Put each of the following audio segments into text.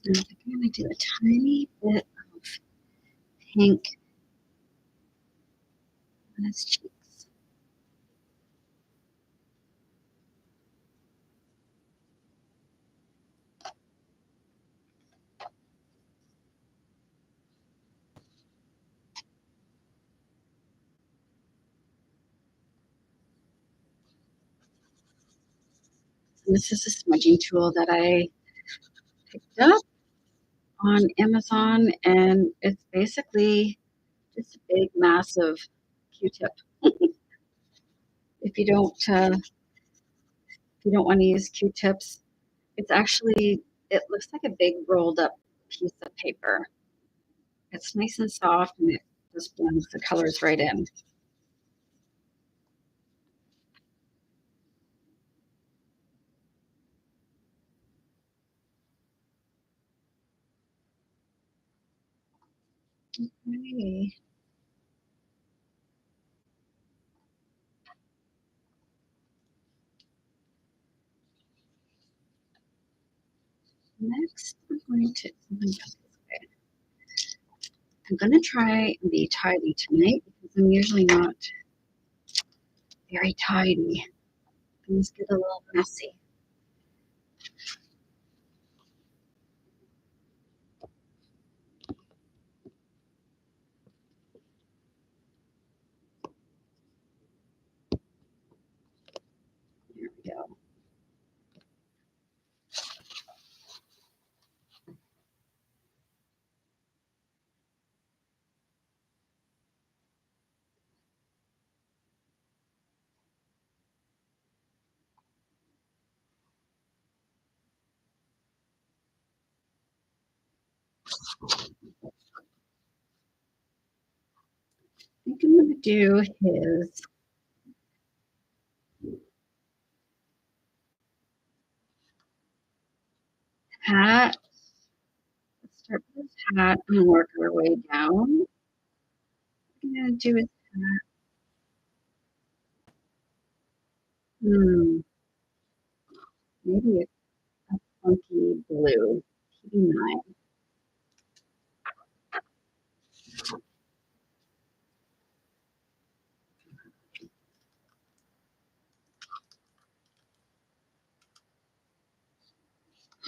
And I think I'm going to do a tiny bit of pink on his cheeks. And this is a smudging tool that I picked up on Amazon, and it's basically just a big, massive Q-tip. If you don't want to use Q-tips, it looks like a big rolled up piece of paper. It's nice and soft, and it just blends the colors right in. Okay. Next, I'm going to try and be tidy tonight because I'm usually not very tidy. Things get a little messy. There we go. I think I'm going to do his hat. Let's start with his hat and work our way down. I'm going to do his hat. Maybe a funky blue. TB9.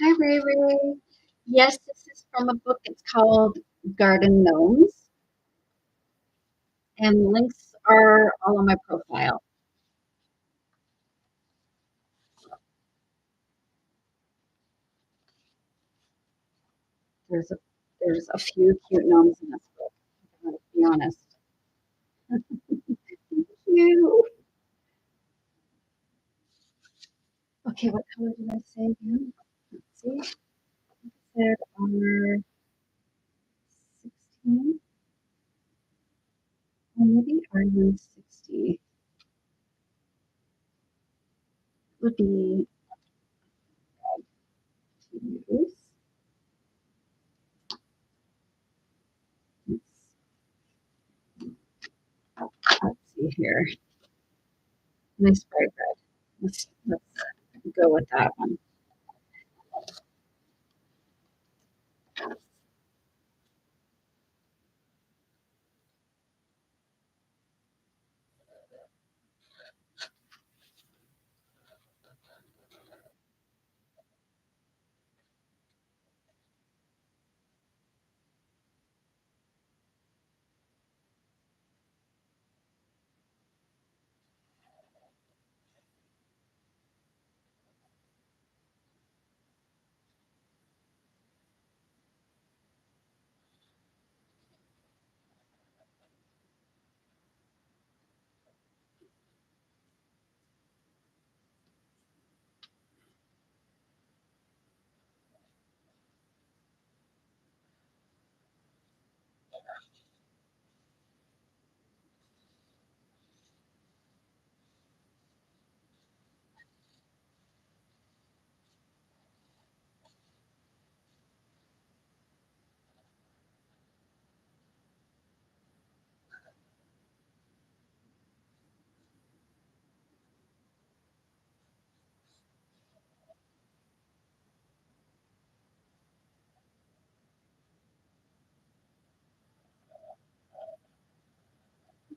Hi, Ray Ray. Yes, this is from a book. It's called Garden Gnomes, and links are all on my profile. There's a there's a few cute gnomes in this book. Let's be honest. Thank you. Okay, what color did I say again? Let's see. I said R 16, or maybe R160 would be to use. Let's see here. Nice bright red. Let's go with that one.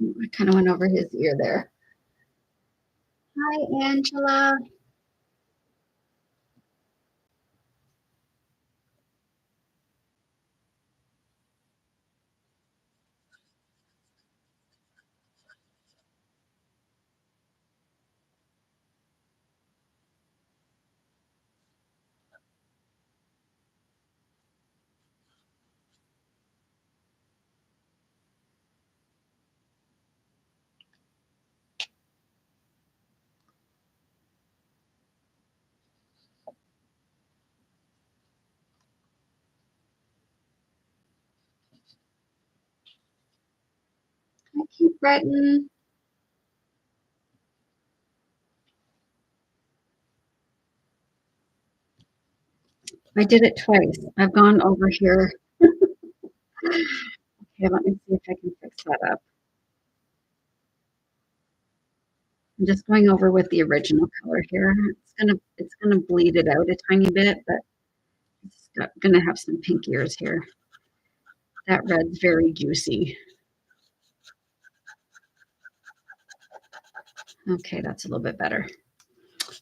I kinda went over his ear there. Hi, Angela. Hi, Cape Breton. I did it twice. I've gone over here. Okay, let me see if I can fix that up. I'm just going over with the original color here. It's gonna bleed it out a tiny bit, but gonna have some pink ears here. That red's very juicy. Okay, that's a little bit better.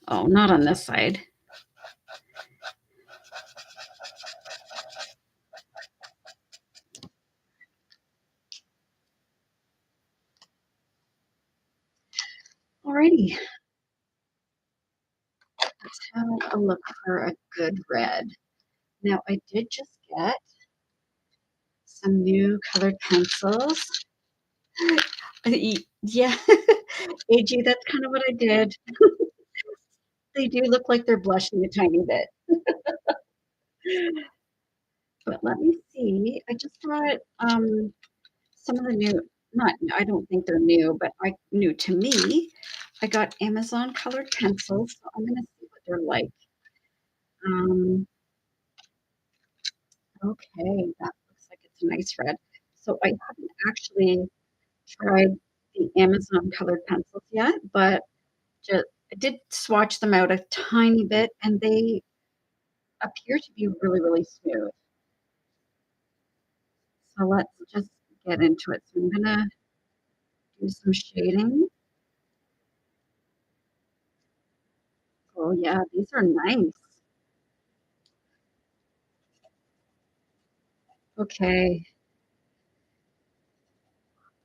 Oh, not on this side. Alrighty, let's have a look for a good red. Now, I did just get some new colored pencils. Yeah, AG, that's kind of what I did. They do look like they're blushing a tiny bit. But let me see. I just got some of the new, not, I don't think they're new, but new to me. I got Amazon colored pencils. So I'm going to see what they're like. Um, okay, that looks like it's a nice red. So I haven't actually tried the Amazon colored pencils yet, but just I did swatch them out a tiny bit and they appear to be really, really smooth. So let's just get into it. So I'm gonna do some shading. Oh yeah, these are nice. Okay,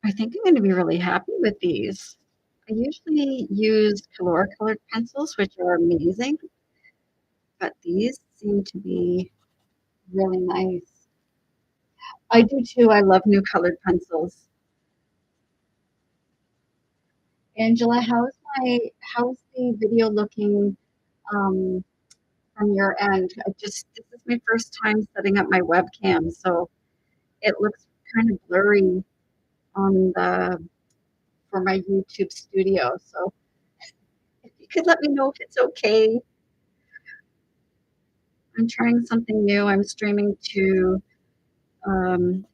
I think I'm gonna be really happy with these. I usually use Color colored pencils, which are amazing, but these seem to be really nice. I do too. I love new colored pencils. Angela, how's the video looking um, from your end? This is my first time setting up my webcam, so it looks kind of blurry on the for my YouTube studio. So if you could let me know if it's okay. I'm trying something new. I'm streaming to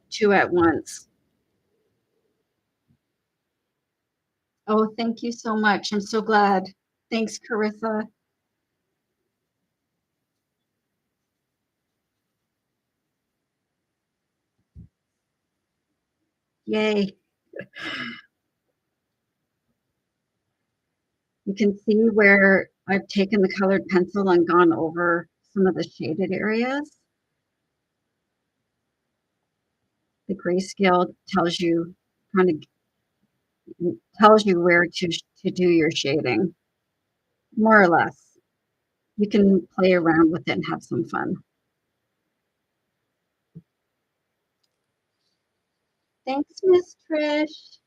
two at once. Oh, thank you so much. I'm so glad. Thanks, Carissa. Yay. You can see where I've taken the colored pencil and gone over some of the shaded areas. The grayscale kind of tells you where to do your shading, more or less. You can play around with it and have some fun. Thanks, Miss Trish.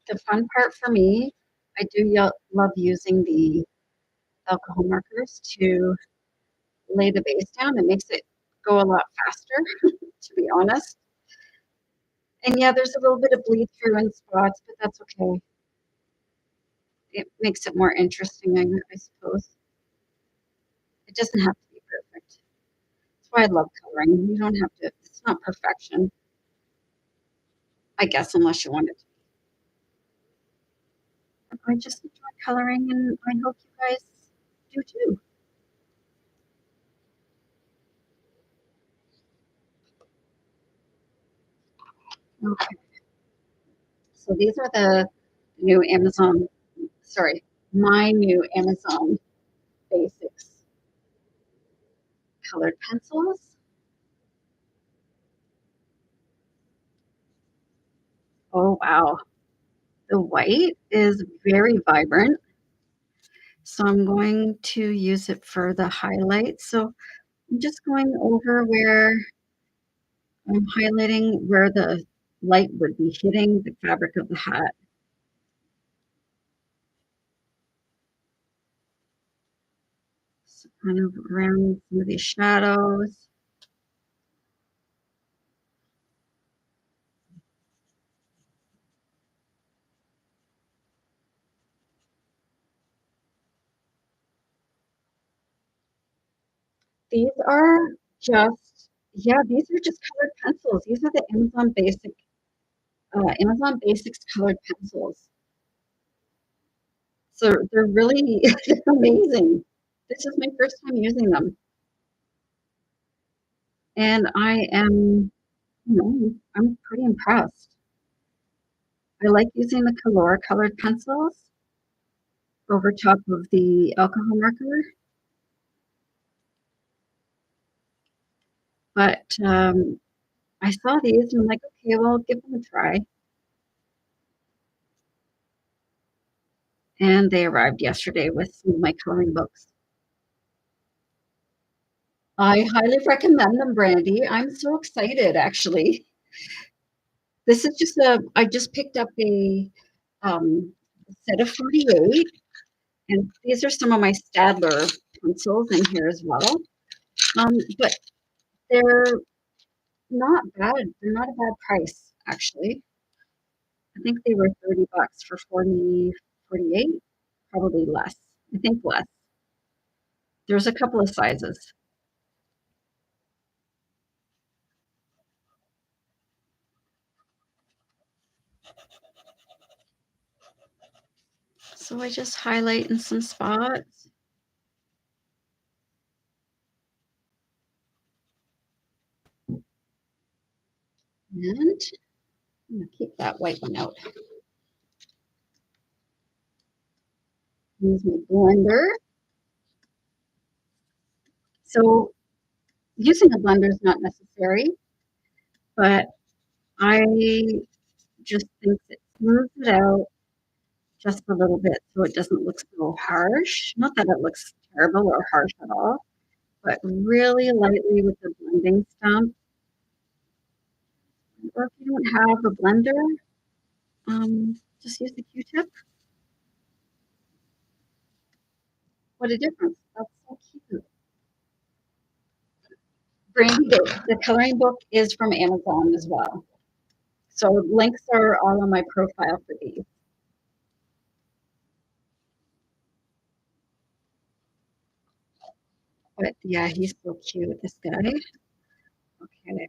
The fun part for me, I do love using the alcohol markers to lay the base down. It makes it go a lot faster, to be honest. And yeah, there's a little bit of bleed through in spots, but that's okay. It makes it more interesting, I suppose. It doesn't have to be perfect. That's why I love coloring. You don't have to, it's not perfection, I guess, unless you want it to be. I just enjoy coloring and I hope you guys do too. Okay. So these are the new Amazon, sorry, my new Amazon Basics colored pencils. Oh, wow. The white is very vibrant. So I'm going to use it for the highlights. So I'm just going over where I'm highlighting where the light would be hitting the fabric of the hat. So kind of around some of these shadows. These are just, yeah, these are just colored pencils. These are the Amazon Basics colored pencils. So they're really they're amazing. This is my first time using them, and I am, I'm pretty impressed. I like using the Color colored pencils over top of the alcohol marker, but I saw these and I'm like, okay, well, I'll give them a try. And they arrived yesterday with some of my coloring books. I highly recommend them, Brandy. I'm so excited, actually. This is just I just picked up a set of 48, and these are some of my Stadler pencils in here as well. But they're not bad. They're not a bad price, actually. I think they were 30 bucks for 40, 48, probably less. I think less. There's a couple of sizes. So I just highlight in some spots. And I'm gonna keep that white one out. Use my blender. So using a blender is not necessary, but I just think it smooths it out just a little bit so it doesn't look so harsh. Not that it looks terrible or harsh at all, but really lightly with the blending stump. Or if you don't have a blender, just use the Q-tip. What a difference. That's so cute. Brandy, the coloring book is from Amazon as well. So links are all on my profile for these. But yeah, he's so cute, this guy. Okay.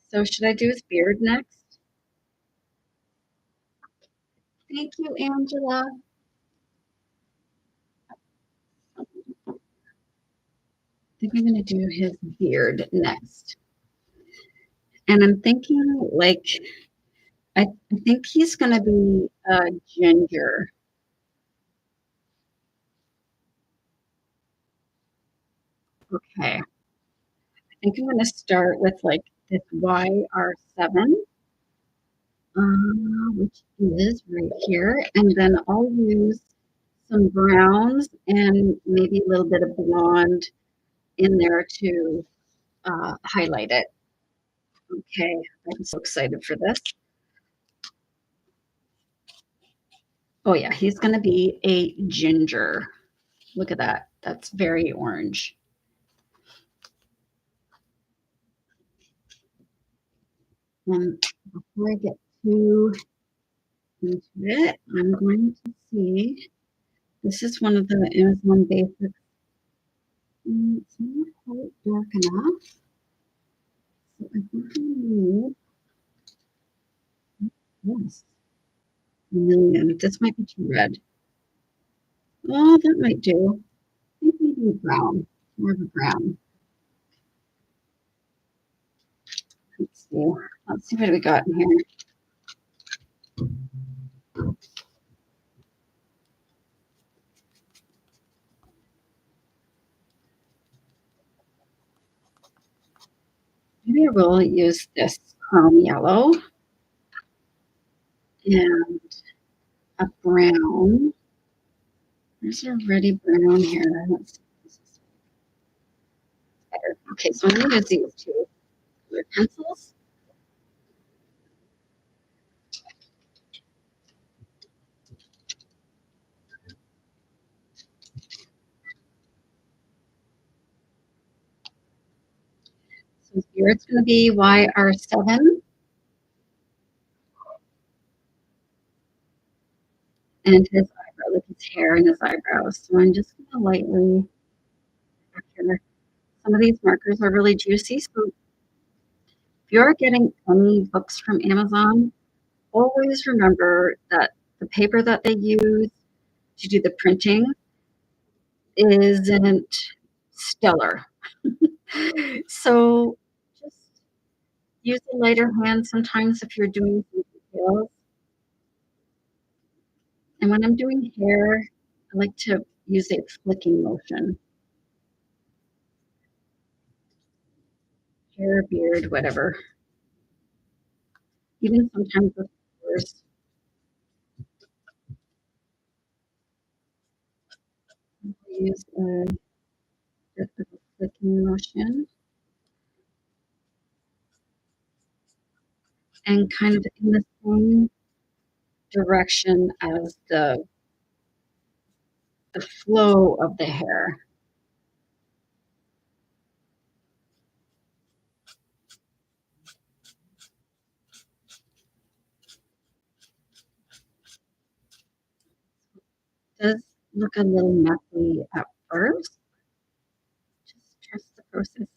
So should I do his beard next? Thank you, Angela. I think I'm gonna do his beard next. And I'm thinking like I think he's gonna be ginger. Okay. I think I'm gonna start with like this YR7, which is right here, and then I'll use some browns and maybe a little bit of blonde in there to highlight it. Okay, I'm so excited for this. Oh yeah, he's gonna be a ginger. Look at that. That's very orange. And before I get too into it, I'm going to see. This is one of the Amazon basics. It's not quite dark enough. So I think I need, yes, a million. This might be too red. Oh, that might do. I think maybe brown, more of a brown. Let's see. Let's see what we got in here. Maybe we'll use this chrome yellow and a brown. There's a ready brown here. Let's see if this is better. Okay, so I'm going to use these two colored pencils. So here it's going to be YR7 and his eyebrow, like his hair and his eyebrows. So I'm just going to lightly back here. Some of these markers are really juicy. So if you're getting any books from Amazon, always remember that the paper that they use to do the printing isn't stellar. So just use a lighter hand sometimes if you're doing some details. And when I'm doing hair, I like to use a flicking motion. Hair, beard, whatever. Even sometimes with flowers, I use a bit of a flicking motion and kind of in the same direction as the flow of the hair. Does look a little messy at first. Just trust the process.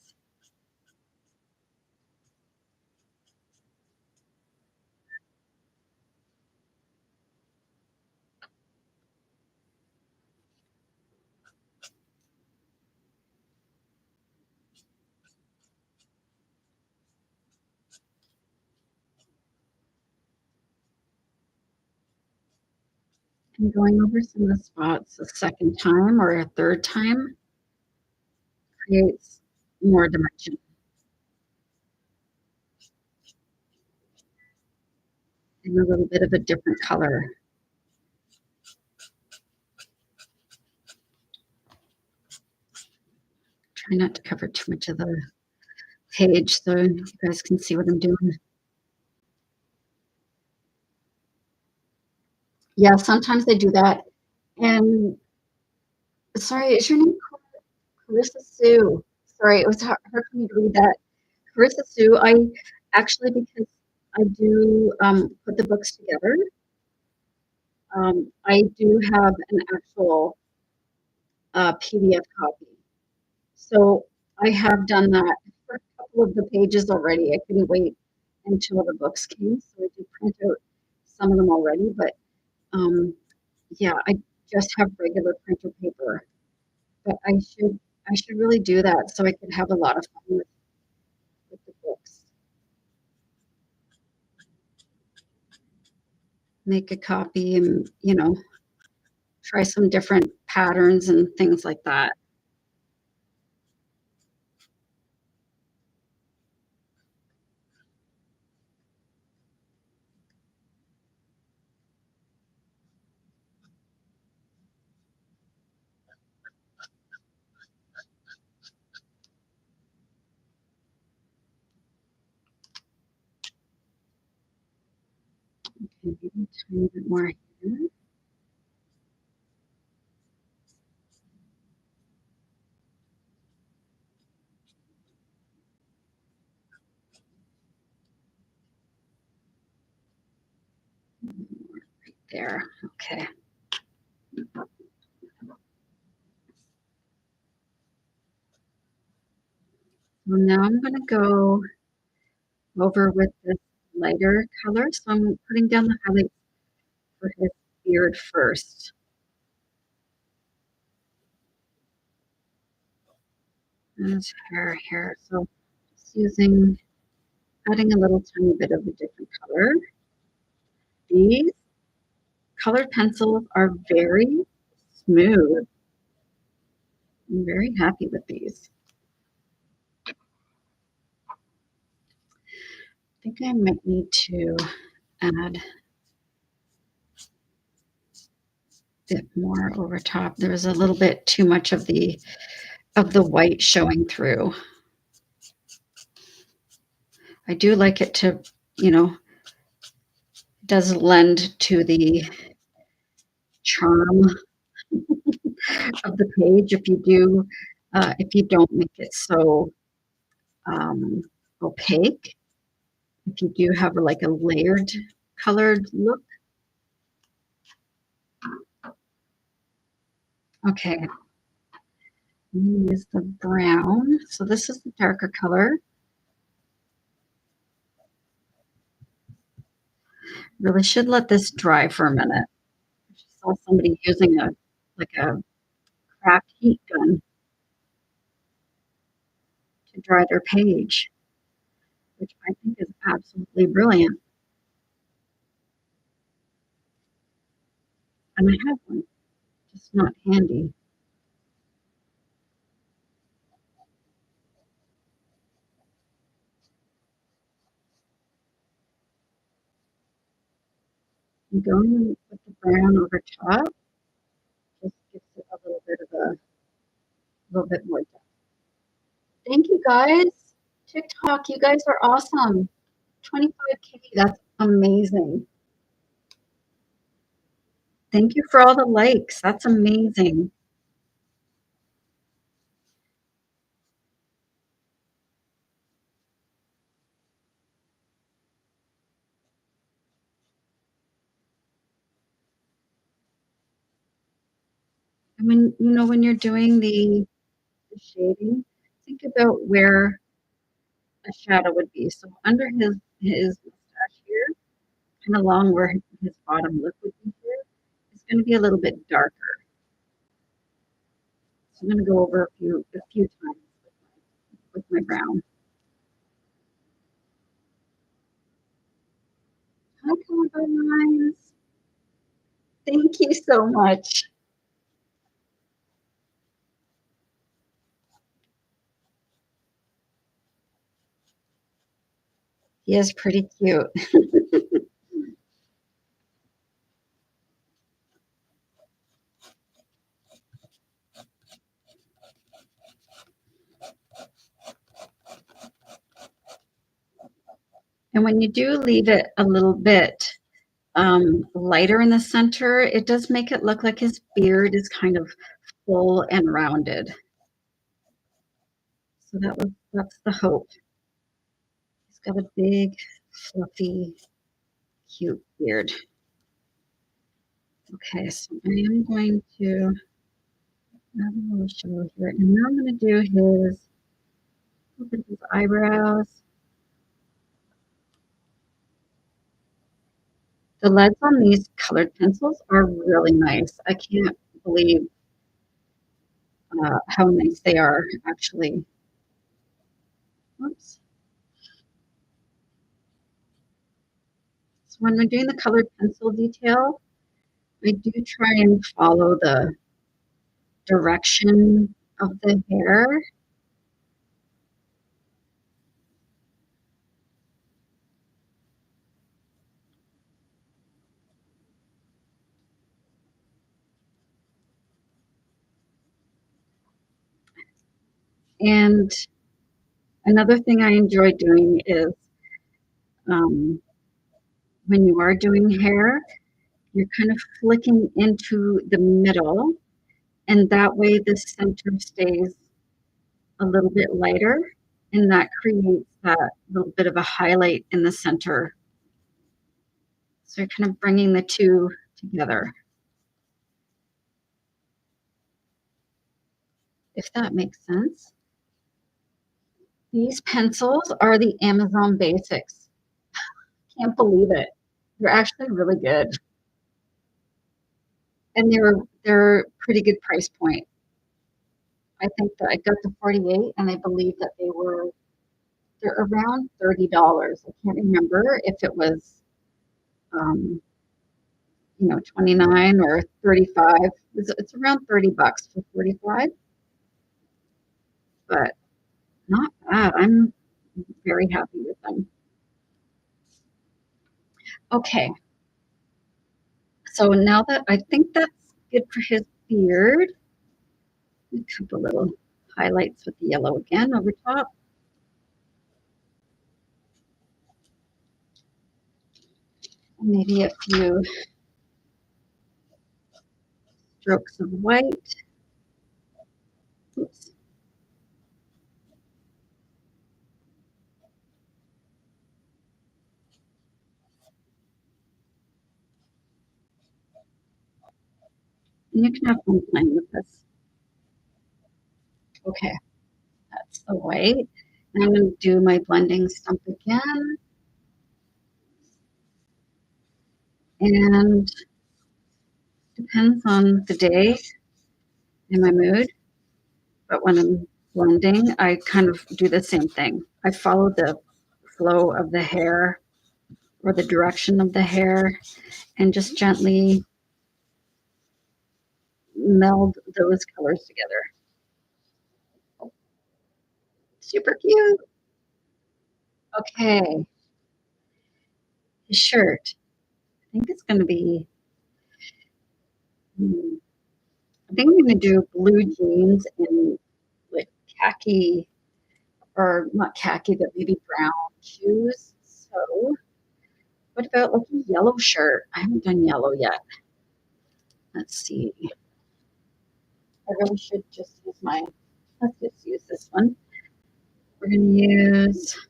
And going over some of the spots a second time or a third time creates more dimension and a little bit of a different color. Try not to cover too much of the page so you guys can see what I'm doing. Yeah, sometimes they do that. And sorry, is your name Carissa Sue? Sorry, it was hard for me to read that. Carissa Sue, I actually, because I do put the books together, I do have an actual PDF copy. So I have done that for a couple of the pages already. I couldn't wait until the books came, so I did print out some of them already. But yeah, I just have regular printer paper. But I should really do that so I could have a lot of fun with the books. Make a copy and try some different patterns and things like that. Okay, maybe a tiny bit more here. Right there. Okay. Well, now I'm going to go over with this lighter color. So I'm putting down the highlights for his beard first. And his hair here. So just using adding a little tiny bit of a different color. These colored pencils are very smooth. I'm very happy with these. I think I might need to add a bit more over top. There was a little bit too much of the white showing through. I do like it to, you know, does lend to the charm of the page if you don't make it so um, opaque. If you do have like a layered colored look. Okay, I'm gonna use the brown. So this is the darker color. Really should let this dry for a minute. I just saw somebody using a craft heat gun to dry their page, which I think is absolutely brilliant. And I have one, just not handy. And going with the brown over top just gives it a little bit more depth. Thank you guys. TikTok, you guys are awesome. 25K, that's amazing. Thank you for all the likes. That's amazing. And when you're doing the shading, think about where a shadow would be. So under his mustache here, kind of along where his bottom lip would be here, it's going to be a little bit darker. So I'm going to go over a few times with my brown. Hi, Colorblind. Thank you so much. He is pretty cute. And when you do leave it a little bit lighter in the center, it does make it look like his beard is kind of full and rounded. So that's the hope. He's got a big, fluffy, cute beard. Okay, so I am going to add a little shadow here, and now I'm going to do his look at his eyebrows. The leads on these colored pencils are really nice. I can't believe how nice they are, actually. Oops. So when we're doing the colored pencil detail, I do try and follow the direction of the hair. And another thing I enjoy doing is um, when you are doing hair, you're kind of flicking into the middle, and that way the center stays a little bit lighter, and that creates that little bit of a highlight in the center. So you're kind of bringing the two together, if that makes sense. These pencils are the Amazon Basics. Can't believe it. They're actually really good. And they're pretty good price point. I think that I got the 48 and I believe that they were they're around $30. I can't remember if it was, um, 29 or 35. It's around 30 bucks for 45, but not bad. I'm very happy with them. Okay, so now that I think that's good for his beard, a couple little highlights with the yellow again over top. Maybe a few strokes of white. Oops. And you can have fun playing with this. Okay, that's the white. And I'm going to do my blending stump again. And depends on the day and my mood. But when I'm blending, I kind of do the same thing. I follow the flow of the hair or the direction of the hair and just gently meld those colors together. Super cute. Okay, his shirt. I think it's going to be, hmm, I think I'm going to do blue jeans and like khaki, or not khaki, but maybe brown shoes. So, what about like a yellow shirt? I haven't done yellow yet. Let's see. I really should just use let's just use this one. We're going to use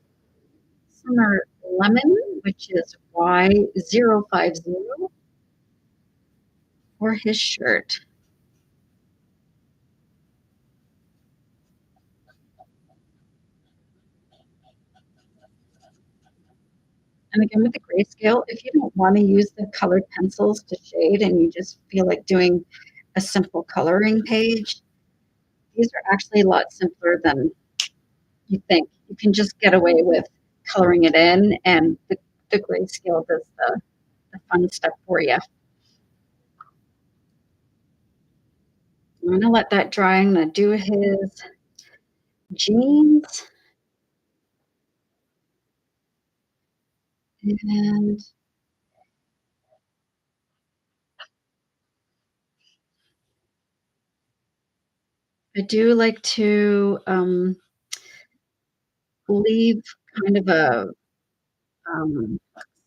Summer Lemon, which is Y050 for his shirt. And again, with the grayscale, if you don't want to use the colored pencils to shade and you just feel like doing a simple coloring page, these are actually a lot simpler than you think. You can just get away with coloring it in, and the grayscale does the fun stuff for you. I'm going to let that dry. I'm going to do his jeans. And I do like to leave kind of um,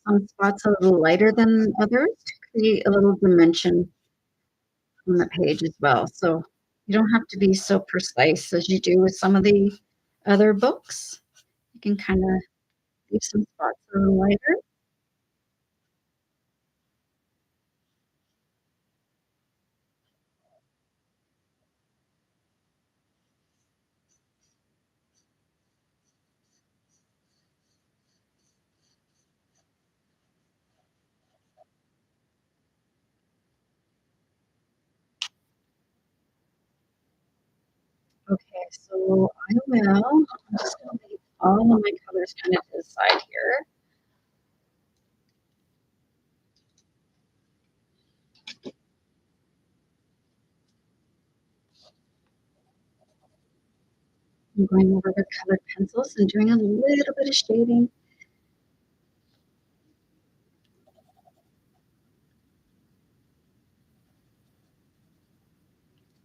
some spots a little lighter than others to create a little dimension on the page as well. So you don't have to be so precise as you do with some of the other books. You can kind of leave some spots a little lighter. Okay, so I'm just going to leave all of my colors kind of to the side here. I'm going over with colored pencils and doing a little bit of shading.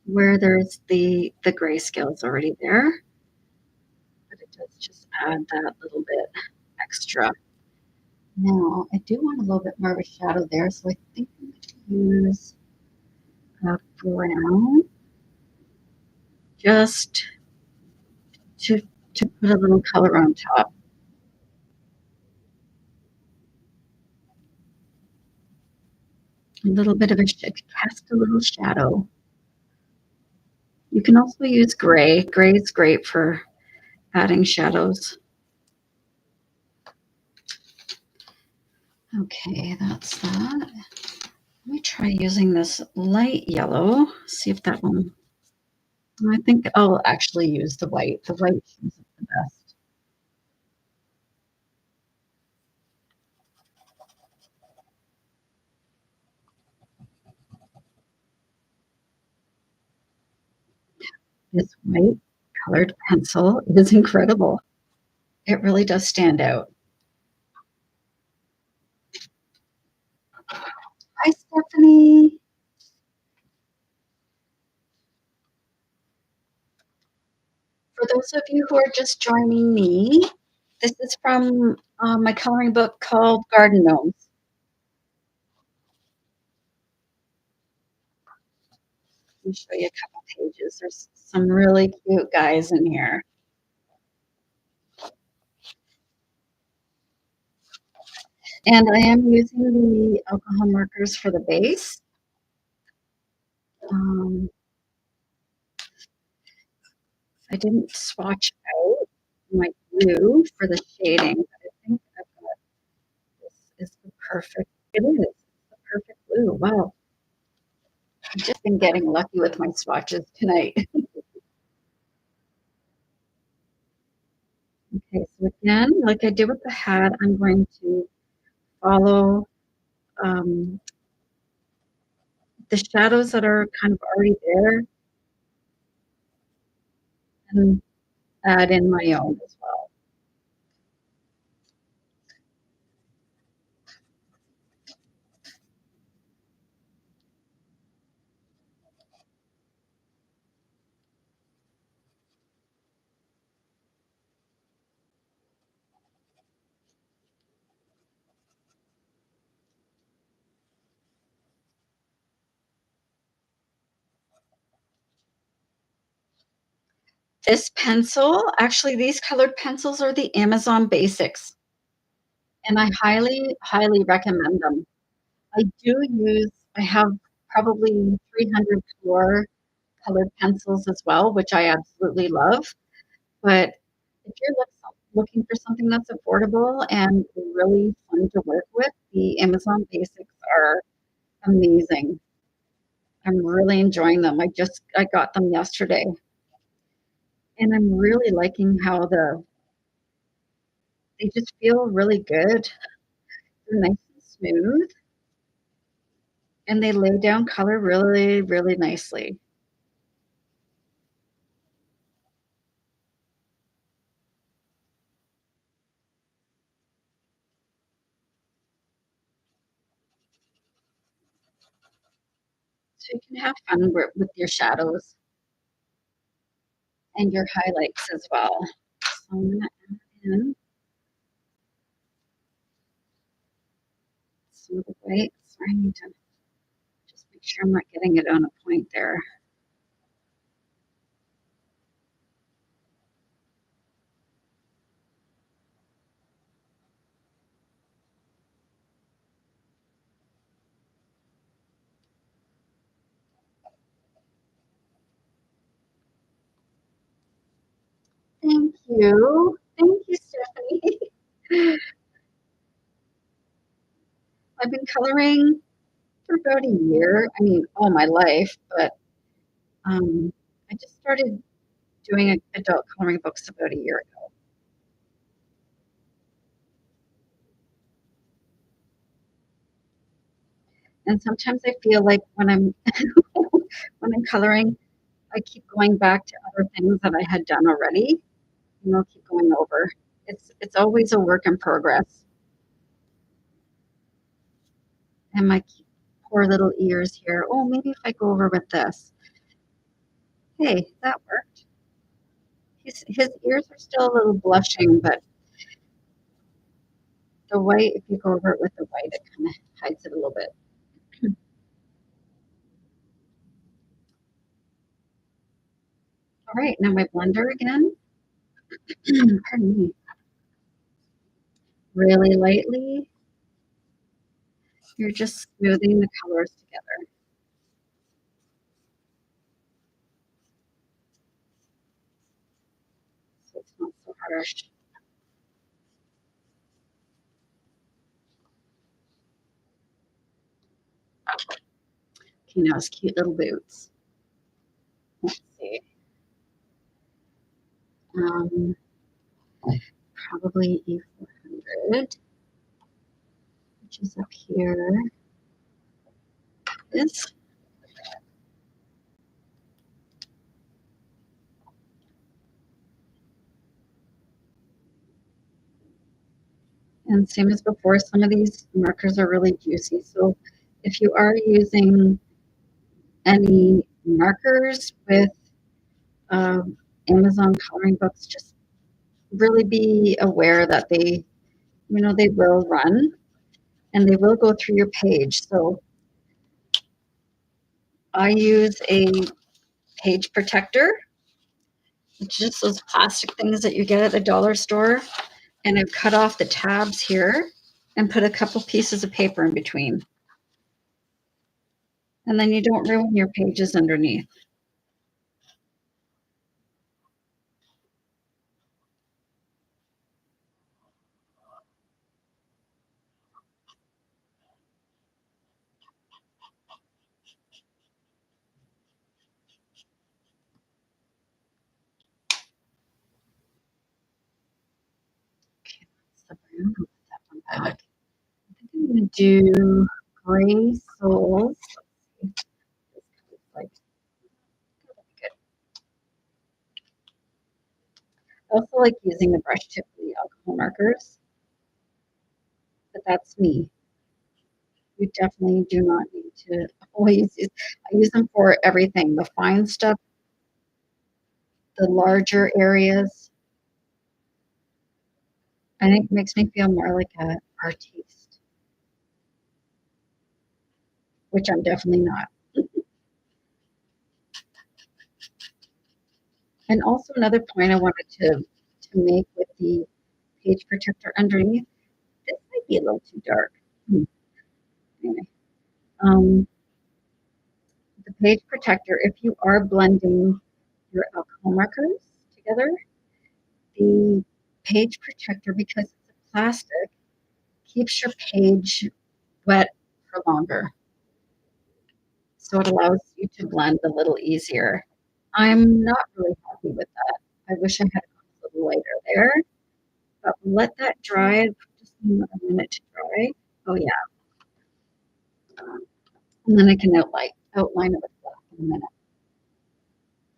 Where there's the grayscale is already there, but it does just add that little bit extra. Now, I do want a little bit more of a shadow there, so I think I'm going to use a brown just to to put a little color on top. A little bit of cast a little shadow. You can also use gray. Gray is great for adding shadows. Okay, that's that. Let me try using this light yellow, see if that one. I think I'll actually use the white. The white shows up the best. This white colored pencil is incredible. It really does stand out. Hi, Stephanie. For those of you who are just joining me, this is from my coloring book called Garden Gnomes. Let me show you a couple pages. There's some really cute guys in here. And I am using the alcohol markers for the base. Um, I didn't swatch out my blue for the shading, but I think I've got this is the perfect, it is the perfect blue. Wow. I've just been getting lucky with my swatches tonight. Okay, so again, like I did with the hat, I'm going to follow um, the shadows that are kind of already there and add in my own as well. This pencil, actually, these colored pencils are the Amazon Basics, and I highly, highly recommend them. I have probably 300 more colored pencils as well, which I absolutely love. But if you're looking for something that's affordable and really fun to work with, the Amazon Basics are amazing. I'm really enjoying them. I got them yesterday, and I'm really liking how they just feel really good. They're nice and smooth, and they lay down color really, really nicely. So you can have fun with your shadows and your highlights as well. So I'm gonna add in some of the whites. Sorry, I need to just make sure I'm not getting it on a point there. Thank you. Thank you, Stephanie. I've been coloring for about a year. I mean, all my life, but um, I just started doing adult coloring books about a year ago. And sometimes I feel like when I'm when I'm coloring, I keep going back to other things that I had done already, keep going over. It's always a work in progress. And my poor little ears here. Oh, maybe if I go over with this. Hey, that worked. His ears are still a little blushing, but the white, if you go over it with the white, it kind of hides it a little bit. All right, now my blender again. Pardon me. Really lightly. You're just smoothing the colors together. So it's not so harsh. Okay, now his cute little boots. Let's see. Um, Probably E400, which is up here. This. And same as before, some of these markers are really juicy. So if you are using any markers with Amazon coloring books, just really be aware that they will run and they will go through your page. So I use a page protector. It's just those plastic things that you get at the dollar store. And I've cut off the tabs here and put a couple pieces of paper in between. And then you don't ruin your pages underneath. Okay, that's the brown. I'll put that one back. I think I'm going to do gray soles. Let's see. This color's like good. I also like using the brush tip for the alcohol markers, but that's me. You definitely do not need to always use. I use them for everything, the fine stuff, the larger areas. I think it makes me feel more like a artiste, which I'm definitely not. And also another point I wanted to make with the page protector underneath, this might be a little too dark. Anyway, um, the page protector, if you are blending your alcohol markers together, the page protector, because it's a plastic, keeps your page wet for longer. So it allows you to blend a little easier. I'm not really happy with that. I wish I had gone a little lighter there, but let that dry. Just another minute to dry. Oh yeah, and then I can outline it with black in a minute.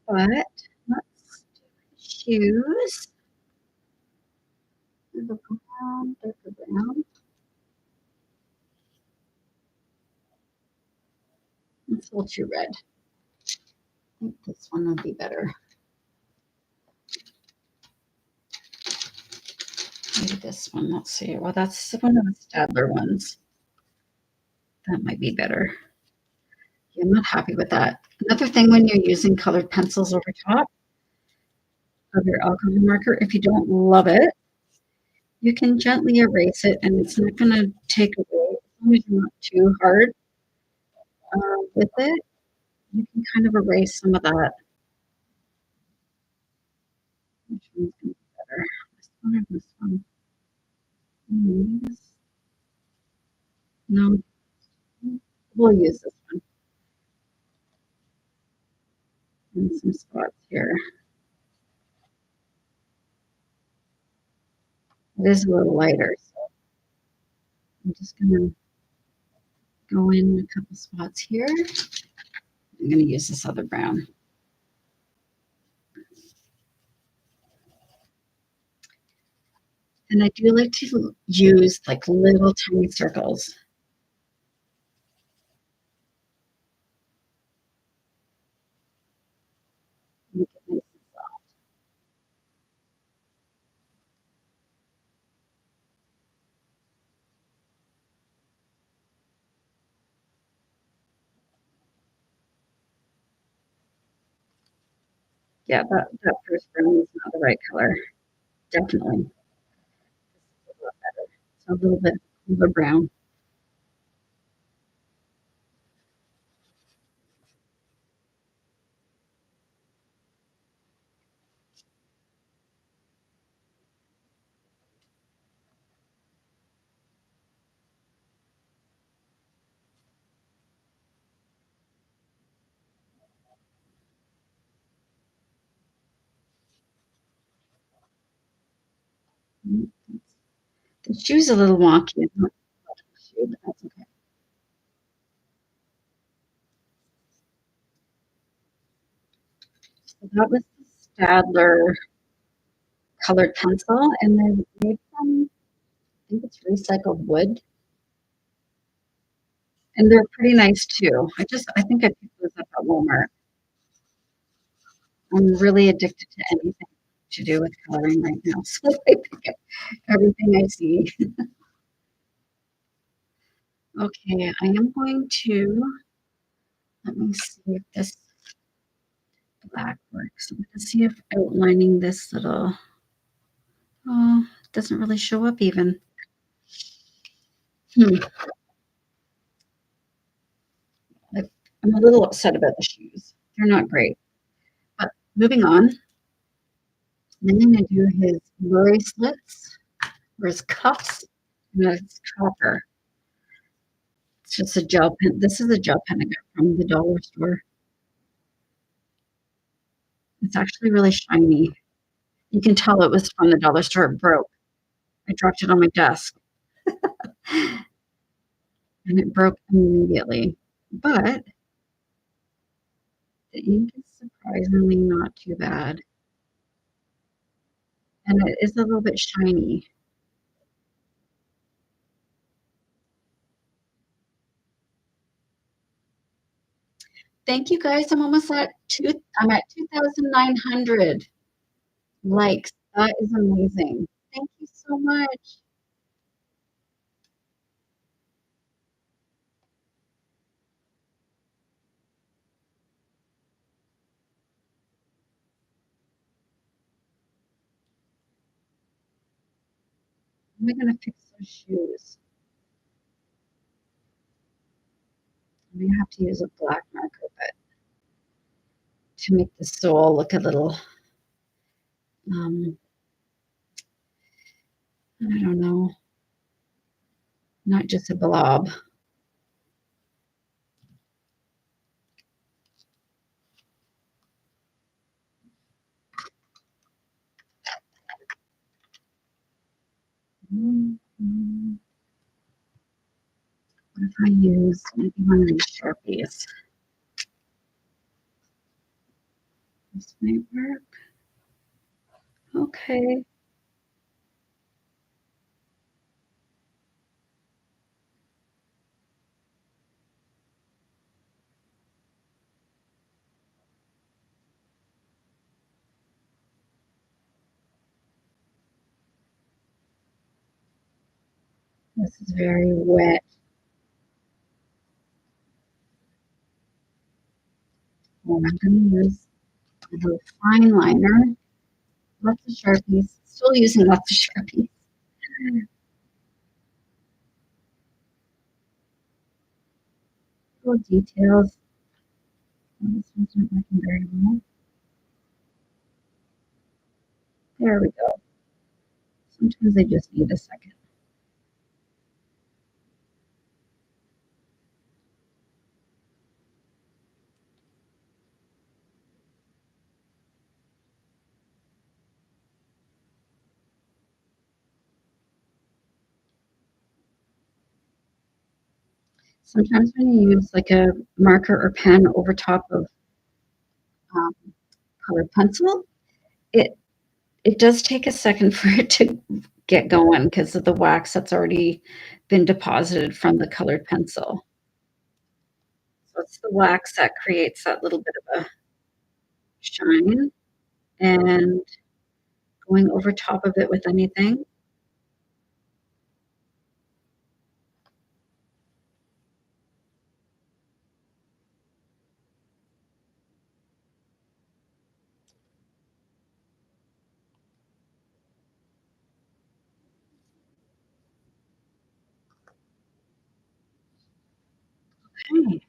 But let's do the shoes. The brown, darker brown. It's a little too red. I think this one would be better. Maybe this one. Let's see. Well, that's one of the Stadler ones. That might be better. Yeah, I'm not happy with that. Another thing when you're using colored pencils over top of your alcohol marker, if you don't love it, you can gently erase it and it's not going to take away, as long as you're not too hard with it, you can kind of erase some of that. Which one's going to be better? This one or this one? Maybe this. No, we'll use this one. And some spots here. It is a little lighter, so I'm just going to go in a couple spots here. I'm going to use this other brown. And I do like to use like little tiny circles. Make it nice and soft. Yeah, that first brown is not the right color. Definitely. This is a lot better. It's a little bit of a brown. Mm, the shoe's a little wonky. I'm not sure the shoe, but that's okay. So that was the Stadler colored pencil, and they're made from think it's recycled wood, and they're pretty nice too. I think I picked those up at Walmart. I'm really addicted to anything to do with coloring right now, so I pick up everything I see. Okay, I am going to let me see if this black works. I'm gonna see if outlining this little oh, it doesn't really show up even. Hmm, I I'm a little upset about the shoes. They're not great, but moving on. Then I'm gonna do his bracelets or his cuffs and his chopper. It's just a gel pen. This is a gel pen I got from the dollar store. It's actually really shiny. You can tell it was from the dollar store. It broke. I dropped it on my desk and it broke immediately. But the ink is surprisingly not too bad. And it is a little bit shiny. Thank you guys. I'm at 2,900 likes. That is amazing. Thank you so much. How am I gonna fix those shoes? I'm gonna have to use a black marker, but to make the sole look a little, um, I don't know, not just a blob. What if I use maybe one of these Sharpies? This might work. Okay. This is very wet. And I'm gonna use a little fine liner. Lots of Sharpies. Still using lots of Sharpies. Little details. Oh, this one's not working very well. There we go. Sometimes I just need a second. Sometimes when you use like a marker or pen over top of um, colored pencil, it it does take a second for it to get going because of the wax that's already been deposited from the colored pencil. So it's the wax that creates that little bit of a shine, and going over top of it with anything. Okay.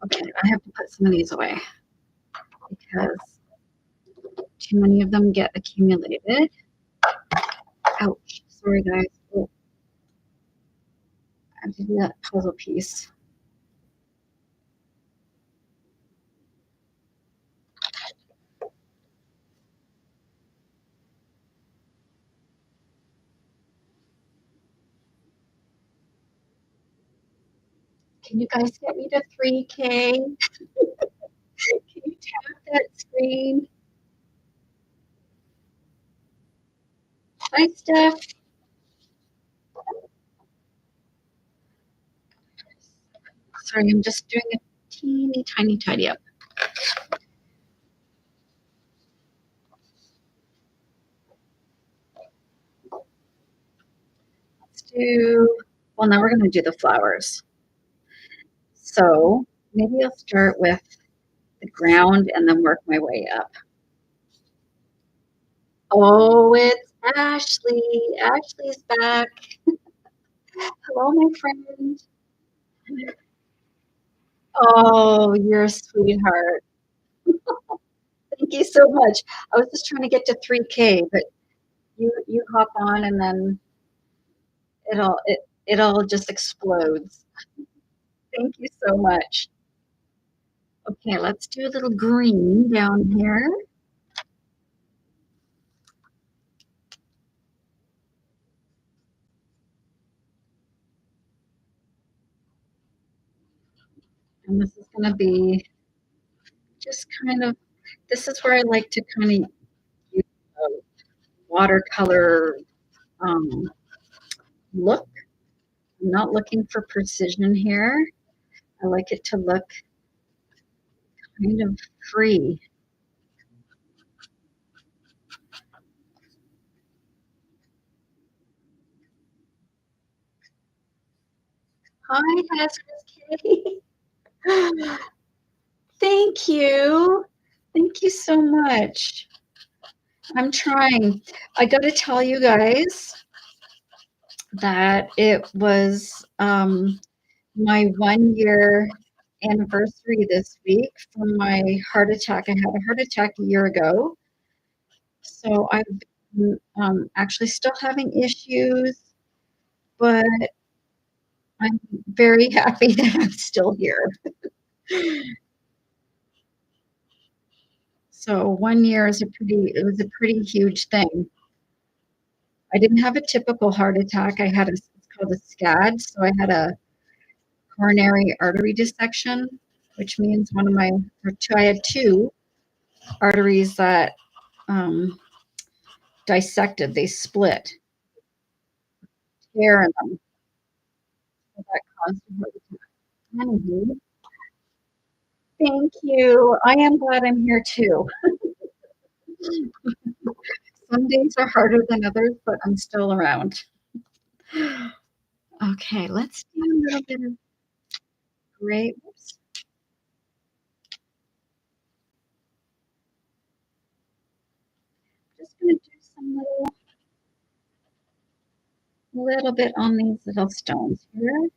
Okay, I have to put some of these away because too many of them get accumulated. Ouch. Sorry, guys. Oh, I have to do that puzzle piece. Can you guys get me to 3K? Can you tap that screen? Hi, Steph. Sorry, I'm just doing a teeny tiny tidy up. Let's do, well, now we're going to do the flowers. So maybe I'll start with the ground and then work my way up. Oh, it's Ashley. Ashley's back. Hello, my friend. Oh, you're a sweetheart. Thank you so much. I was just trying to get to 3K, but you hop on and then it all just explodes. Thank you so much. Okay, let's do a little green down here. And this is going to be just kind of, this is where I like to kind of use a watercolor um, look. I'm not looking for precision here. I like it to look kind of free. Hi, Hazardous Kitty. Thank you. Thank you so much. I'm trying. I got to tell you guys that it was my 1 year anniversary this week from my heart attack. I had a heart attack a year ago. So I've been actually still having issues, but I'm very happy that I'm still here. So 1 year is it was a pretty huge thing. I didn't have a typical heart attack. It's called a SCAD. So I had a coronary artery dissection, which means I had two arteries that um, dissected, they split, tear in them. So that caused a heart attack. Anywho, thank you. I am glad I'm here too. Some days are harder than others, but I'm still around. Okay, let's do a little bit of gray. Oops. Just gonna do some little bit on these little stones here.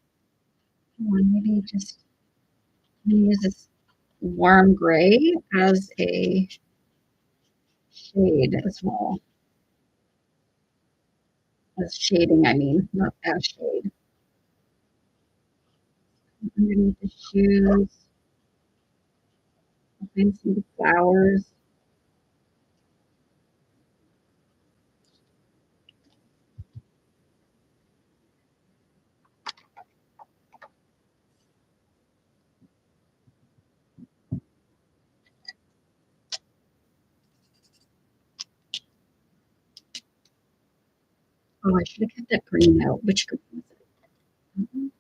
Maybe just use this warm gray as a shade as well. As shading, I mean, not as shade. Underneath the shoes, find some flowers. Oh, I should have kept that green out. Which green was it?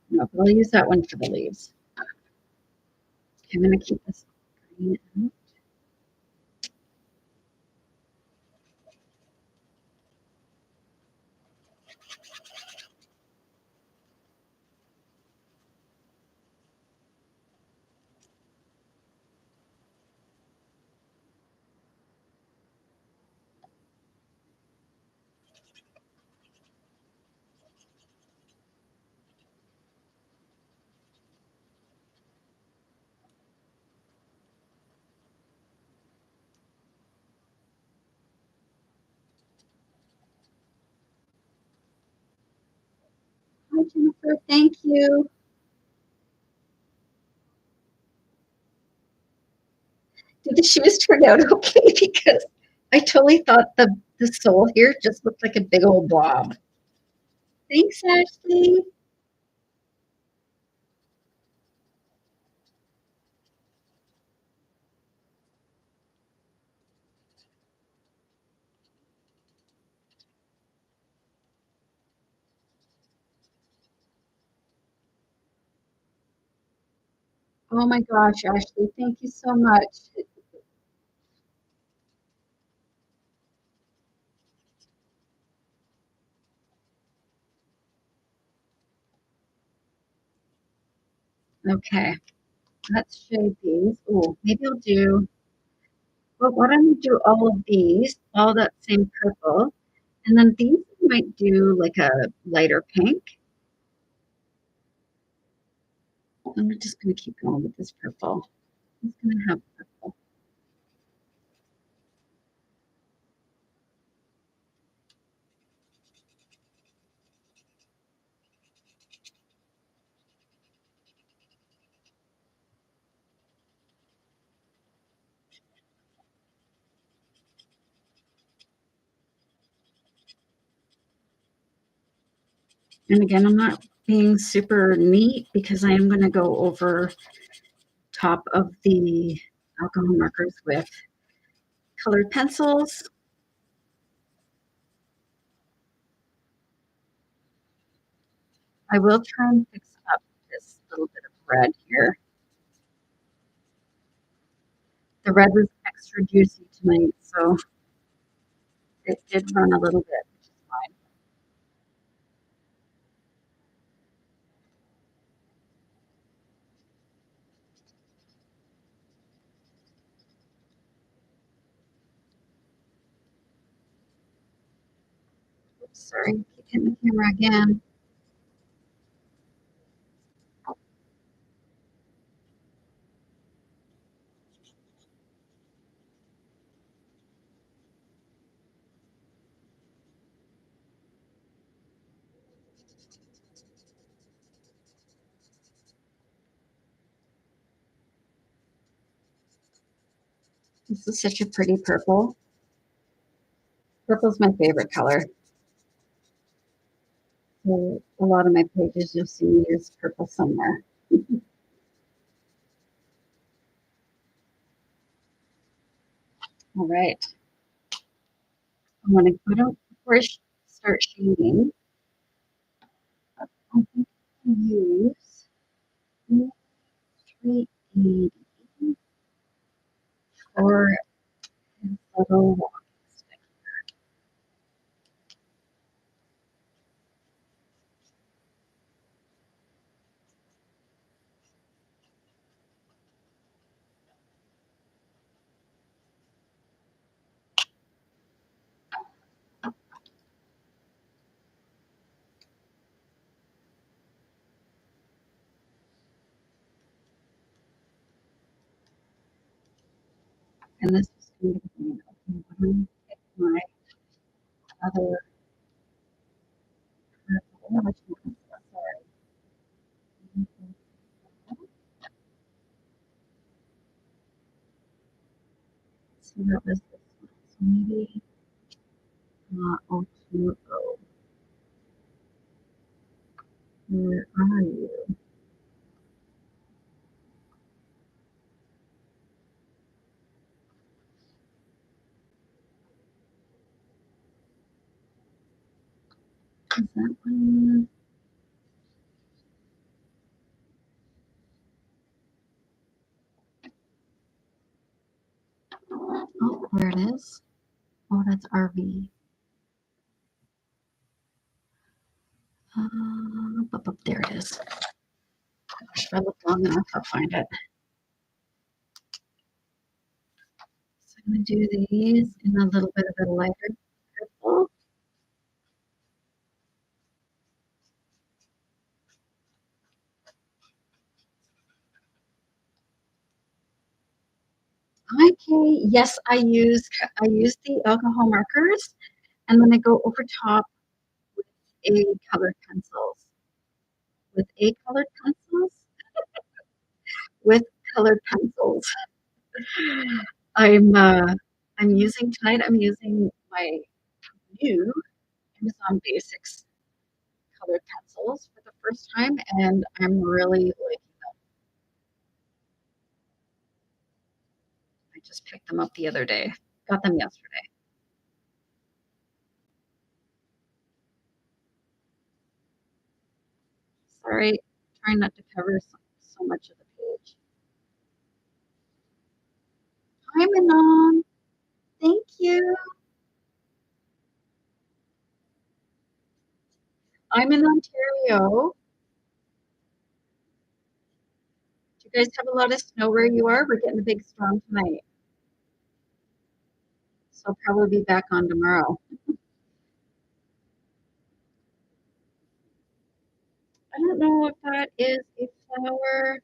No, but I'll use that one for the leaves. Okay, I'm going to keep this green out. Hi, Jennifer. Thank you. Did the shoes turn out okay? Because I totally thought the sole here just looked like a big old blob. Thanks, Ashley. Oh my gosh, Ashley, thank you so much. Okay, let's shade these. Oh, maybe I'll do, well, why don't we do all of these, all that same purple, and then these I might do like a lighter pink. I'm just gonna keep going with this purple. I'm just gonna have purple. And again, I'm not being super neat because I am gonna go over top of the alcohol markers with colored pencils. I will try and fix up this little bit of red here. The red was extra juicy tonight, so it did run a little bit, which is fine. Oops, sorry, keep hitting the camera again. This is such a pretty purple. Purple's my favorite color. So a lot of my pages you'll see me use purple somewhere. All right. I'm gonna put out before I start shading. I think I'll use 380 for his little walking stick. And this is going to be an open one. Pick my other purple, which one is that? Sorry. So that was this one. So maybe 020. Where are you? Is that one? Oh, there it is. Oh, that's RV. There it is. If I look long enough, I'll find it. So I'm going to do these in a little bit of a lighter purple. Okay, yes, I use the alcohol markers, and then I go over top with a colored pencils. With a colored pencils? With colored pencils. I'm uh, I'm using tonight. I'm using my new Amazon Basics colored pencils for the first time, and I'm really liking them. I just picked them up the other day. Got them yesterday. Sorry, trying not to cover so much of the page. Manon. Thank you. I'm in Ontario. Do you guys have a lot of snow where you are? We're getting a big storm tonight, so I'll probably be back on tomorrow. I don't know if that is a flower.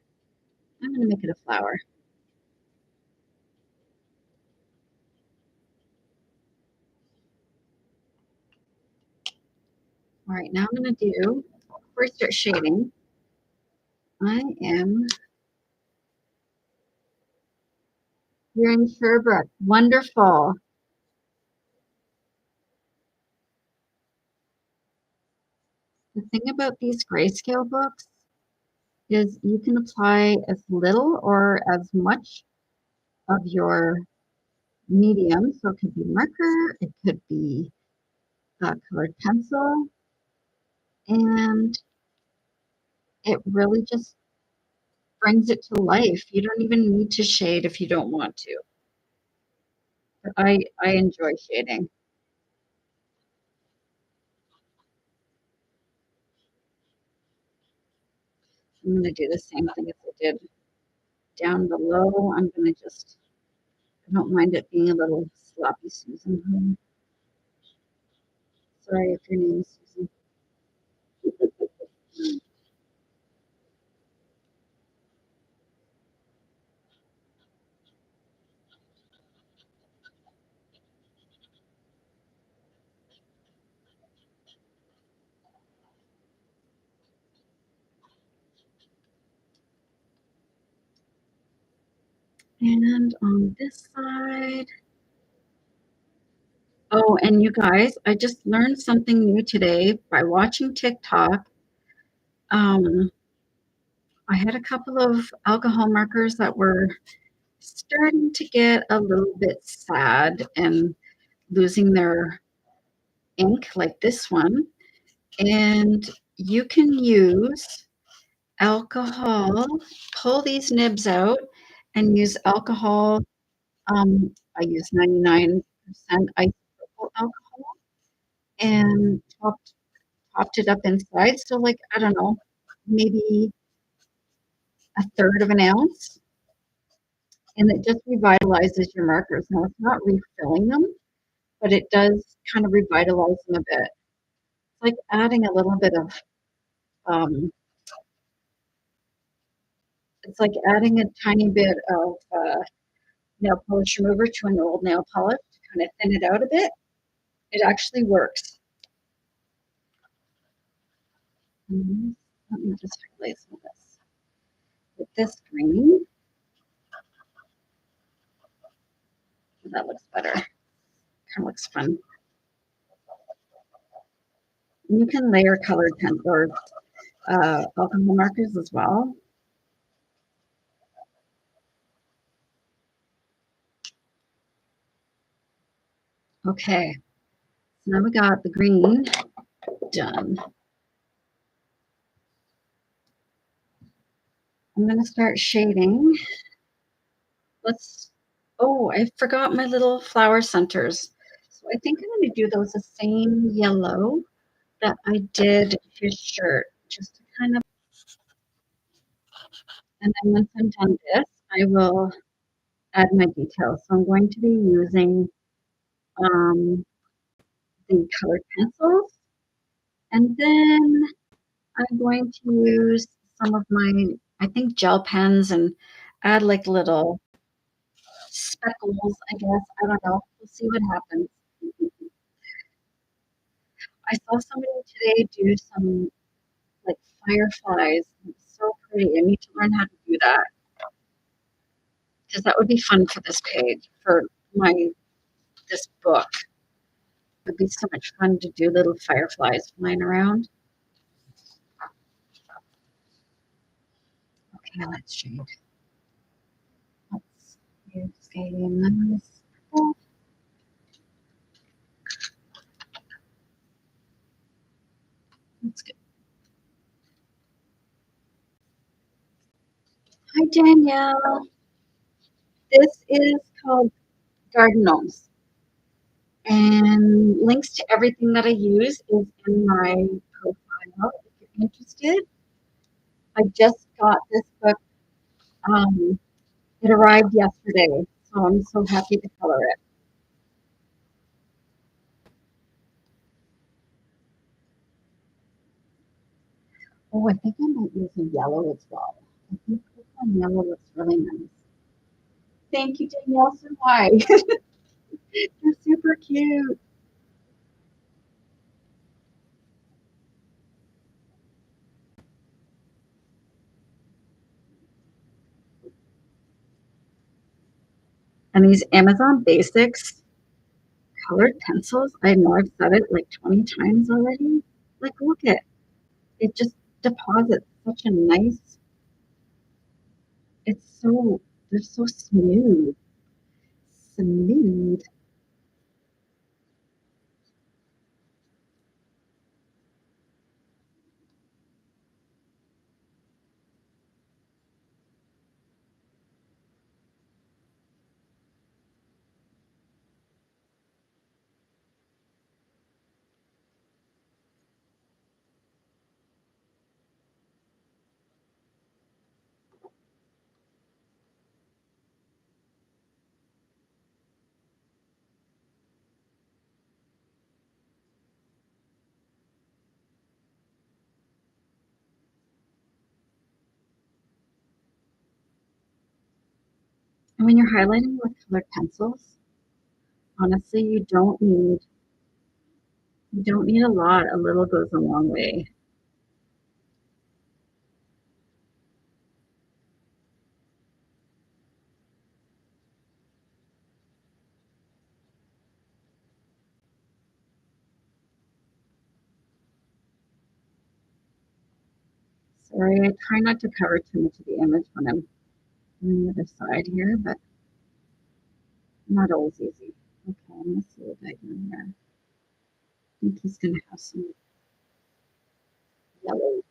I'm gonna make it a flower. All right, now I'm gonna do, before I start shading, I am here in Sherbrooke. Wonderful. The thing about these grayscale books is you can apply as little or as much of your medium. So it could be marker, it could be colored pencil, and it really just brings it to life. You don't even need to shade if you don't want to. But I enjoy shading. I'm going to do the same thing as I did down below. I'm going to just, I don't mind it being a little sloppy, Susan. Sorry if your name is Susan. And on this side, oh, and you guys, I just learned something new today by watching TikTok. Um, I had a couple of alcohol markers that were starting to get a little bit sad and losing their ink, like this one. And you can use alcohol, pull these nibs out and use alcohol. I use 99% isopropyl alcohol and topped it up inside. So like, I don't know, maybe a third of an ounce. And it just revitalizes your markers. Now it's not refilling them, but it does kind of revitalize them a bit. It's like adding a little bit of, um, it's like adding a tiny bit of nail polish remover to an old nail polish to kind of thin it out a bit. It actually works. Let me just highlight some of this. With this green, that looks better. Kind of looks fun. And you can layer colored pen or alcohol markers as well. Okay, so now we got the green done. I'm gonna start shading. Oh, I forgot my little flower centers. So I think I'm gonna do those the same yellow that I did his shirt, just to kind of, and then once I'm done this, I will add my details. So I'm going to be using um, the colored pencils, and then I'm going to use some of my, I think, gel pens and add like little speckles, I guess. I don't know. We'll see what happens. I saw somebody today do some like fireflies. It's so pretty. I need to learn how to do that because that would be fun for this page, for my this book. It would be so much fun to do little fireflies flying around. Okay, let's shade. Let's use a nice. Oh, that's good. Hi, Danielle. This is called garden gnomes. And links to everything that I use is in my profile if you're interested. I just got this book. Um, it arrived yesterday, so I'm so happy to color it. Oh, I think I might use a yellow as well. I think this one yellow looks really nice. Thank you, Danielle. So why? You're super cute. And these Amazon Basics colored pencils, I know I've said it like 20 times already. Like, look at it, just deposits such a nice, it's so, they're so smooth. Smooth. And when you're highlighting with colored pencils, honestly, you don't need a lot. A little goes a long way. Sorry, I try not to cover too much of the image when I'm on the other side here, but not always easy. Okay, I'm gonna see what I do here. I think he's gonna have some yellow.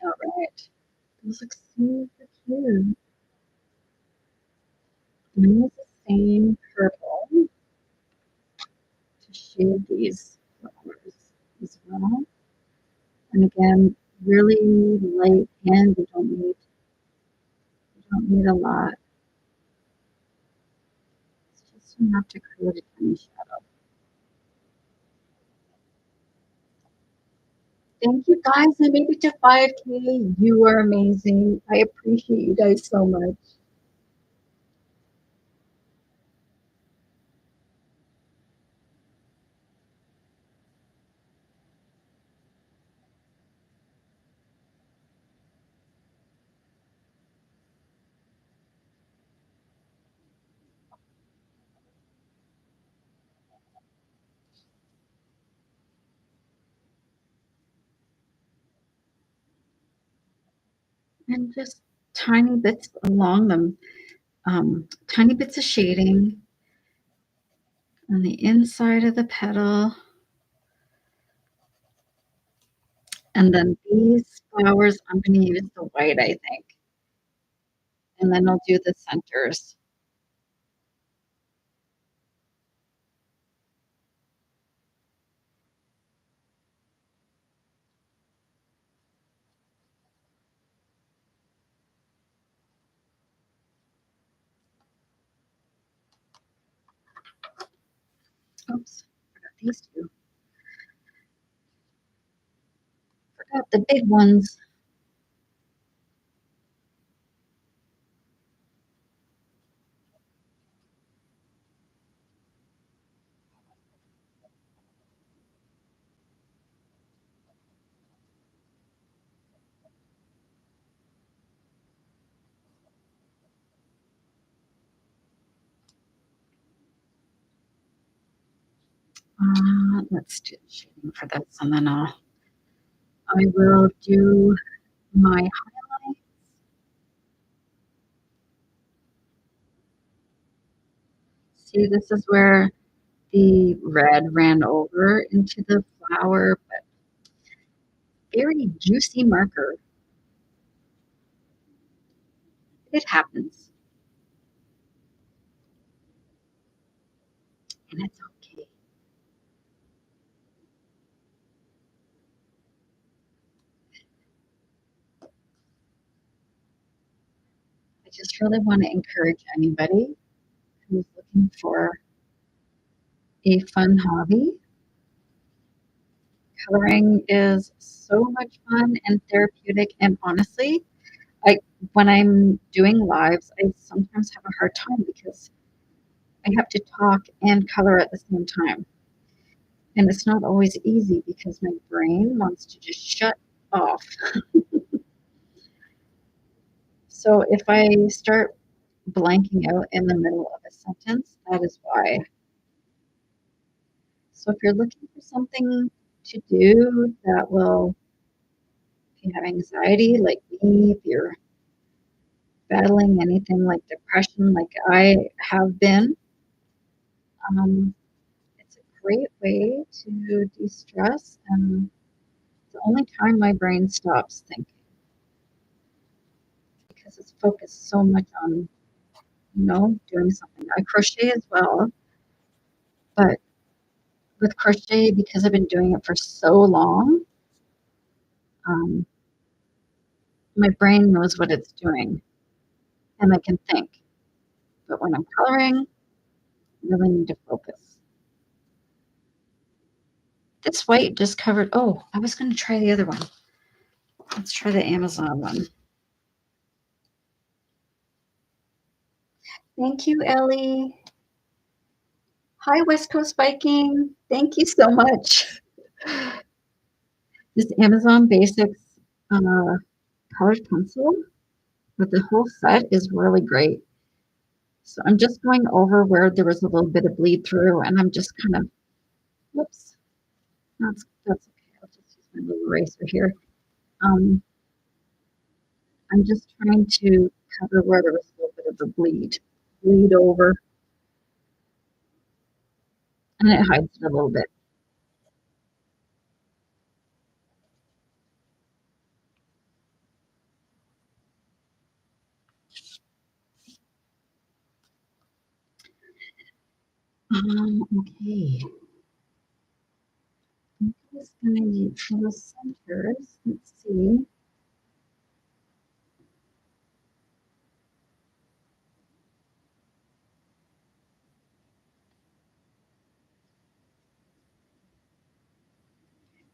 All right. Those look super cute. I'm gonna use the same purple to shade these flowers as well. And again, really light hand. You don't need a lot. It's just enough to create a tiny shadow. Thank you guys. I made it to 5K. You are amazing. I appreciate you guys so much. And just tiny bits along them, tiny bits of shading on the inside of the petal. And then these flowers, I'm going to use the white, I think. And then I'll do the centers. Oops, forgot these two. Forgot the big ones. Let's do the shading for this, and then I will do my highlight. See, this is where the red ran over into the flower, but very juicy marker. It happens, and it's okay. I just really want to encourage anybody who's looking for a fun hobby. Coloring is so much fun and therapeutic, and honestly, I when I'm doing lives, I sometimes have a hard time because I have to talk and color at the same time. And it's not always easy because my brain wants to just shut off. So if I start blanking out in the middle of a sentence, that is why. So if you're looking for something to do that will, if you have anxiety like me, if you're battling anything like depression like I have been, um, it's a great way to de-stress, and it's the only time my brain stops thinking because it's focused so much on, doing something. I crochet as well, but with crochet, because I've been doing it for so long, um, my brain knows what it's doing and I can think. But when I'm coloring, I really need to focus. This white just covered. Oh, I was going to try the other one. Let's try the Amazon one. Thank you, Ellie. Hi, West Coast Viking. Thank you so much. This Amazon Basics uh, colored pencil with the whole set is really great. So I'm just going over where there was a little bit of bleed through, and I'm just kind of, whoops, that's okay. I'll just use my little eraser here. Um, I'm just trying to cover where there was a little bit of a bleed over, and it hides it a little bit. Okay. I'm just gonna use for the centers. Let's see.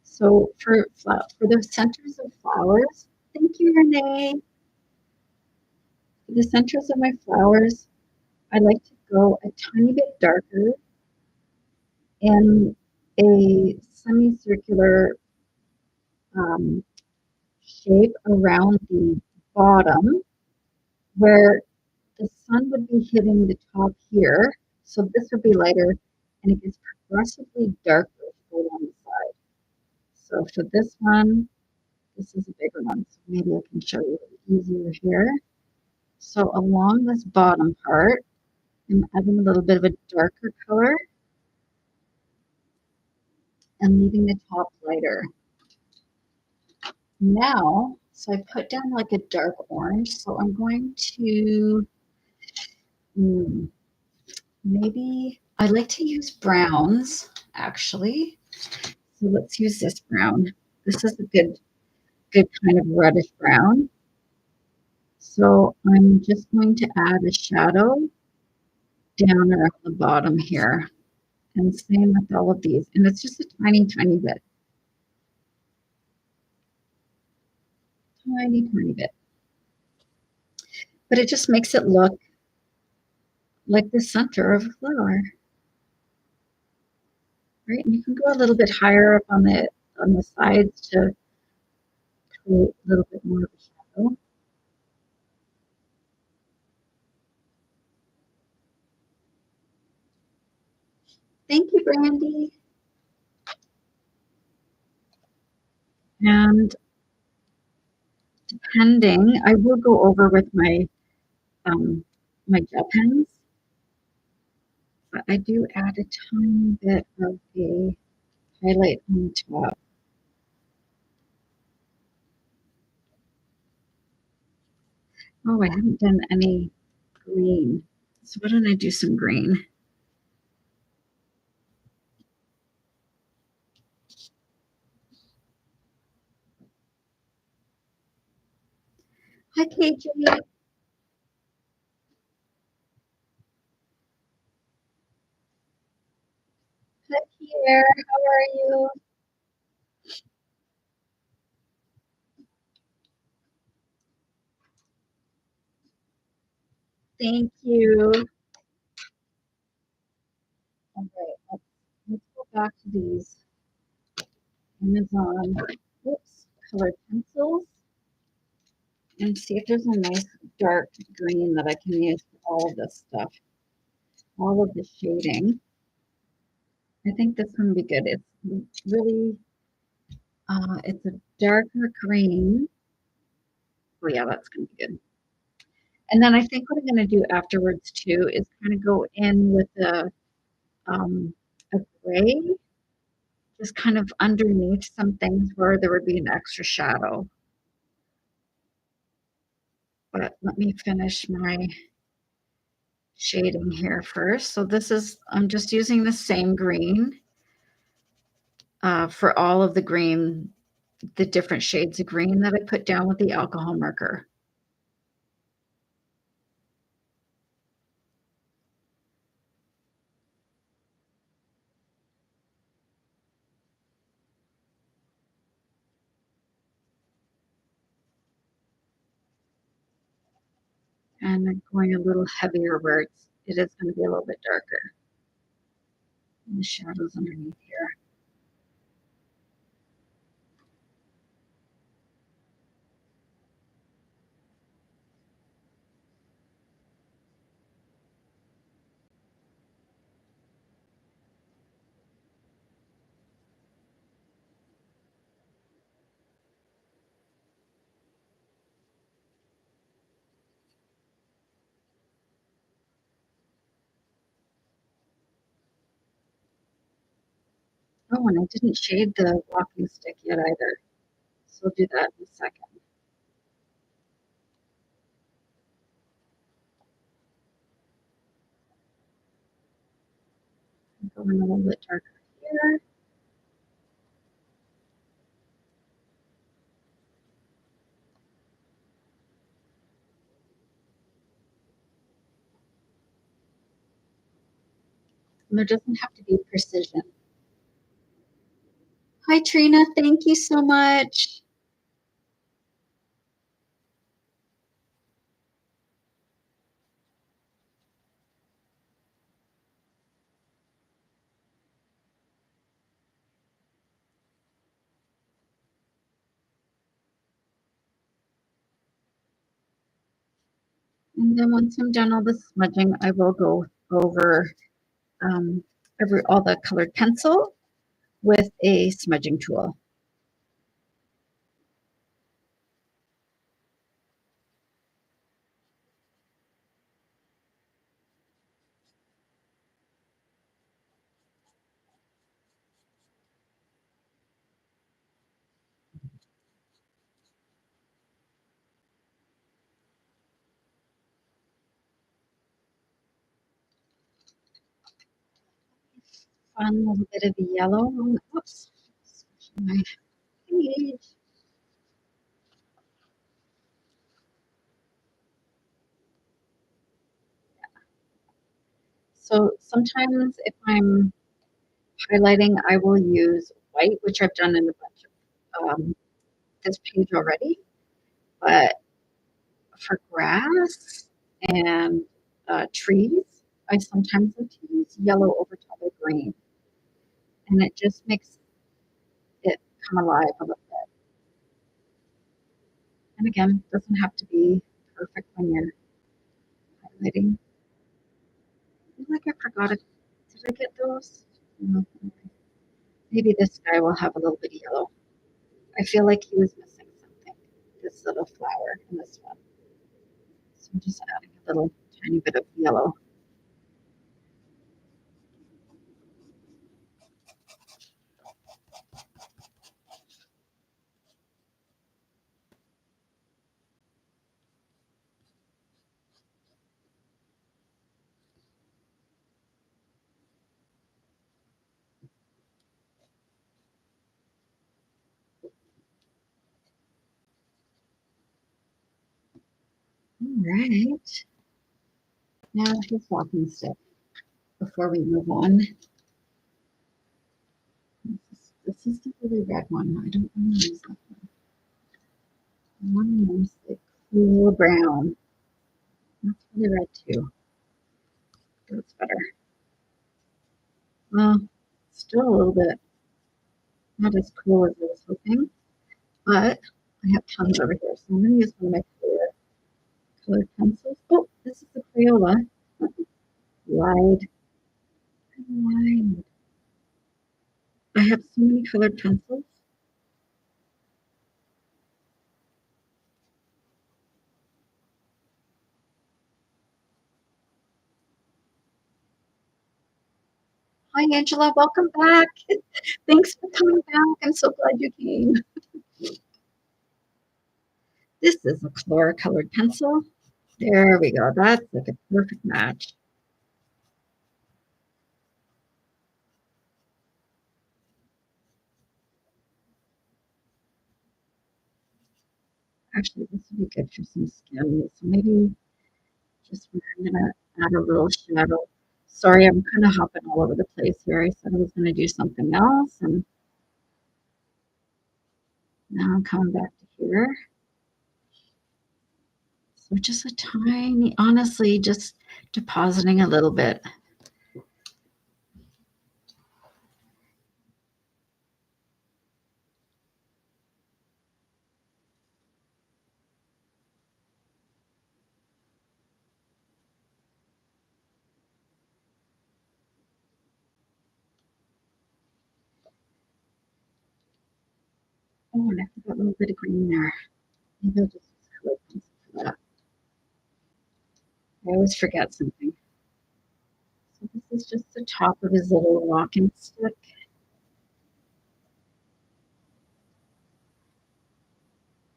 So for the centers of flowers, thank you, Renee. For the centers of my flowers, I like to go a tiny bit darker in a semicircular um, shape around the bottom where the sun would be hitting the top here. So this would be lighter and it gets progressively darker as you go down the side. So for this one, this is a bigger one. So maybe I can show you easier here. So along this bottom part, I'm adding a little bit of a darker color and leaving the top lighter. Now, so I put down like a dark orange. So I'm going to maybe I like to use browns actually. So let's use this brown. This is a good kind of reddish brown. So I'm just going to add a shadow down around the bottom here. And same with all of these. And it's just a tiny, tiny bit. Tiny, tiny bit. But it just makes it look like the center of a flower. Right? And you can go a little bit higher up on the sides to create a little bit more of a shadow. Thank you, Brandy. And depending, I will go over with my gel pens, but I do add a tiny bit of a highlight on top. Oh, I haven't done any green. So why don't I do some green? Hi, KJ. Hi, Pierre. How are you? Thank you. All right, let's go back to these Amazon, oops, colored pencils and see if there's a nice dark green that I can use for all of this stuff, all of the shading. I think this one would be good. It's really, it's a darker green. Oh yeah, that's gonna be good. And then I think what I'm gonna do afterwards too is kind of go in with um, a gray, just kind of underneath some things where there would be an extra shadow. But let me finish my shading here first. So this is, I'm just using the same green for all of the green, the different shades of green that I put down with the alcohol marker. And I'm going a little heavier where it is going to be a little bit darker. And the shadows underneath here. Oh, and I didn't shade the walking stick yet either. So I'll do that in a second. I'm going a little bit darker here. And there doesn't have to be precision. Hi, Trina. Thank you so much. And then once I'm done all the smudging, I will go over um, all the colored pencil with a smudging tool. Fun little bit of the yellow. Oops, my page. So sometimes if I'm highlighting, I will use white, which I've done in a bunch of this page already. But for grass and trees, I sometimes like to use yellow over top of green, and it just makes it come alive a little bit. And again, it doesn't have to be perfect when you're highlighting. I feel like I forgot it. Did I get those? No. Maybe this guy will have a little bit of yellow. I feel like he was missing something. This little flower in this one. So I'm just adding a little tiny bit of yellow. right. Now his walking stick before we move on. This is the really red one. I don't want to use that one. I want to use the cool brown. That's really red too. That's better. Well, still a little bit not as cool as I was hoping, but I have tons over here. So I'm going to use one of my colored pencils. Oh, this is the Crayola. Lied. I lied. I have so many colored pencils. Hi, Angela. Welcome back. Thanks for coming back. I'm so glad you came. This is a Chlora colored pencil. There we go. That's like a perfect match. Actually, this would be good for some skin. So maybe just I'm gonna add a little shadow. Sorry, I'm kind of hopping all over the place here. I said I was gonna do something else, and now I'm coming back to here. So just a tiny, honestly, just depositing a little bit. Oh, and I forgot a little bit of green there. Maybe I'll just use colored pencil for that. I always forget something. So this is just the top of his little walking stick.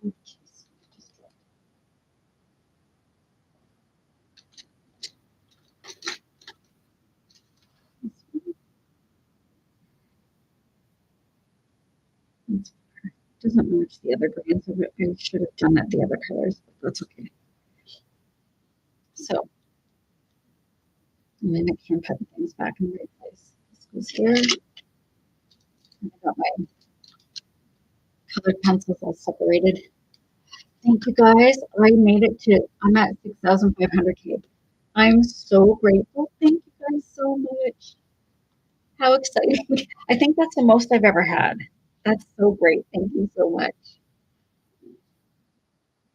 Oops, just it doesn't match the other greens. I should have done it the other colors, but that's okay. So let me make sure I'm putting things back in the right place. This goes here. And I got my colored pencils all separated. Thank you guys. I made it to, I'm at 6,500K. I'm so grateful. Thank you guys so much. How exciting. I think that's the most I've ever had. That's so great. Thank you so much.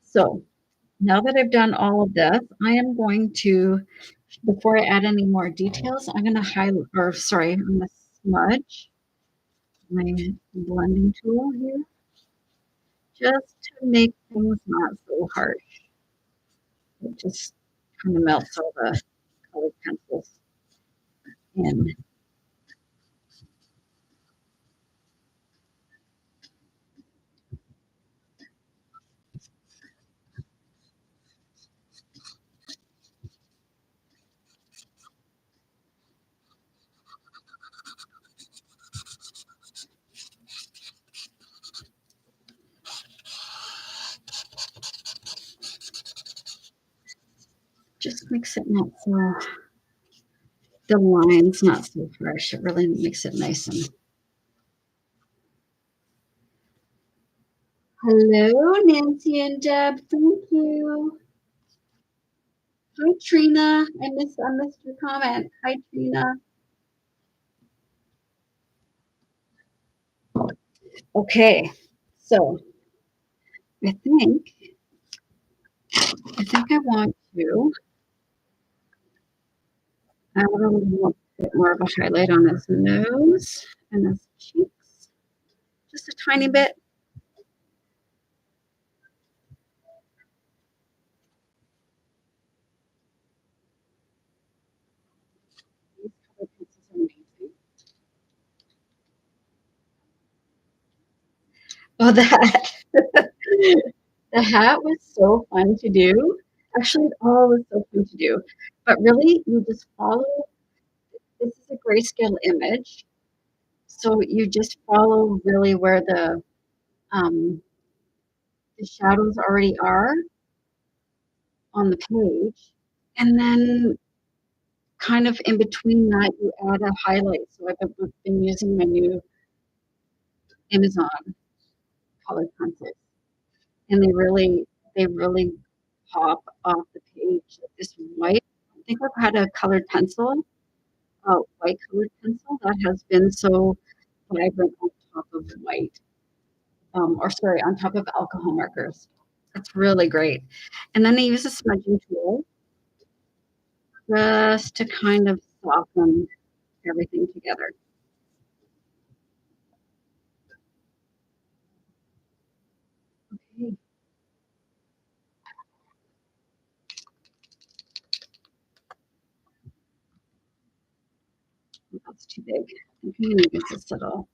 So now that I've done all of this, I am going to, before I add any more details, I'm going to highlight, or sorry, I'm going to smudge my blending tool here just to make things not so harsh. It just kind of melts all the colored pencils in. Just makes it not so, the lines not so harsh. It really makes it nice and. Hello, Nancy and Deb. Thank you. Hi, Trina. I missed your comment. Hi, Trina. Okay, so I think I want to add a little bit more of a highlight on his nose and his cheeks, just a tiny bit. These color pencils are amazing. Oh, the hat was so fun to do. Actually, it all was so fun to do. But really, you just follow. This is a grayscale image, so you just follow really where the shadows already are, on the page, and then kind of in between that, you add a highlight. So I've been using my new Amazon colored pencils, and they really pop off the page. Like this white, I think I've had a colored pencil, a white colored pencil that has been so vibrant on top of white, or sorry, on top of alcohol markers. It's really great. And then I use a smudging tool just to kind of soften everything together. Okay, that's too big. I think I'm gonna use this little,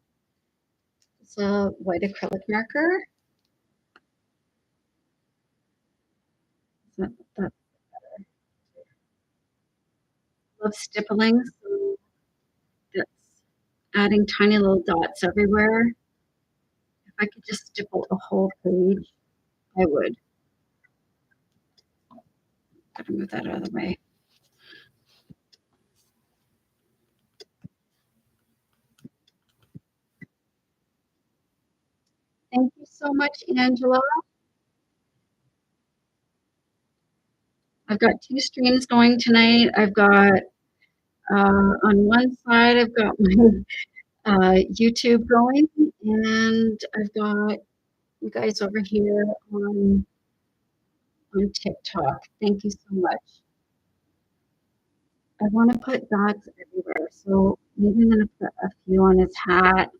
it's a white acrylic marker. That love stippling, so that's adding tiny little dots everywhere. If I could just stipple a whole page, I would. Gotta move that out of the way. Thank you so much, Angela. I've got two streams going tonight. I've got on one side, I've got my YouTube going, and I've got you guys over here on TikTok. Thank you so much. I want to put dots everywhere, so maybe I'm gonna put a few on his hat.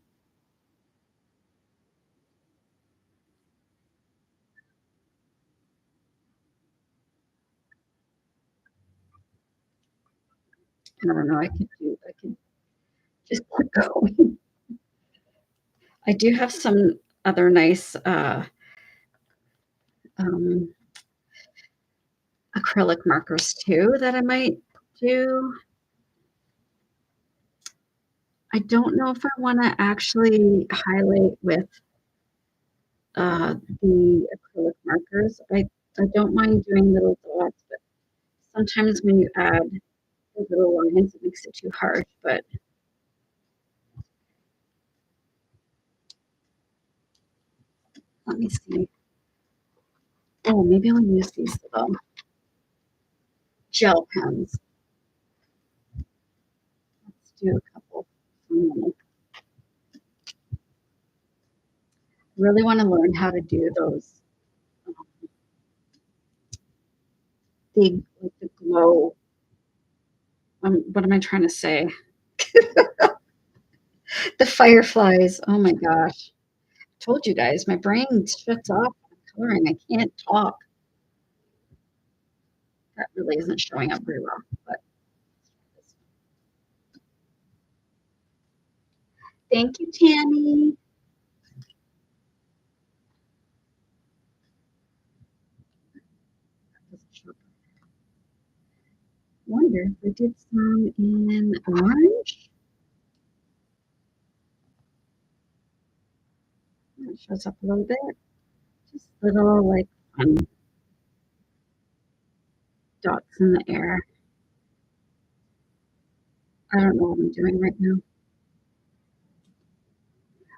I don't know. I could just keep going. I do have some other nice um, acrylic markers too that I might do. I don't know if I want to actually highlight with the acrylic markers. I don't mind doing little dots, but sometimes when you add the little lines, it makes it too harsh. But let me see. Oh, maybe I'll use these little gel pens. Let's do a couple. Really want to learn how to do those um, big, like the glow. What am I trying to say? The fireflies. Oh my gosh. I told you guys, my brain shuts off when I'm coloring. I can't talk. That really isn't showing up very well. But thank you, Tammy. Wonder if I did some in orange. It shows up a little bit. Just little like fun dots in the air. I don't know what I'm doing right now.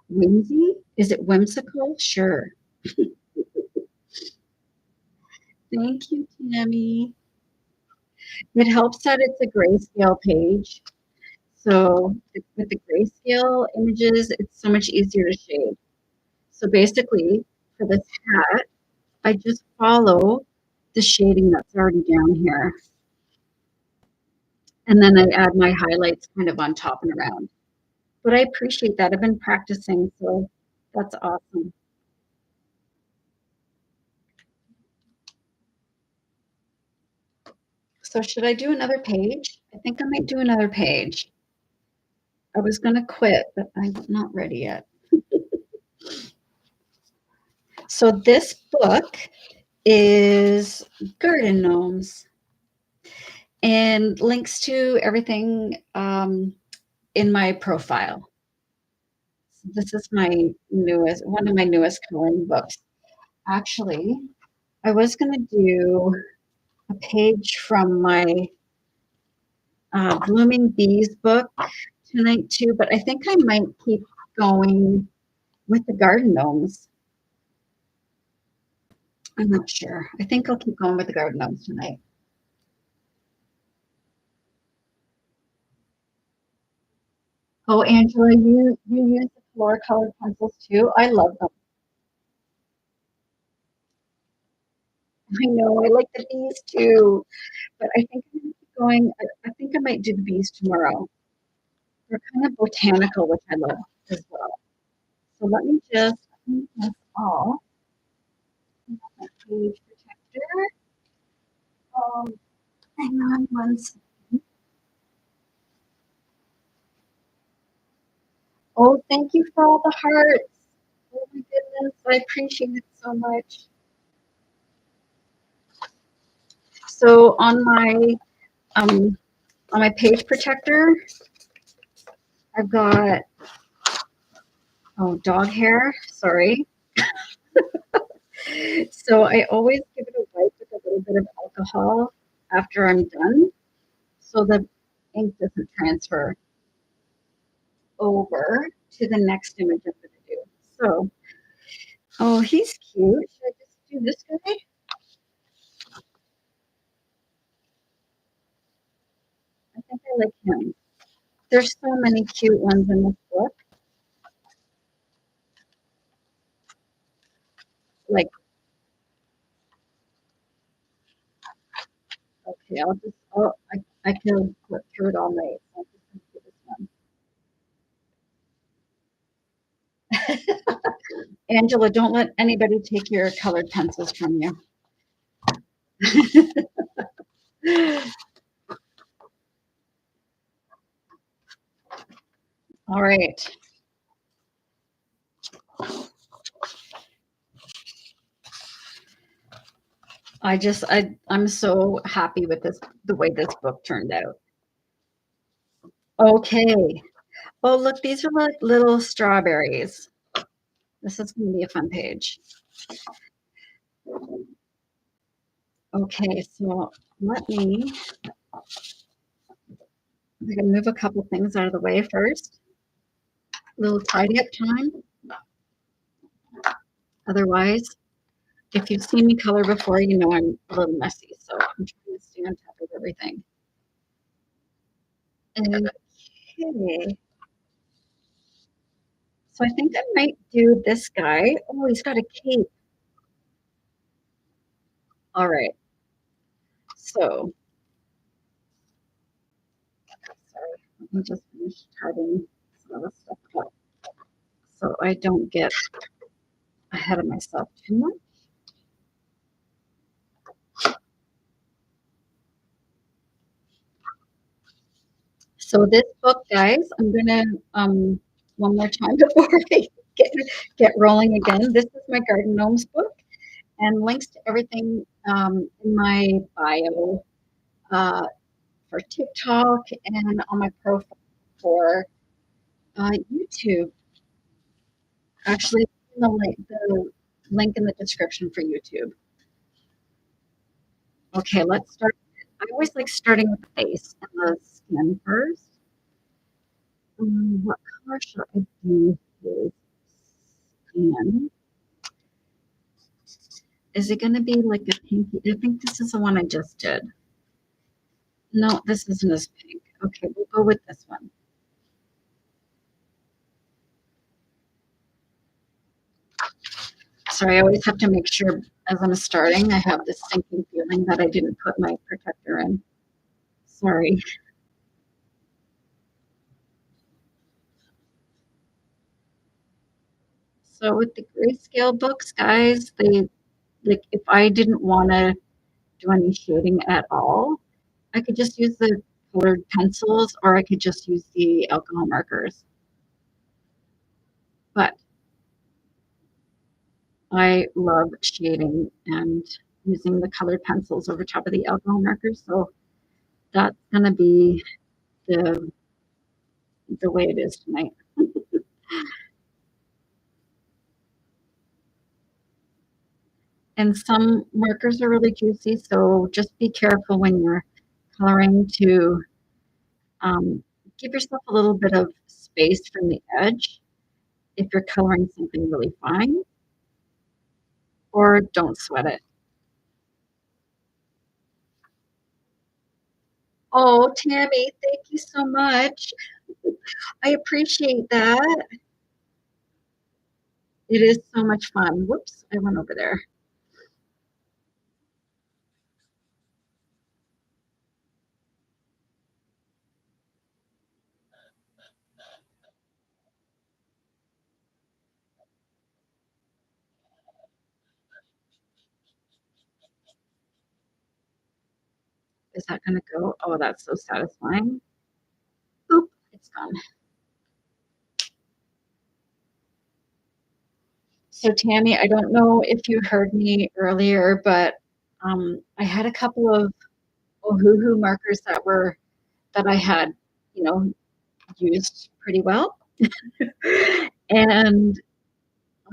Whimsy? Is it whimsical? Sure. Thank you, Tammy. It helps that it's a grayscale page. So with the grayscale images, it's so much easier to shade. So basically, for this hat, I just follow the shading that's already down here. And then I add my highlights kind of on top and around. But I appreciate that. I've been practicing, so that's awesome. So should I do another page? I think I might do another page. I was gonna quit, but I'm not ready yet. So this book is Garden Gnomes and links to everything in my profile. This is my newest, one of my newest coloring books. Actually, I was gonna do. a page from my Blooming Bees book tonight too, but I think I might keep going with the garden gnomes. I'm not sure. I think I'll keep going with the garden gnomes tonight. Oh, Angela, you use the floor colored pencils too? I love them. I know, I like the bees too, but I think I'm gonna keep going. I think I might do the bees tomorrow. They're kind of botanical, which I love as well. So let me just clean this off. My page protector. Um, hang on one second. Oh, thank you for all the hearts. Oh my goodness, I appreciate it so much. So um on my page protector, I've got dog hair. Sorry. So I always give it a wipe with a little bit of alcohol after I'm done, so the ink doesn't transfer over to the next image I'm going to do. So, oh, he's cute. Should I just do this guy? I think I like him. There's so many cute ones in this book. Like, okay, I can flip through it all night. So I'm just going to do this one. Angela, don't let anybody take your colored pencils from you. All right. I'm so happy with the way this book turned out. Okay. Oh, look, these are like little strawberries. This is going to be a fun page. Okay, so I'm going to move a couple things out of the way first. A little tidy up time. Otherwise, if you've seen me color before, you know I'm a little messy, so I'm trying to stay on top of everything. Okay. So I think I might do this guy. Oh, he's got a cape. All right. So, sorry, let me just finish typing some of the stuff up so I don't get ahead of myself too much. So this book, guys, I'm gonna one more time before I get get rolling again. This is my Garden Gnomes book, and links to everything in my bio uh, for TikTok and on my profile for YouTube. Actually, the link in the description for YouTube. Okay, let's start. I always like starting with the face and the skin first. What color should I do his skin? Is it going to be like a pinky? I think this is the one I just did. No, this isn't as pink. Okay, we'll go with this one. Sorry, I always have to make sure as I'm starting, I have this sinking feeling that I didn't put my protector in. Sorry. So with the grayscale books, guys, they like if I didn't want to do any shading at all, I could just use the colored pencils or I could just use the alcohol markers. But I love shading and using the colored pencils over top of the alcohol markers. So that's gonna be the the way it is tonight. and some markers are really juicy, so just be careful when you're coloring to, um, give yourself a little bit of space from the edge if you're coloring something really fine, or don't sweat it. Oh, Tammy, thank you so much. I appreciate that. It is so much fun. Whoops, I went over there. Is that gonna go? Oh, that's so satisfying. Oop, it's gone. So Tammy, I don't know if you heard me earlier, but, I had a couple of Ohuhu markers that I had, you know, used pretty well. And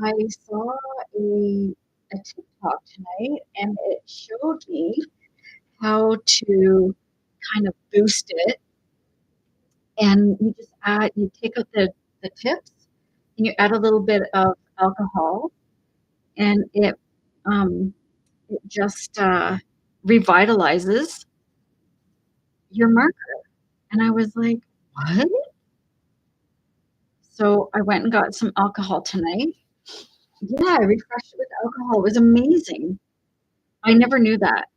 I saw a a TikTok tonight, and it showed me how to kind of boost it, and you take out the tips, and you add a little bit of alcohol, and it just, revitalizes your marker, and I was like, "What?" So I went and got some alcohol tonight. Yeah, I refreshed it with alcohol, it was amazing. I never knew that.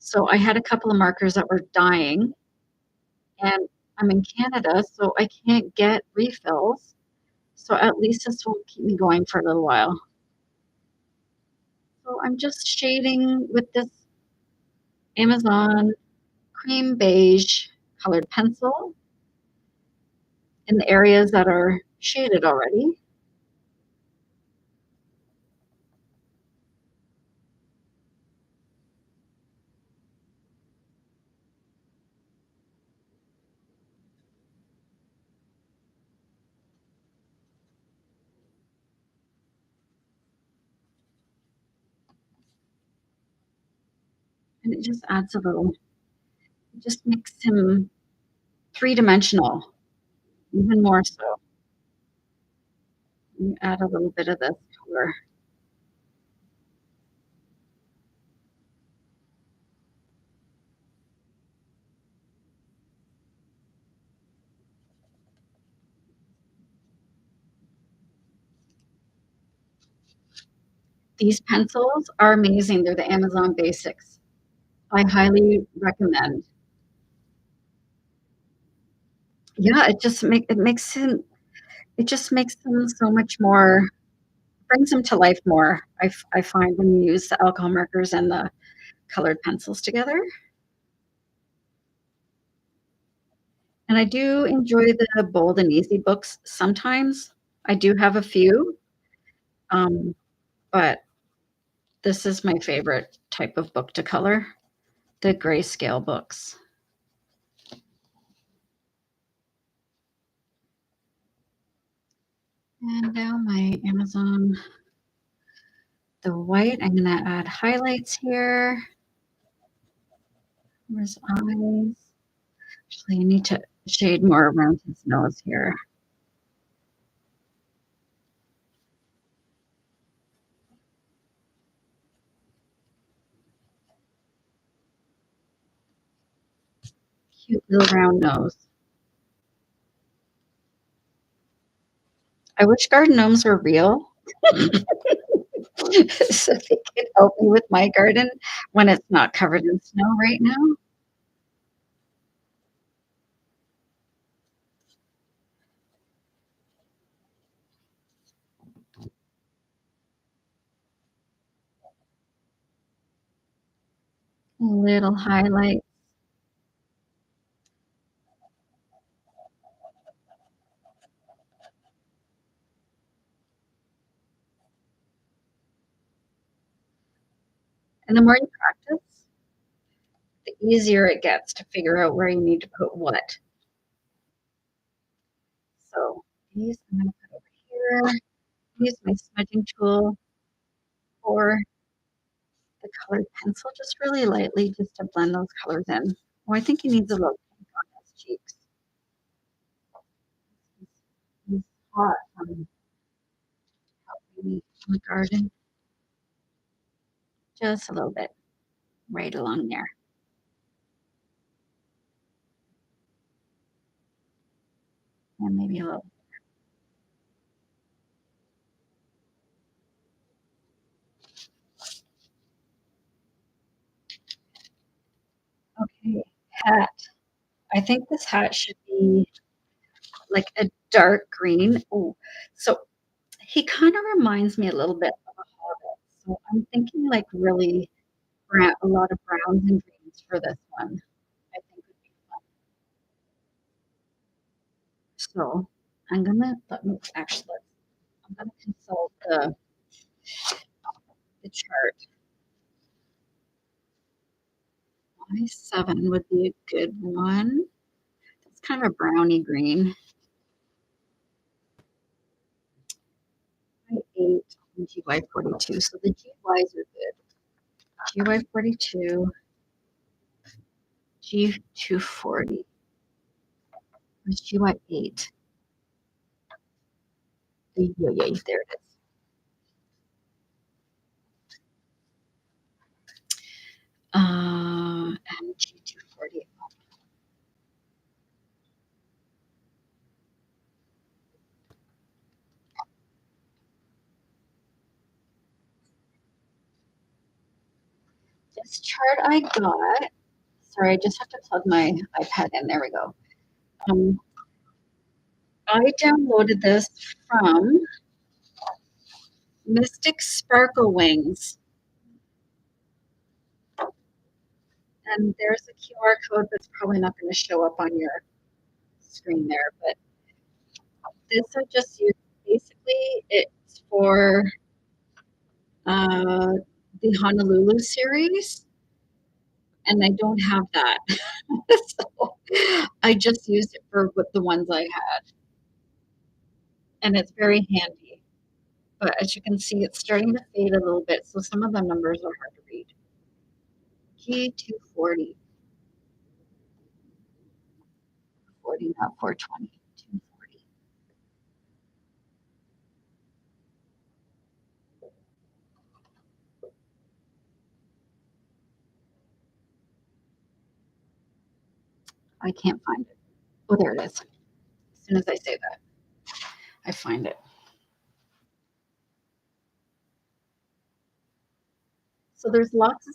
So I had a couple of markers that were dying, and I'm in Canada, so I can't get refills, so at least this will keep me going for a little while. So I'm just shading with this Amazon cream beige colored pencil in the areas that are shaded already, and it just adds a little it just makes him three-dimensional, even more so. You add a little bit of this color. These pencils are amazing, they're the Amazon Basics. I highly recommend. Yeah, it just makes him so much more brings him to life more, I find when you use the alcohol markers and the colored pencils together, and I do enjoy the bold and easy books sometimes. I do have a few, um, but this is my favorite type of book to color, the grayscale books. And now my Amazon the white, I'm gonna add highlights here. Where's eyes? Actually, I need to shade more around his nose here. Cute little round nose. I wish garden gnomes were real so they could help me with my garden when it's not covered in snow right now. Little highlight. And the more you practice, the easier it gets to figure out where you need to put what. So these I'm gonna put over here. Use my smudging tool for colored pencil just really lightly just to blend those colors in. Oh, I think he needs a little pink on his cheeks. He's, he's hot from helping me in the garden. Just a little bit right along there. And maybe a little. Okay, hat. I think this hat should be like a dark green. Oh, so he kind of reminds me a little bit of a hobbit. So I'm thinking like really brown, a lot of browns and greens for this one. I think would be fun. So let me actually I'm gonna consult the chart. I7 would be a good one. It's kind of a browny green. I8 and GY42. So the GYs are good. GY42, G240. Where's GY8? Yeah, yeah, there it is. And G240. This chart I got, sorry, I just have to plug my iPad in. There we go. Um, I downloaded this from Mystic Sparkle Wings. And there's a QR code that's probably not going to show up on your screen there, but this I just used. Basically, it's for uh, the Honolulu series, and I don't have that. So I just used it for with the ones I had, and it's very handy. But as you can see, it's starting to fade a little bit, so some of the numbers are hard to read. G240, 40, not 420, 240. I can't find it. Oh, there it is. As soon as I say that, I find it. So there's lots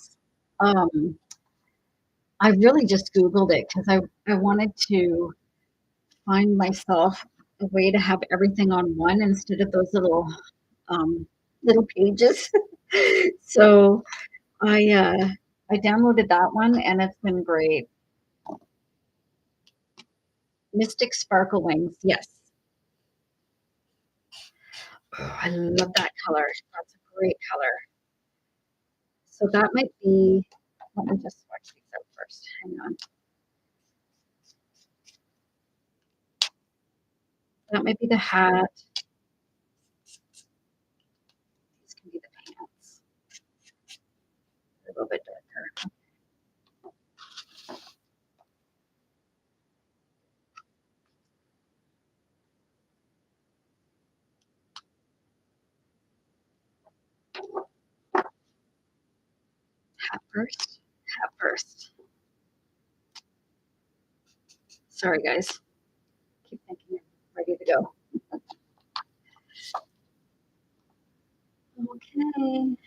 of, I really just Googled it because I wanted to find myself a way to have everything on one instead of those um, little pages. So I downloaded that one and it's been great. Mystic Sparkle Wings, yes. Oh, I love that color. That's a great color. So that might be, let me just swatch these out first. Hang on. That might be the hat. These can be the pants. A little bit darker. Hat first. Hat first. Sorry, guys. Keep thinking you're ready to go. Okay.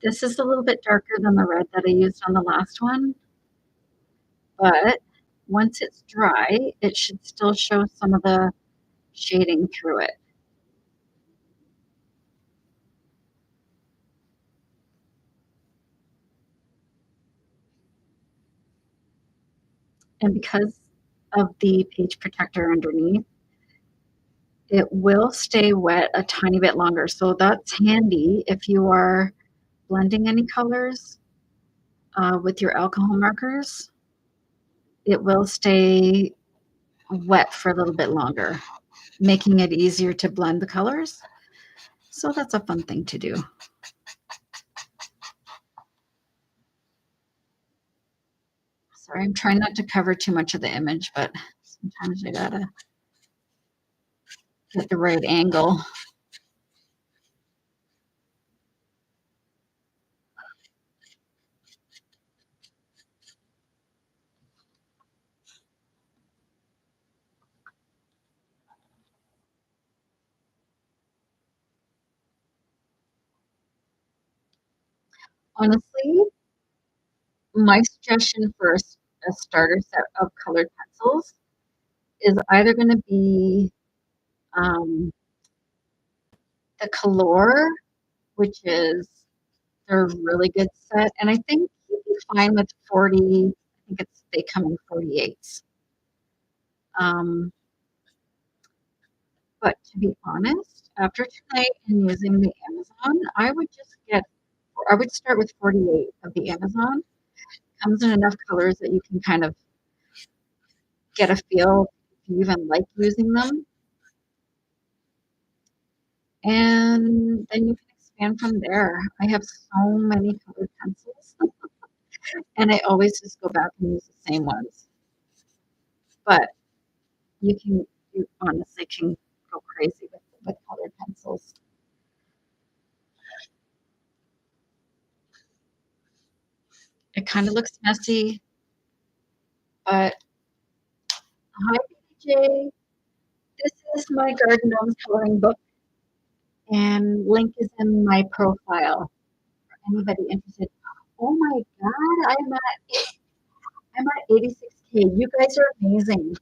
This is a little bit darker than the red that I used on the last one, but once it's dry, it should still show some of the shading through it. And because of the page protector underneath, it will stay wet a tiny bit longer. So that's handy if you are blending any colors with your alcohol markers. It will stay wet for a little bit longer, making it easier to blend the colors. So that's a fun thing to do. Sorry, I'm trying not to cover too much of the image, but sometimes I gotta get the right angle. Honestly, my suggestion for a starter set of colored pencils is either gonna be, um, the Color, which is they're a really good set, and I think you'd be fine with 40. I think they come in 48s. Um, but to be honest, after tonight and using the Amazon, I would start with 48 of the Amazon. Comes in enough colors that you can kind of get a feel if you even like using them, and then you can expand from there. I have so many colored pencils, and I always just go back and use the same ones. But you honestly can go crazy with colored pencils. It kind of looks messy, but hi, BJ. This is my garden gnomes coloring book, and link is in my profile for anybody interested. Oh my God, I'm at 86K. You guys are amazing.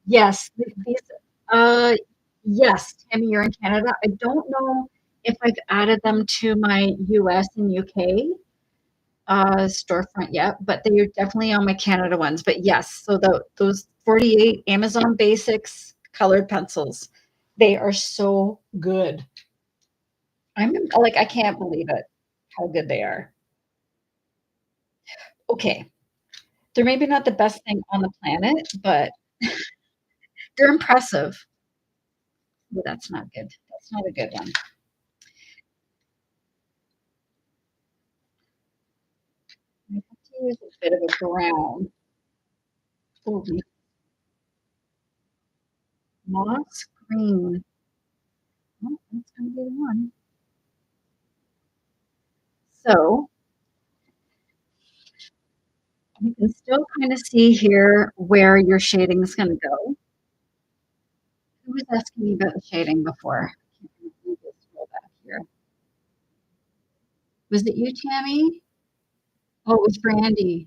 Yes, these, uh, yes, Tammy, you're in Canada. I don't know if I've added them to my US and UK storefront yet, but they are definitely on my Canada ones. But yes, so those 48 Amazon Basics colored pencils, they are so good. I'm like, I can't believe it, how good they are. Okay, they're maybe not the best thing on the planet, but they're impressive. But that's not good. That's not a good one. I have to use a bit of a brown. Oh, moss green. Oh, that's gonna be the one. So you can still kind of see here where your shading is going to go. Who was asking me about the shading before? Let me just scroll back here. Was it you, Tammy? Oh, it was Brandy.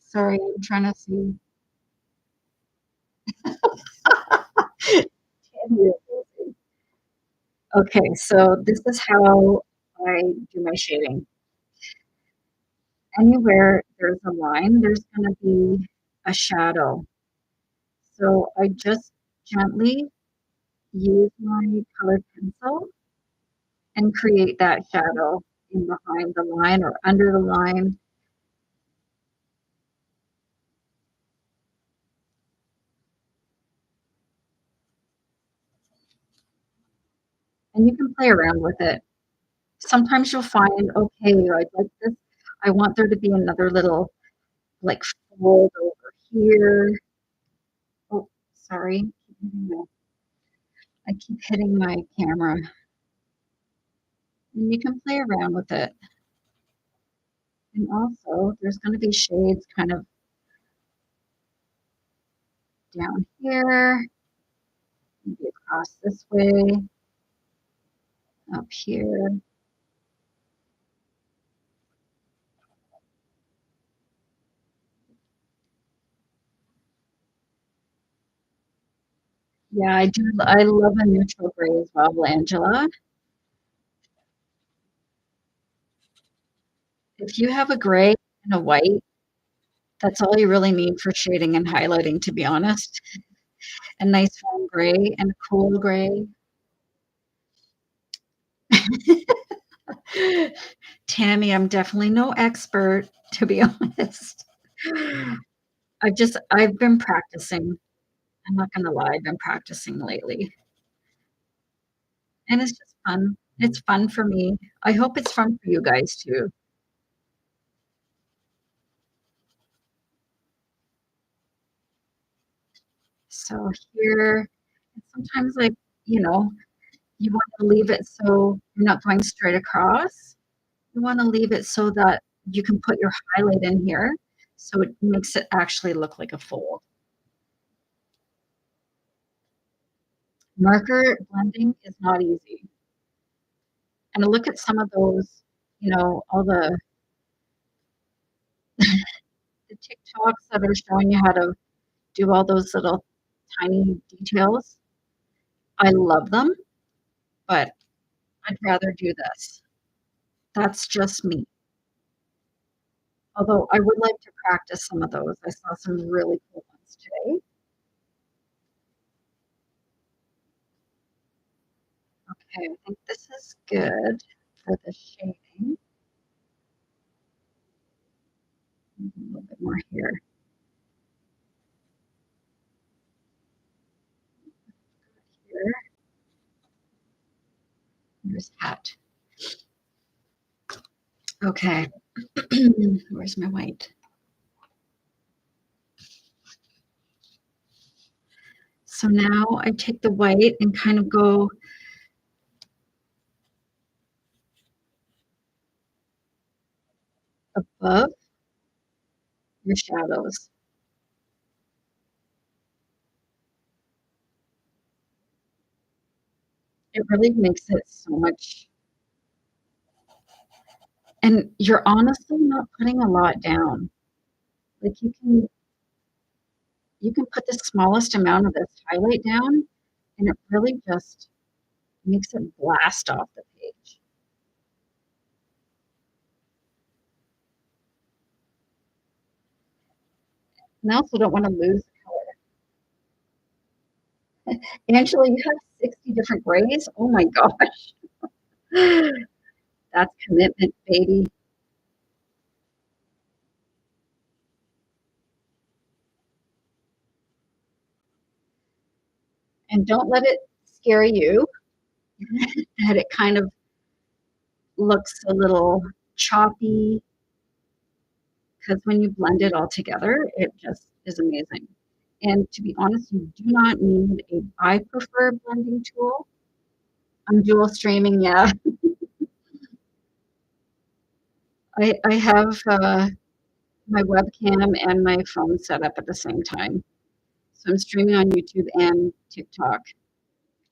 Sorry, I'm trying to see. Tammy, you're amazing. Okay, so this is how I do my shading. Anywhere there's a line, there's going to be a shadow. So I just gently use my colored pencil and create that shadow in behind the line or under the line. And you can play around with it. Sometimes you'll find, okay, I'd like this. I want there to be another little like fold over here. Oh, sorry. I keep hitting my camera. And you can play around with it. And also, there's going to be shades kind of down here, maybe across this way, up here. Yeah, I do. I love a neutral gray as well, Angela. If you have a gray and a white, that's all you really need for shading and highlighting, to be honest. A nice warm gray and a cool gray. Tammy, I'm definitely no expert, to be honest. I've been practicing. I'm not gonna lie, I've been practicing lately, and it's just fun. It's fun for me. I hope it's fun for you guys too. So here, sometimes, like, you know, you wanna leave it so you're not going straight across. You wanna leave it so that you can put your highlight in here, so it makes it actually look like a fold. Marker blending is not easy, and I look at some of those, all the TikToks that are showing you how to do all those little tiny details. I love them, but I'd rather do this. That's just me. Although I would like to practice some of those. I saw some really cool ones today. Okay, I think this is good for the shading. A little bit more here. Here. Here's hat. Okay. Where's my white? So now I take the white and kind of go above your shadows. It really makes it so much, and you're honestly not putting a lot down. Like, you can put the smallest amount of this highlight down, and it really just makes it blast off the page. And I also don't wanna lose the color. Angela, you have 60 different grays? Oh my gosh. That's commitment, baby. And don't let it scare you that it kind of looks a little choppy, because when you blend it all together, it just is amazing. And to be honest, you do not need a I prefer blending tool. I'm dual streaming, yeah. I have, my webcam and my phone set up at the same time. So I'm streaming on YouTube and TikTok.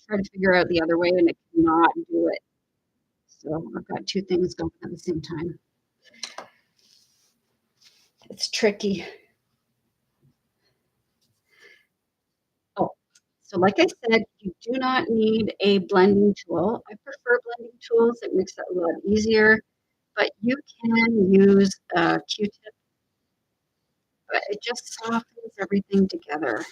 Try to figure out the other way, and it cannot do it. So I've got 2 things going at the same time. It's tricky. Oh, so like I said, you do not need a blending tool. I prefer blending tools. It makes it a lot easier, but you can use a Q-tip, but it just softens everything together.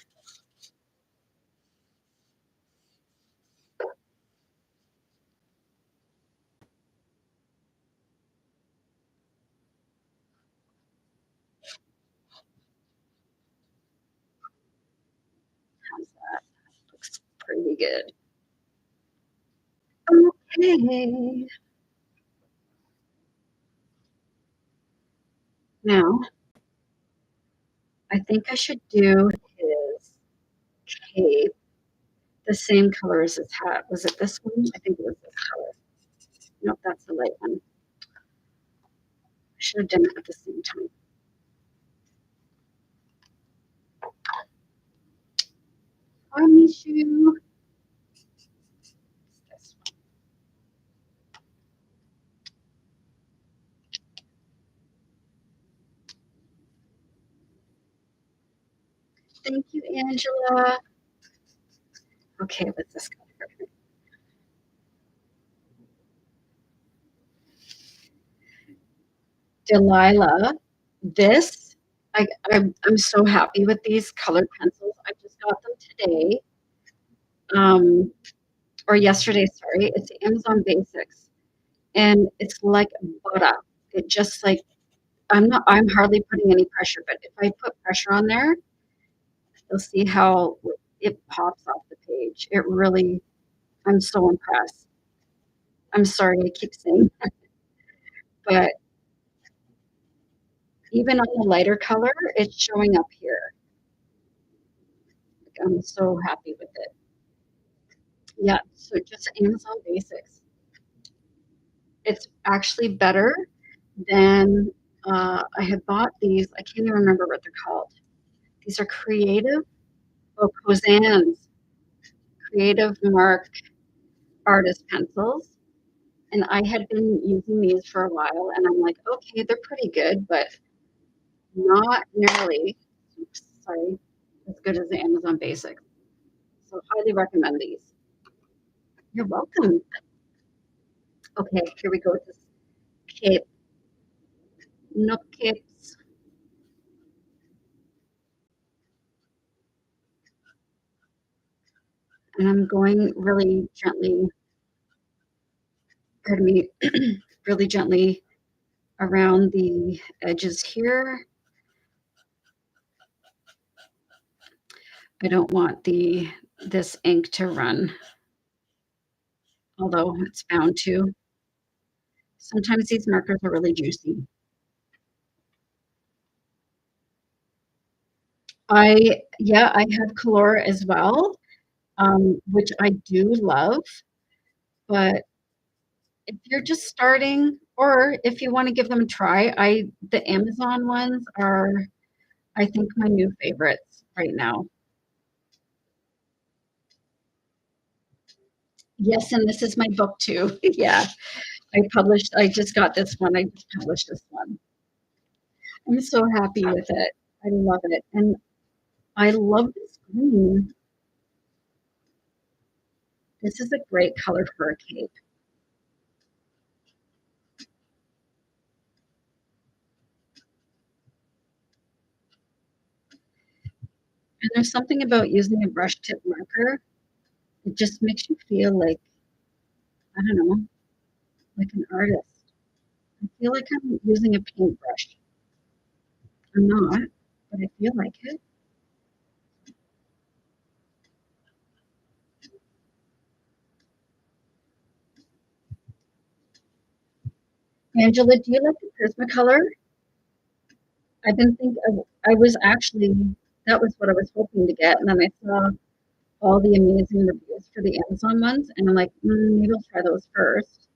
How's that? Looks pretty good. Okay. Now, I think I should do his cape the same color as his hat. Was it this one? I think it was this color. Nope, that's the light one. I should have done it at the same time. Hi, Mishu. This one. Thank you, Angela. Okay, what's this color? Delilah. This, I'm so happy with these colored pencils. I just got them today, um, or yesterday, sorry. It's the Amazon Basics, and it's like butter. It just, like, I'm hardly putting any pressure, but if I put pressure on there, you'll see how it pops off the page. It really I'm so impressed. I'm sorry I keep saying that, but even on the lighter color, it's showing up here. I'm so happy with it. Yeah, so just Amazon Basics. It's actually better than, I had bought these, I can't even remember what they're called. These are creative Cozann's Creative Mark Artist pencils, and I had been using these for a while, and I'm like, "Okay, they're pretty good, but not nearly," oops, sorry, "as good as the Amazon Basics." So highly recommend these. You're welcome. Okay, here we go with this cape. Nook capes, and I'm going really gently, pardon me, really gently around the edges here. I don't want this ink to run, although it's bound to. Sometimes these markers are really juicy. Yeah, I have Color as well, which I do love, but if you're just starting or if you wanna give them a try, I the Amazon ones are, I think, my new favorites right now. Yes, and this is my book too. Yeah, I just got this one, I just published this one. I'm so happy with it. I love it, and I love this green. This is a great color for a cape. And there's something about using a brush tip marker, it just makes you feel like, I don't know, like an artist. I feel like I'm using a paintbrush. I'm not, but I feel like it. Angela, do you like the Prismacolor? I've been thinking, I was actually, that was what I was hoping to get, and then I saw all the amazing reviews for the Amazon ones, and I'm like, maybe I'll try those first.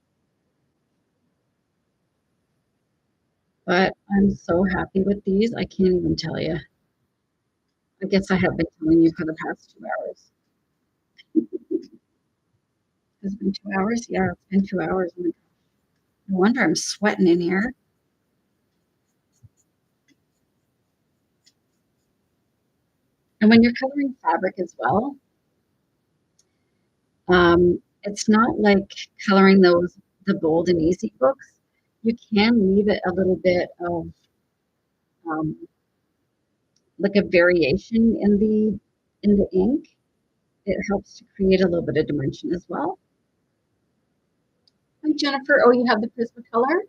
But I'm so happy with these. I can't even tell you. I guess I have been telling you for the past 2 hours. Has it been 2 hours? Yeah, it's been 2 hours. Oh my God. No wonder I'm sweating in here. And when you're coloring fabric as well, it's not like coloring the bold and easy books. You can leave it a little bit of um, like a variation in the ink. It helps to create a little bit of dimension as well. Hi, Jennifer. Oh, you have the Prismacolor?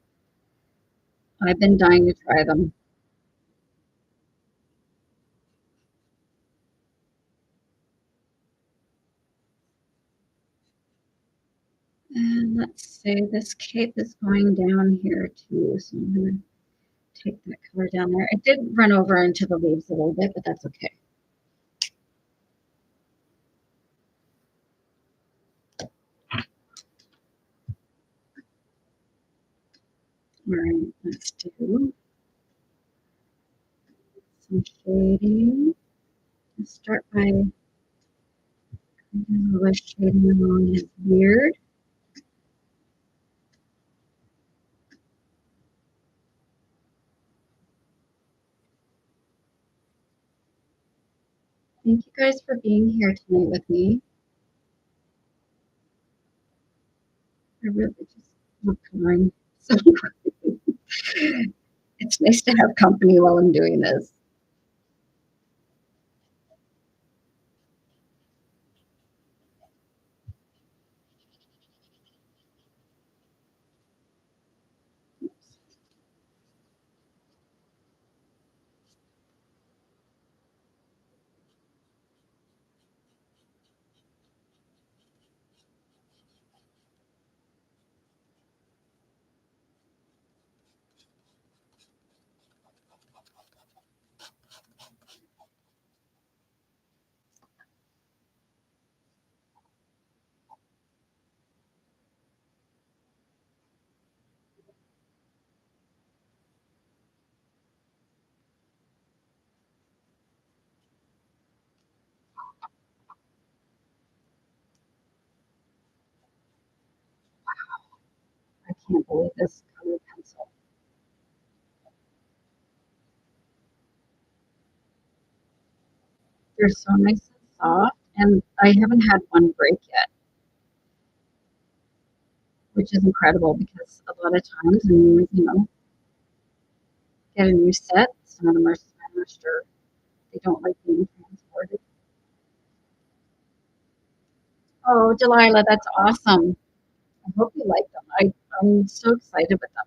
I've been dying to try them. And let's say this cape is going down here too, so I'm gonna take that color down there. It did run over into the leaves a little bit, but that's okay. All right, let's do some shading. Let's start by doing a little shading along his beard. Thank you guys for being here tonight with me. I really just love coloring. So it's nice to have company while I'm doing this. can't believe this colored pencil. They're so nice and soft, and I haven't had one break yet, which is incredible because a lot of times when you get a new set, some of them are smashed or they don't like being transported. Oh, Delilah, that's awesome. I hope you like them. I'm so excited with them.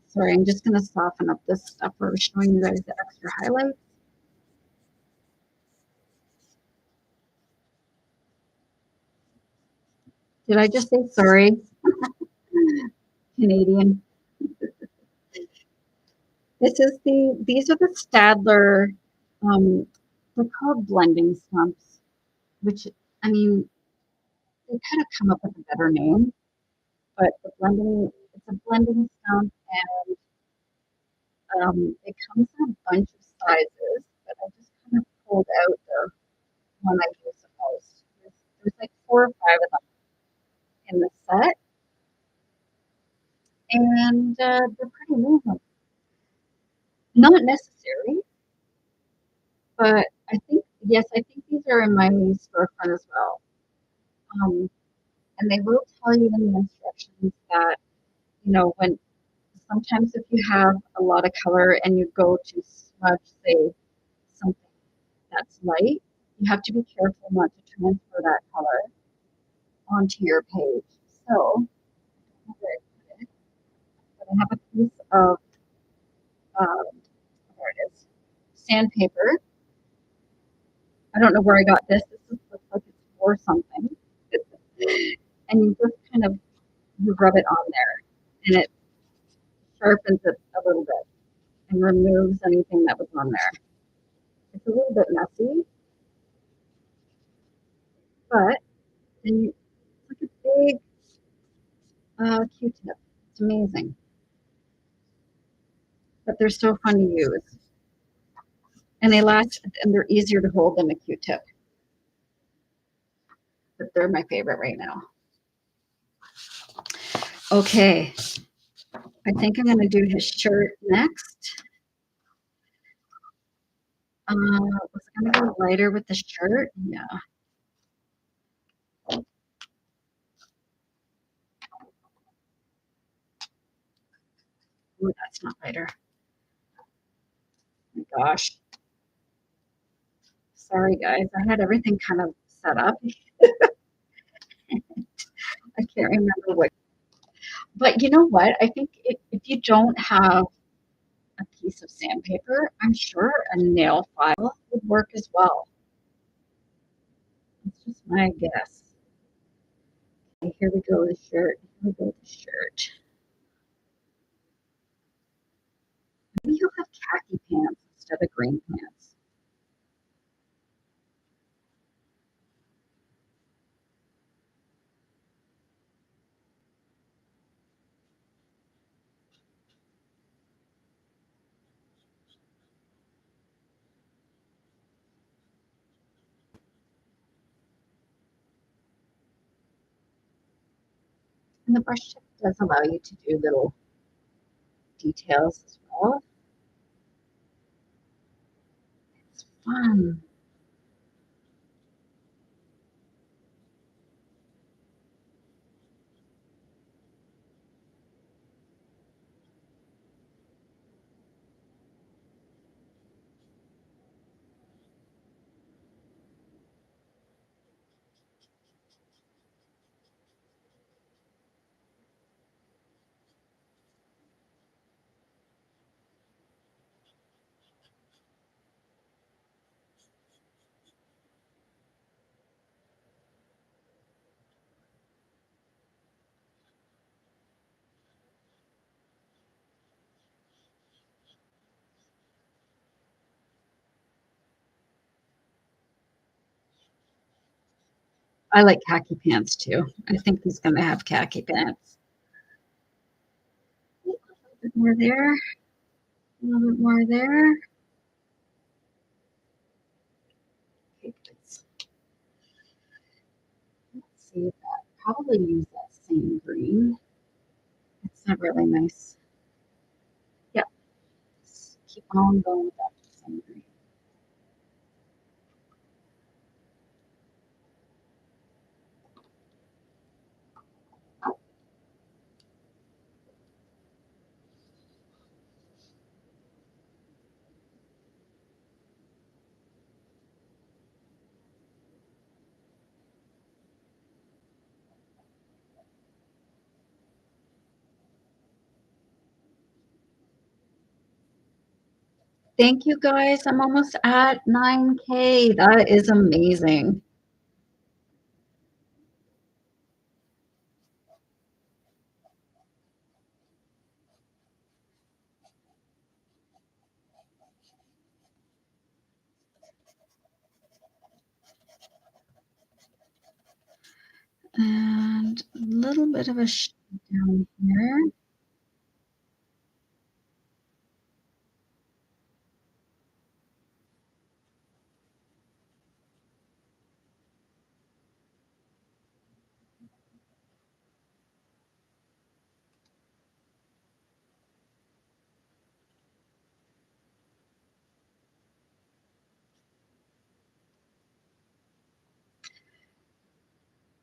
Sorry, I'm just going to soften up this stuff for showing you guys the extra highlights. Did I just say sorry? Canadian. These are the Stadler, um, they're called blending stumps, which, I mean, they kind of come up with a better name, but it's a blending stump, and it comes in a bunch of sizes, but I just kind of pulled out the one I use the most. There's like 4 or 5 of them in the set, and they're pretty amazing. Not necessary, but yes, I think these are in my storefront as well. Um, and they will tell you in the instructions that, when sometimes if you have a lot of color and you go to smudge, say, something that's light, you have to be careful not to transfer that color onto your page. So, where I put it, but I have a piece of, um, there it is, sandpaper. I don't know where I got this. This just looks like it's for something. And you just kind of you rub it on there, and it sharpens it a little bit and removes anything that was on there. It's a little bit messy, but then it's like a big Q-tip. It's amazing, but they're so fun to use, and they last, and they're easier to hold than a Q-tip. But they're my favorite right now. Okay, I think I'm going to do his shirt next. Was I going to go lighter with the shirt? Yeah. Ooh, that's not lighter. Oh my gosh. Sorry, guys. I had everything kind of set up. I can't remember what. But you know what? I think if you don't have a piece of sandpaper, I'm sure a nail file would work as well. It's just my guess. Okay, here we go, the shirt. Here we go, the shirt. Maybe you'll have khaki pants instead of green pants. And the brush tip does allow you to do little details as well. It's fun. I like khaki pants too. I think he's going to have khaki pants. A little bit more there. A little bit more there. Okay, let's see that. Probably use that same green. It's a really nice. Yep. Let's keep on going with that same green. Thank you guys. I'm almost at 9K. That is amazing. And a little bit of a shade down here.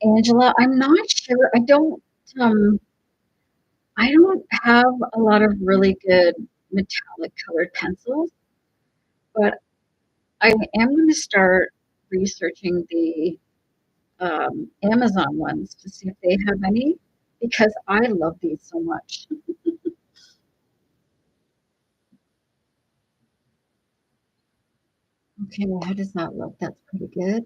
Angela, I'm not sure. Um, I don't have a lot of really good metallic colored pencils, but I am going to start researching the Amazon ones to see if they have any because I love these so much. Okay, well, how does that look? That's pretty good.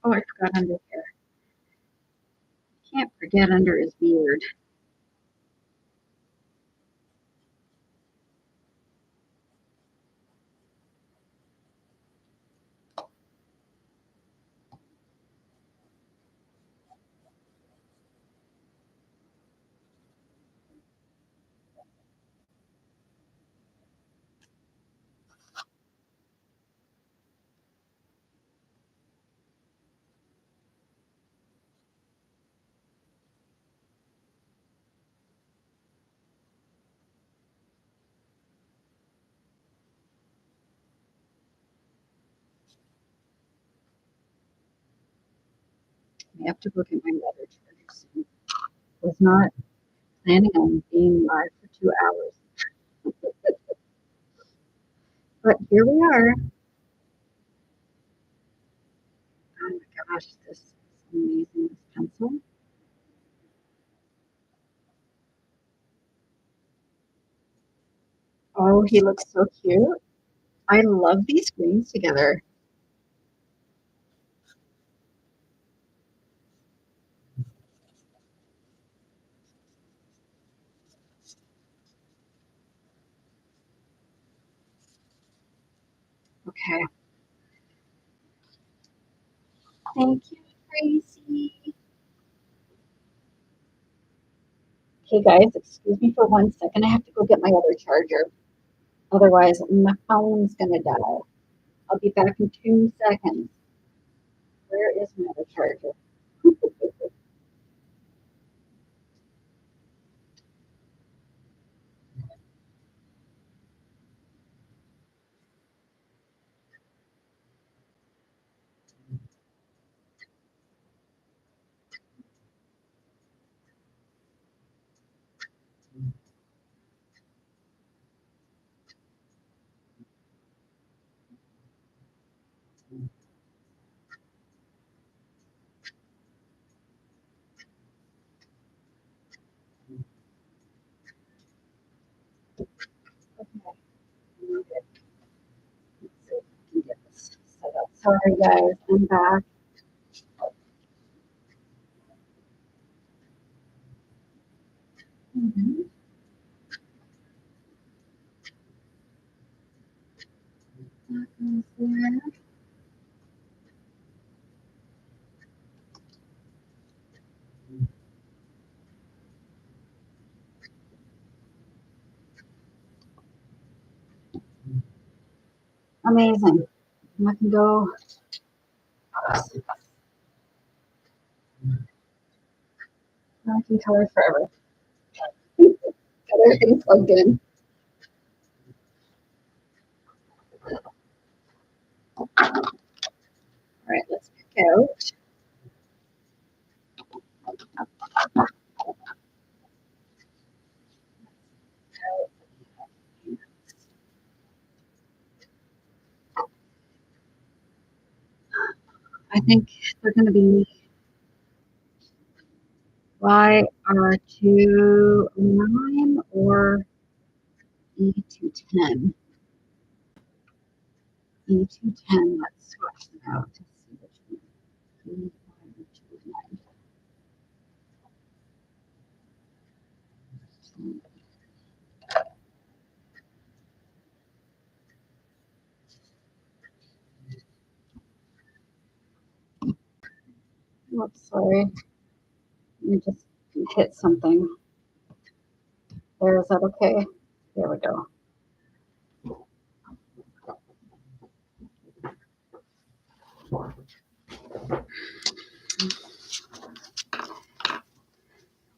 Oh, I forgot under here. Can't forget under his beard. I have to go get my leather charger soon. Was not planning on being live for 2 hours, but here we are. Oh my gosh, this is amazing, this pencil. Oh, he looks so cute. I love these greens together. Okay. Thank you, Tracy. Okay, guys, excuse me for 1 second. I have to go get my other charger. Otherwise, my phone's gonna die. I'll be back in 2 seconds. Where is my other charger? Okay. Let's see if I can get this set up. Sorry, guys. I'm back. Amazing. I can go. I can color forever. Got everything plugged in. All right, let's pick out. I think they're going to be YR209 or E210. E210, let's swatch them out to see which one. E5 Oops, sorry. Let me just hit something. There, is that okay? There we go.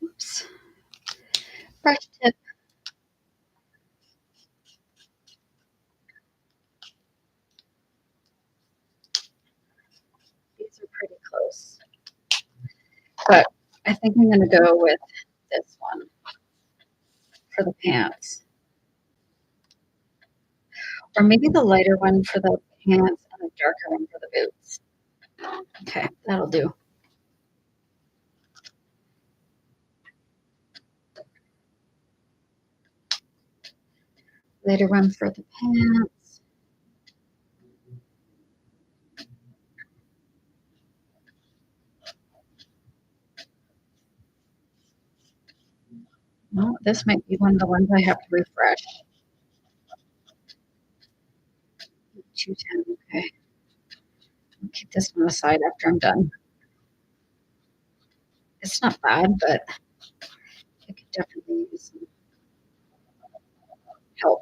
Oops. Brush tip. These are pretty close. But I think I'm going to go with this one for the pants. Or maybe the lighter one for the pants and the darker one for the boots. Okay, that'll do. Lighter one for the pants. No, this might be one of the ones I have to refresh. 210, okay. I'll keep this one aside after I'm done. It's not bad, but I could definitely use some help.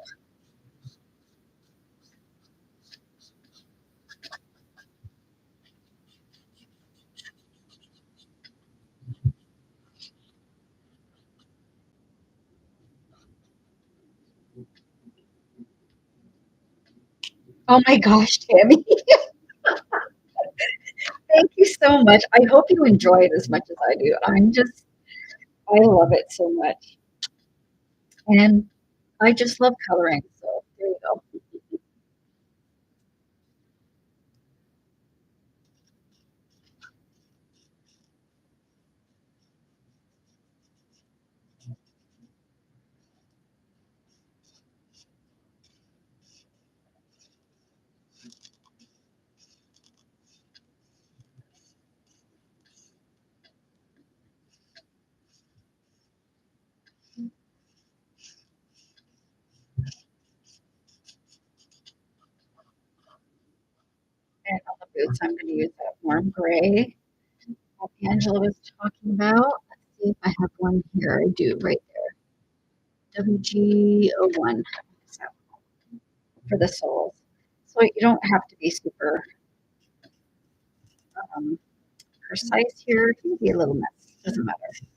Oh my gosh, Tammy. Thank you so much. I hope you enjoy it as much as I do. I love it so much. And I just love coloring. So there you go. And on the boots, I'm going to use that warm gray that Angela was talking about. Let's see if I have one here. I do right there. WG01 for the soles. So you don't have to be super um, precise here. It can be a little messy. Doesn't matter.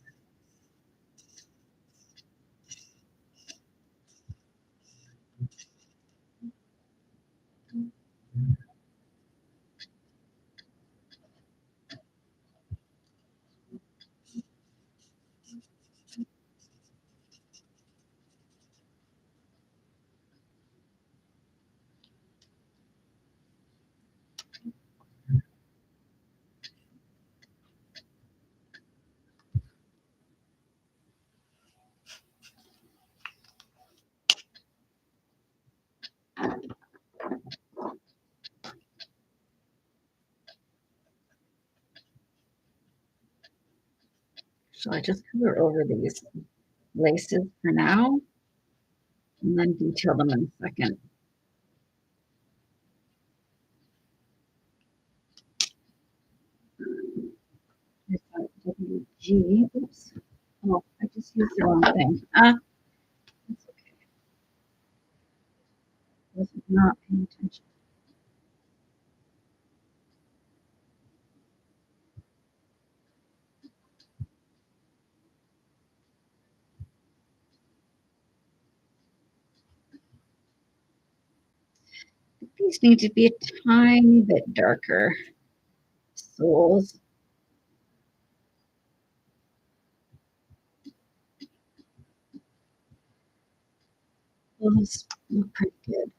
So I just color over these laces for now and then detail them in a second. Here's that WG. Oops. Oh, I just used the wrong thing. That's okay. I was not paying attention. These need to be a tiny bit darker. Soles. Those look pretty good.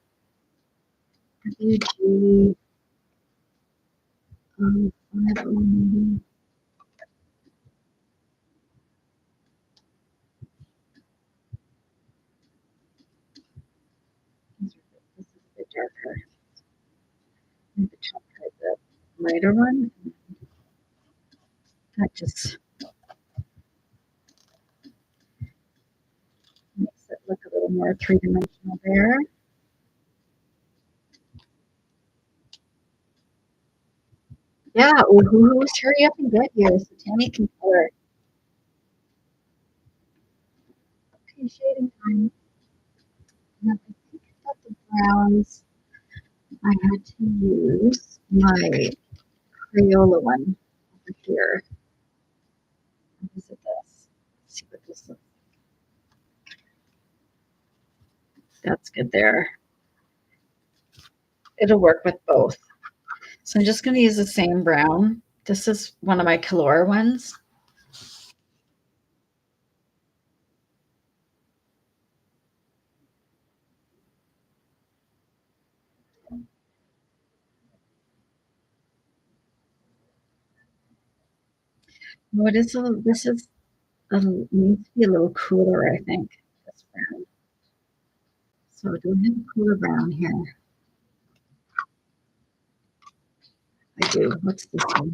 WG, 501. This is a bit darker. And the top part, the lighter one, that just makes it look a little more three-dimensional there. Yeah, ooh, hurry up and get here so Tammy can color. Okay, shading time. Now, I think that the browns, I had to use my Crayola one over here. What is it this? Let's see what this looks like. That's good there. It'll work with both. So I'm just going to use the same brown. This is one of my Color ones. What is this is needs to be a little cooler, I think. This brown. So do we have a cooler brown here? I do. What's this one?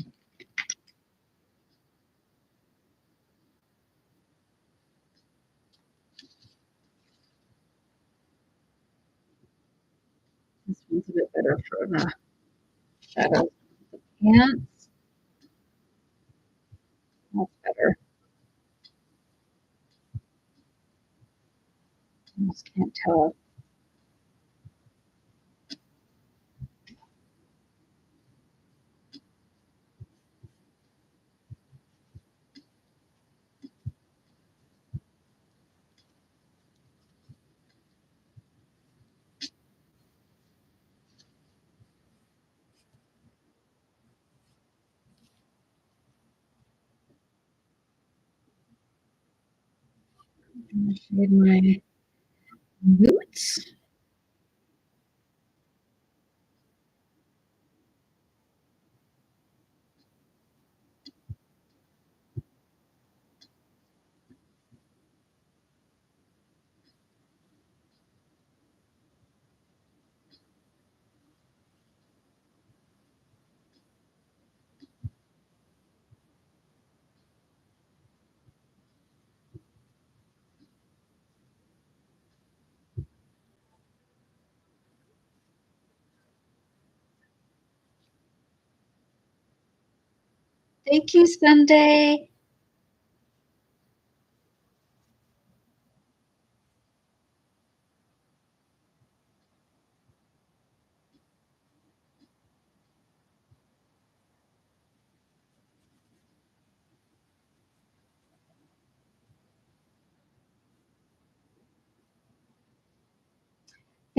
This one's a bit better for the shadows. The pants. That's better. Almost can't tell. I'm going to shade my boots. Thank you, Sunday.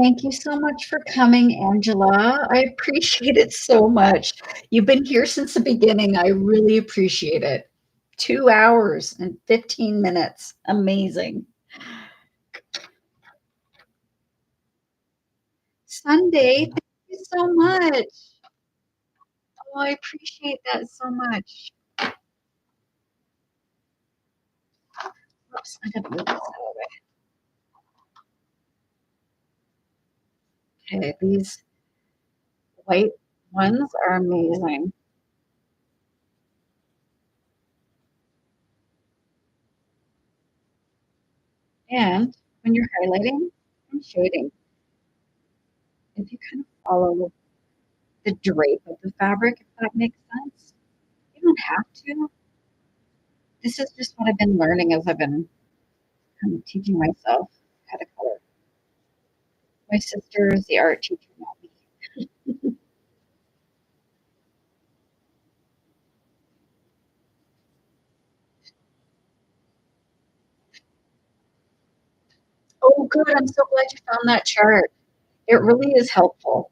Thank you so much for coming, Angela. I appreciate it so much. You've been here since the beginning. I really appreciate it. 2 hours and 15 minutes. Amazing. Sunday, thank you so much. Oh, I appreciate that so much. Oops, I gotta move this out of the way. Okay, these white ones are amazing. And when you're highlighting and shading, if you kind of follow the drape of the fabric, if that makes sense, you don't have to. This is just what I've been learning as I've been kind of teaching myself how to color. My sister is the art teacher, not me. Oh, good. I'm so glad you found that chart. It really is helpful.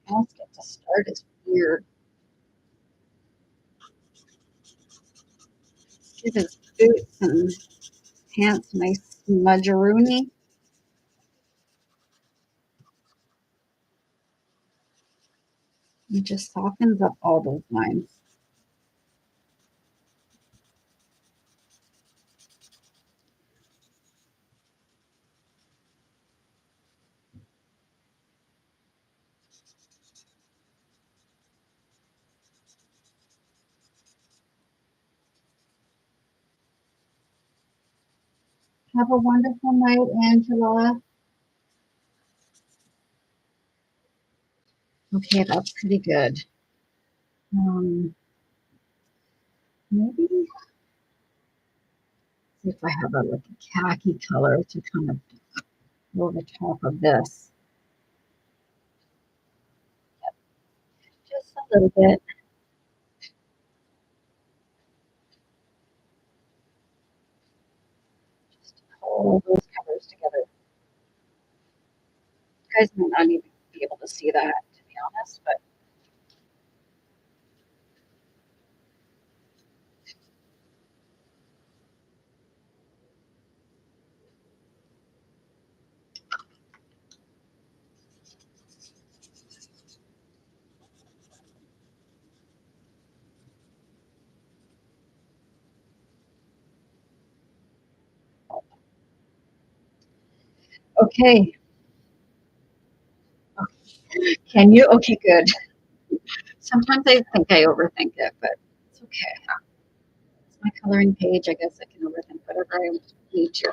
I almost get to start his beard. Give his boots and pants a nice smudgeroonie. It just softens up all those lines. Have a wonderful night, Angela. Okay, that's pretty good. Maybe see if I have a like a khaki color to kind of go over top of this. Just a little bit. Just to pull all those colors together. You guys might not even be able to see that, to be honest, but okay. Can you? Okay, good. Sometimes I think I overthink it, but it's okay. It's my coloring page. I guess I can overthink whatever I need to.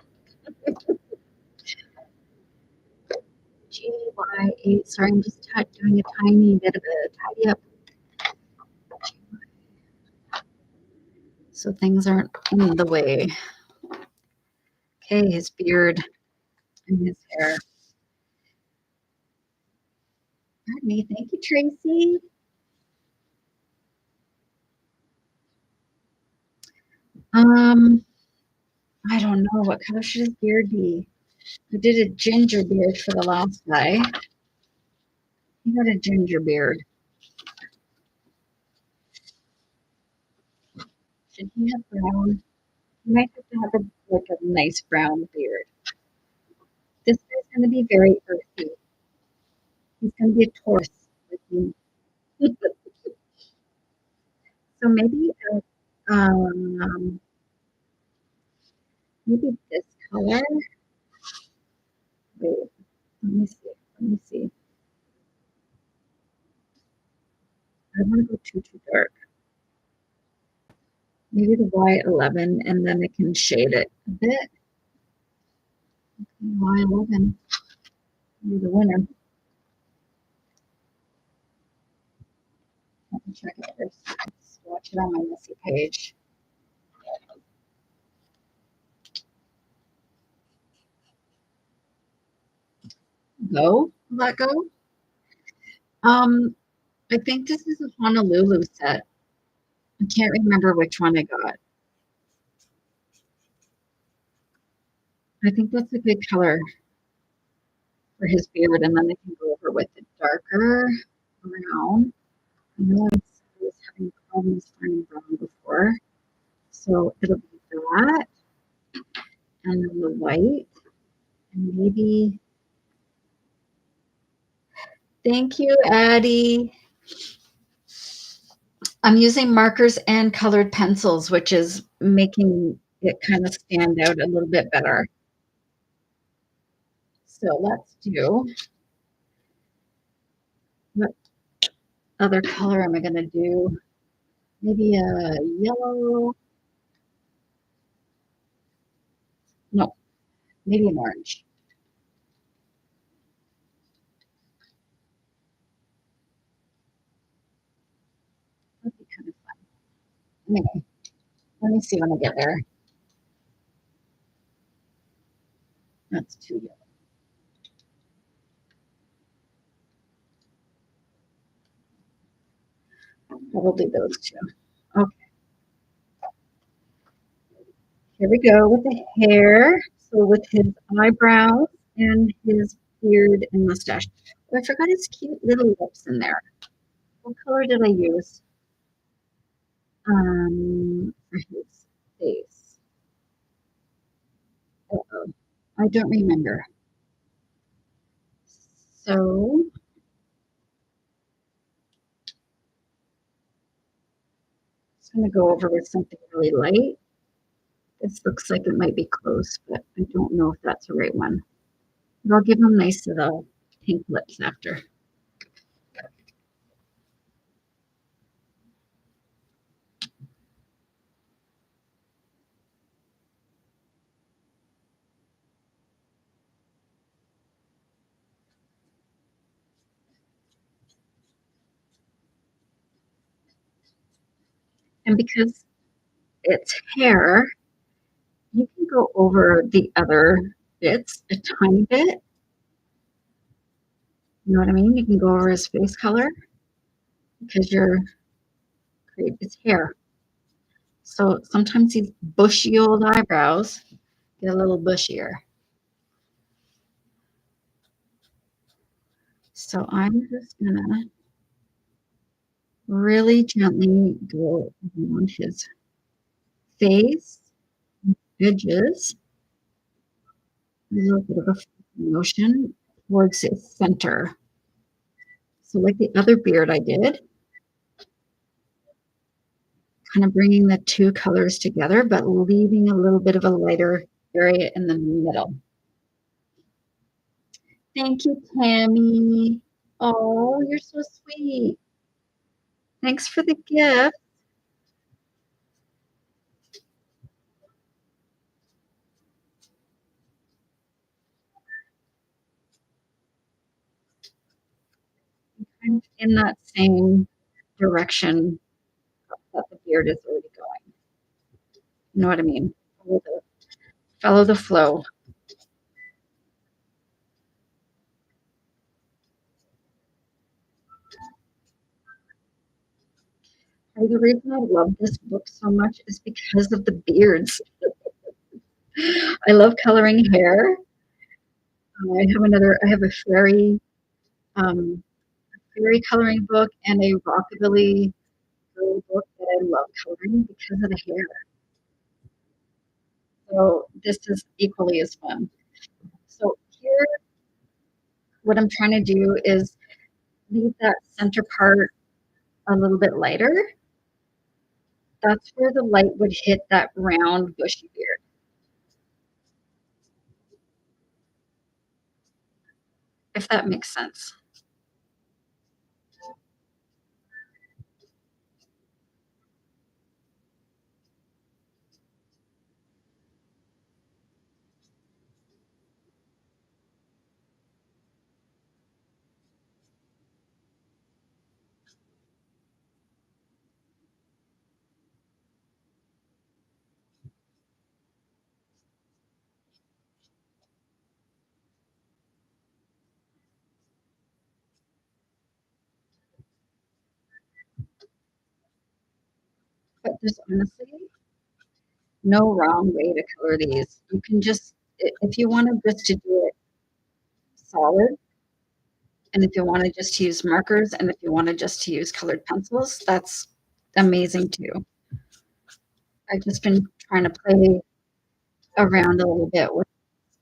GY8. Sorry, I'm just doing a tiny bit of a tidy up so things aren't in the way. Okay, his beard and his hair. Pardon me. Thank you, Tracy. Um, I don't know. What color should his beard be? I did a ginger beard for the last guy. He got a ginger beard. Should he have brown? He might have to have like a nice brown beard. This guy's going to be very earthy. He's going to be a Taurus with me. So um, maybe this color. Wait, let me see. Let me see. I don't want to go too dark. Maybe the Y11, and then I can shade it a bit. Y11, you're the winner. Let me check it first. Let's watch it on my messy page. Go? Will that go? I think this is a Honolulu set. I can't remember which one I got. I think that's a good color for his beard, and then I can go over with the darker brown. I know I was having problems finding brown before, so it'll be that, and then the white, and maybe. Thank you, Addie. I'm using markers and colored pencils, which is making it kind of stand out a little bit better. So let's do, what other color am I going to do? Maybe a yellow. No, maybe an orange. That'd be kind of fun. Anyway, let me see when I get there. That's too yellow. Probably those two. Okay, here we go with the hair. So with his eyebrows, and his beard and mustache. Oh, I forgot his cute little lips in there. What color did I use for his face? Uh-oh. I don't remember. So I'm gonna go over with something really light. This looks like it might be close, but I don't know if that's the right one. But I'll give him nice little pink lips after. And because it's hair, you can go over the other bits a tiny bit. You know what I mean? You can go over his face color because it's hair. So sometimes these bushy old eyebrows get a little bushier. So I'm just gonna really gently go around his face, edges, a little bit of a motion towards his center. So like the other beard I did, kind of bringing the two colors together, but leaving a little bit of a lighter area in the middle. Thank you, Tammy. Oh, you're so sweet. Thanks for the gift. I'm in that same direction that the beard is already going. You know what I mean? Follow the flow. And the reason I love this book so much is because of the beards. I love coloring hair. I have a um, fairy coloring book and a rockabilly girl book that I love coloring because of the hair. So this is equally as fun. So here, what I'm trying to do is leave that center part a little bit lighter. That's where the light would hit that round bushy beard. If that makes sense. But there's honestly no wrong way to color these. You can just, if you want to just to do it solid, and if you want to just use markers, and if you want to just to use colored pencils, that's amazing too. I've just been trying to play around a little bit with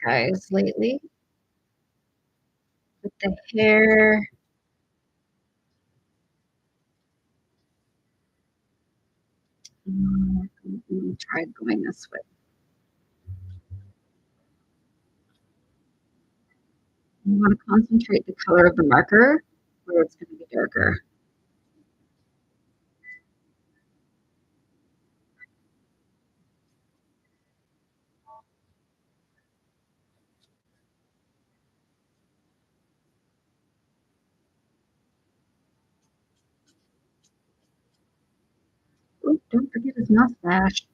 guys lately with the hair. Try going this way. You want to concentrate the color of the marker where it's going to be darker. Oh, don't forget his mustache.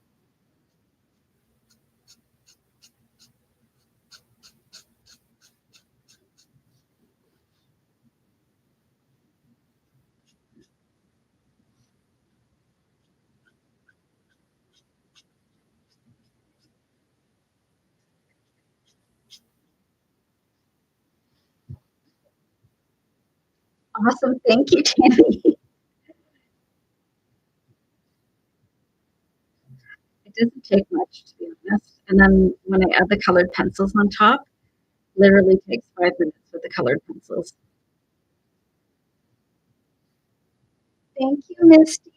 Awesome. Thank you, Tammy. It doesn't take much, to be honest. And then when I add the colored pencils on top, literally takes 5 minutes with the colored pencils. Thank you, Misty.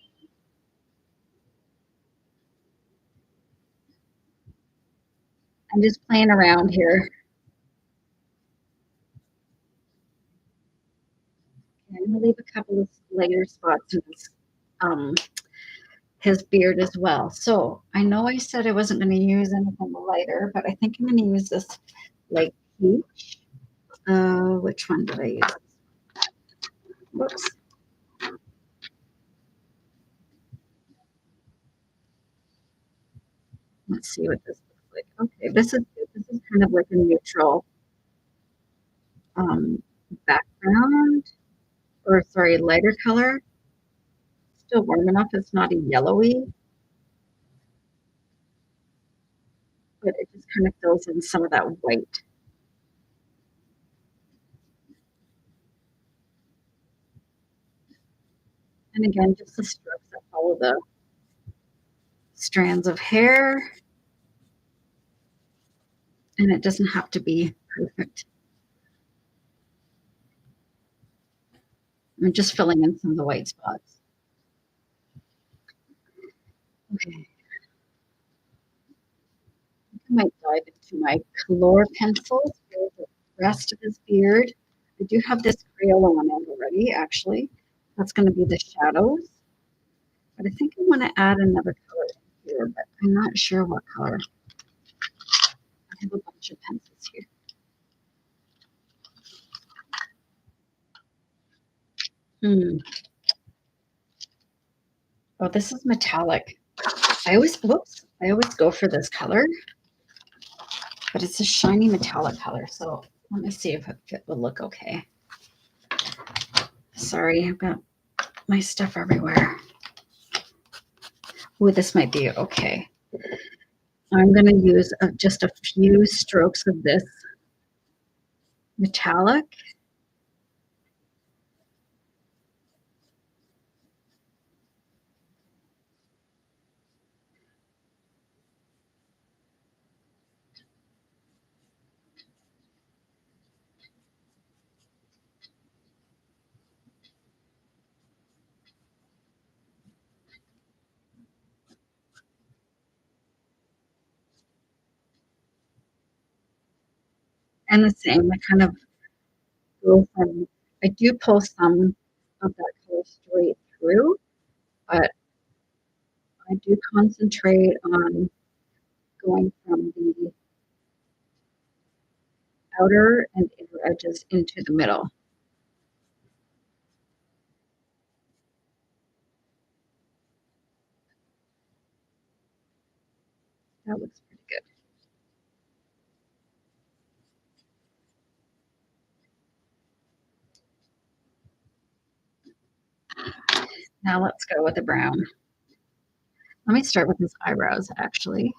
I'm just playing around here. I'm gonna leave a couple of lighter spots in um, his beard as well. So I know I said I wasn't going to use anything lighter, but I think I'm going to use this light peach. Which one did I use? Whoops. Let's see what this looks like. Okay, this is kind of like a neutral um, background, or sorry, lighter color. Still warm enough. It's not a yellowy, but it just kind of fills in some of that white. And again, just the strokes that follow the strands of hair. And it doesn't have to be perfect. I'm just filling in some of the white spots. Okay. I might dive into my color pencils for the rest of his beard. I do have this Crayola one out already, actually. That's going to be the shadows. But I think I want to add another color here, but I'm not sure what color. I have a bunch of pencils here. Hmm. Oh, this is metallic. I always go for this color, but it's a shiny metallic color. So let me see if it will look okay. Sorry, I've got my stuff everywhere. Oh, this might be okay. I'm going to use just a few strokes of this metallic. And the same, I kind of go from, I do pull some of that color straight through, but I do concentrate on going from the outer and inner edges into the middle. That looks pretty good. Now let's go with the brown. Let me start with his eyebrows, actually.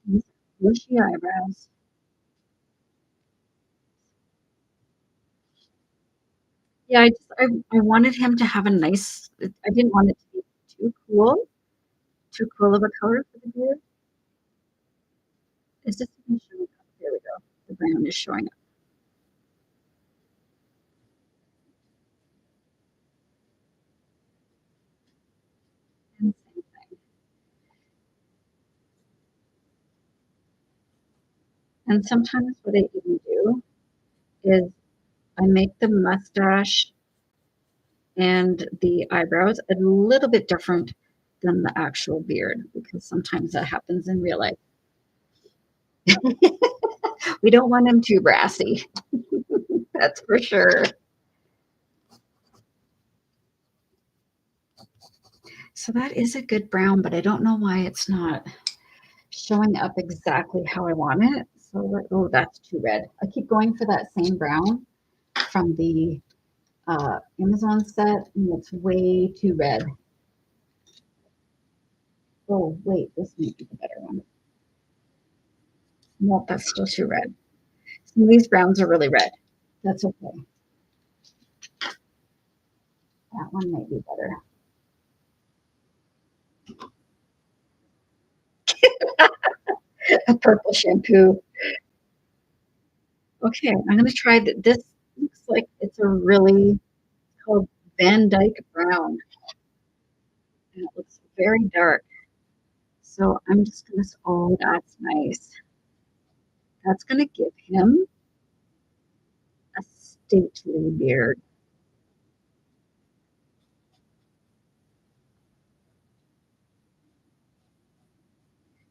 These bushy eyebrows. Yeah, I wanted him to have a nice. I didn't want it to be too cool of a color for the beard. Is this even showing up? There we go. The brown is showing up. And same thing. And sometimes what I even do is I make the mustache and the eyebrows a little bit different than the actual beard because sometimes that happens in real life. We don't want him too brassy. That's for sure. So that is a good brown, but I don't know why it's not showing up exactly how I want it. So, oh, that's too red. I keep going for that same brown from the Amazon set, and it's way too red. Oh, wait, this might be the better one. Nope, that's still too red. Some of these browns are really red. That's okay. That one might be better. A purple shampoo. Okay, I'm gonna try this. Looks like it's a really called Van Dyke Brown, and it looks very dark. So I'm just gonna, oh, that's nice. That's gonna give him a stately beard.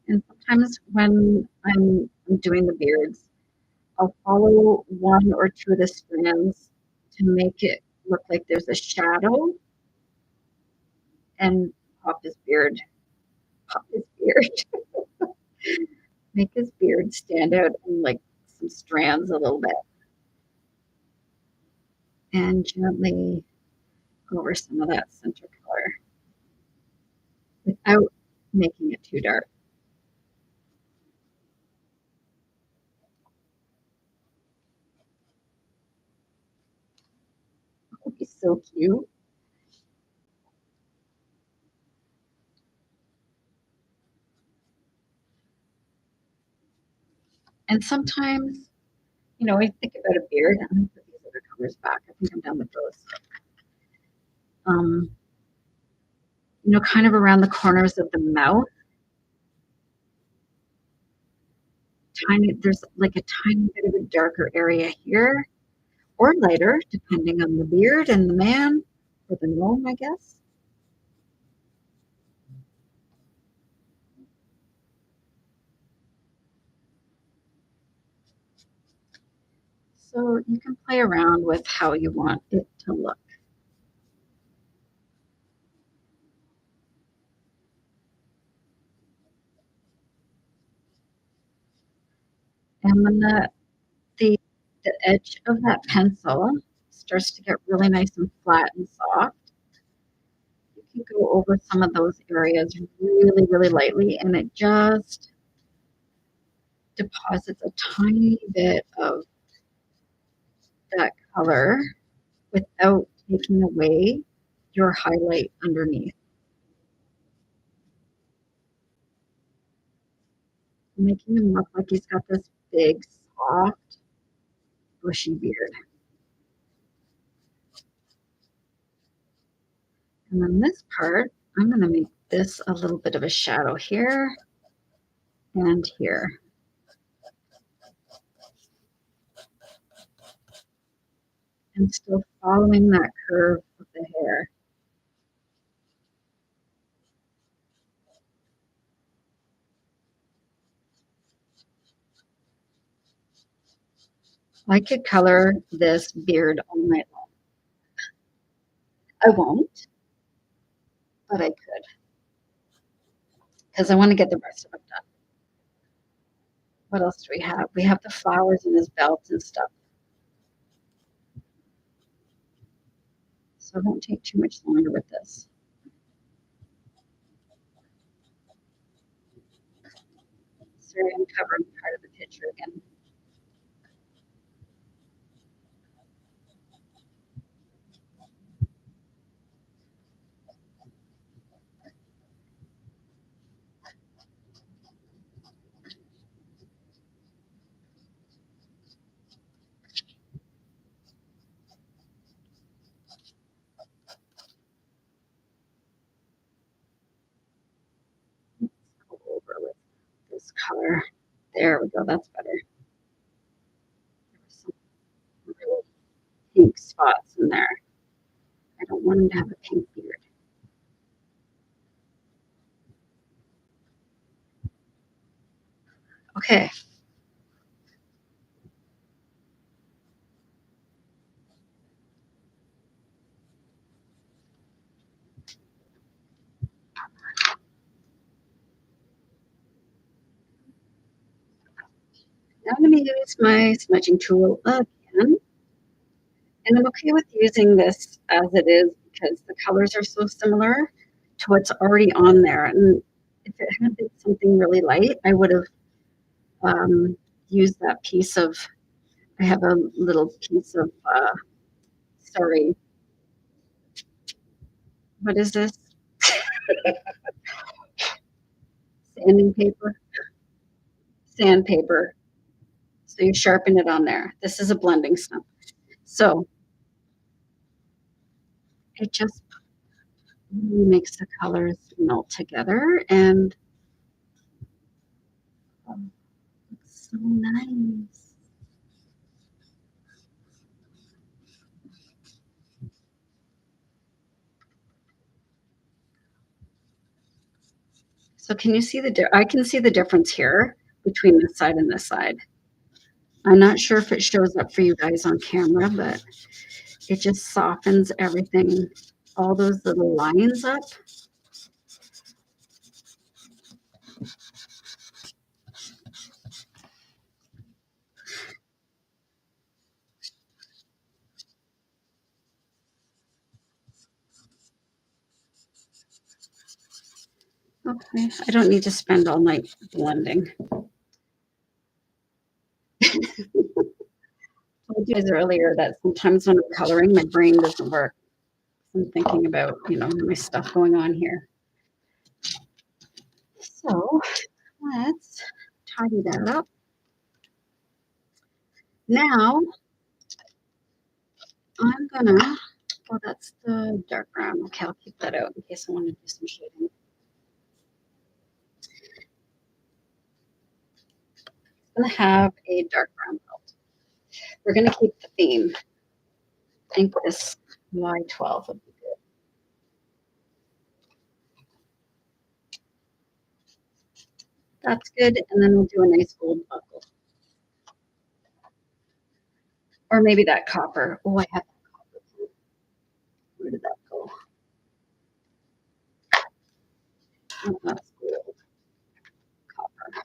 And sometimes when I'm doing the beards, I'll follow one or two of the strands to make it look like there's a shadow and pop his beard, pop his beard, make his beard stand out in like some strands a little bit, and gently go over some of that center color without making it too dark. It would be so cute. And sometimes, I think about a beard. I'm gonna put these other colors back. I think I'm done with those. Um, kind of around the corners of the mouth. There's like a tiny bit of a darker area here, or lighter, depending on the beard and the man, or the gnome, I guess. So you can play around with how you want it to look. And when the the edge of that pencil starts to get really nice and flat and soft, you can go over some of those areas really, really lightly, and it just deposits a tiny bit of that color without taking away your highlight underneath, making him look like he's got this big, soft, bushy beard. And then this part, I'm going to make this a little bit of a shadow here and here. And still following that curve of the hair. I could color this beard all night long. I won't, but I could because I want to get the rest of it done. What else do we have? We have the flowers in his belt and stuff. So it won't take too much longer with this. Sorry, I'm covering part of the picture again. Let's go over with this color. There we go. That's better. There's some really pink spots in there. I don't want him to have a pink beard. Okay. Now I'm going to use my smudging tool again. And I'm okay with using this as it is because the colors are so similar to what's already on there. And If it had been something really light, I would've, used that piece of I have a little piece of, sorry, what is this? Sanding paper? Sandpaper. So you sharpen it on there. This is a blending stump. So it just really makes the colors melt together and, it's so nice. So can you see I can see the difference here between this side and this side. I'm not sure if it shows up for you guys on camera, but it just softens everything, all those little lines up. Okay, I don't need to spend all night blending. I told you guys earlier that sometimes when I'm coloring, my brain doesn't work. I'm thinking about, my stuff going on here. So let's tidy that up. Now I'm gonna, oh, that's the dark brown. Okay, I'll keep that out in case I want to do some shading. I'm gonna have a dark brown belt. We're gonna keep the theme. I think this Y12 would be good. That's good. And then we'll do a nice gold buckle. Or maybe that copper. Oh, I have that copper too. Where did that go? Oh, that's gold copper.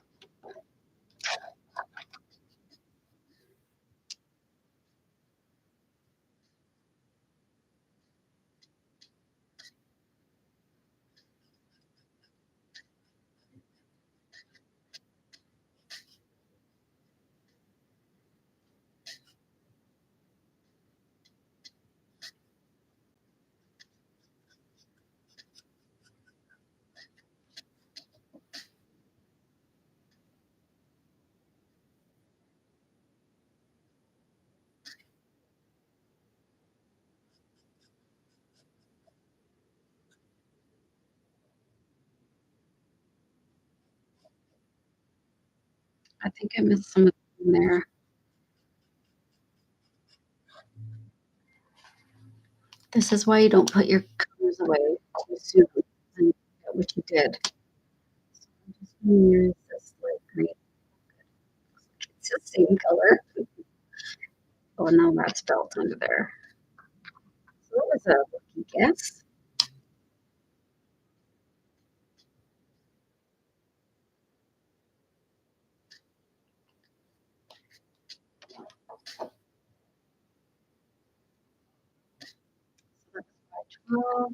I think I missed some of it in there. This is why you don't put your colors away too soon. And forget what you did. So I'm just gonna use this light green. It's the same color. Oh, now that's felt under there. So that was a lucky guess. So that's by 12.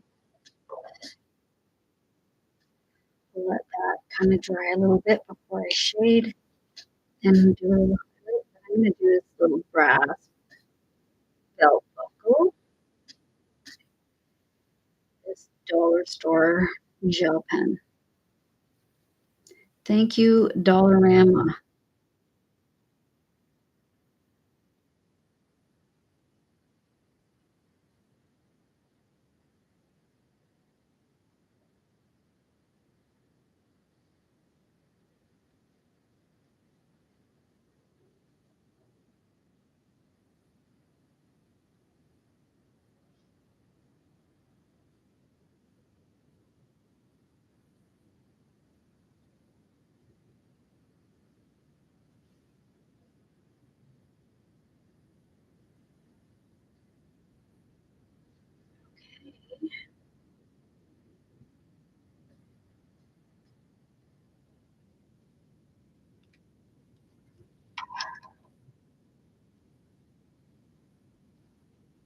We'll let that kind of dry a little bit before I shade and do a little highlight. But I'm going to do this little brass belt buckle, this dollar store gel pen. Thank you, Dollarama.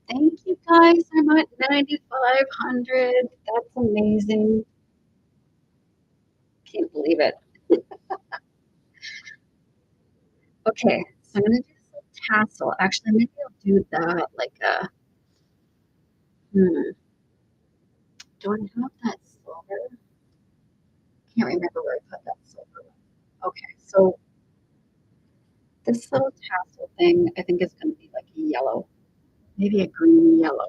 Thank you guys. I'm at 9,500. That's amazing. can't believe it. Okay, so I'm gonna do this little tassel. Actually, maybe I'll do that like a hmm, do I have that silver? Can't remember where I put that silver one. Okay, so this little tassel thing I think is gonna be like a yellow, maybe a green yellow.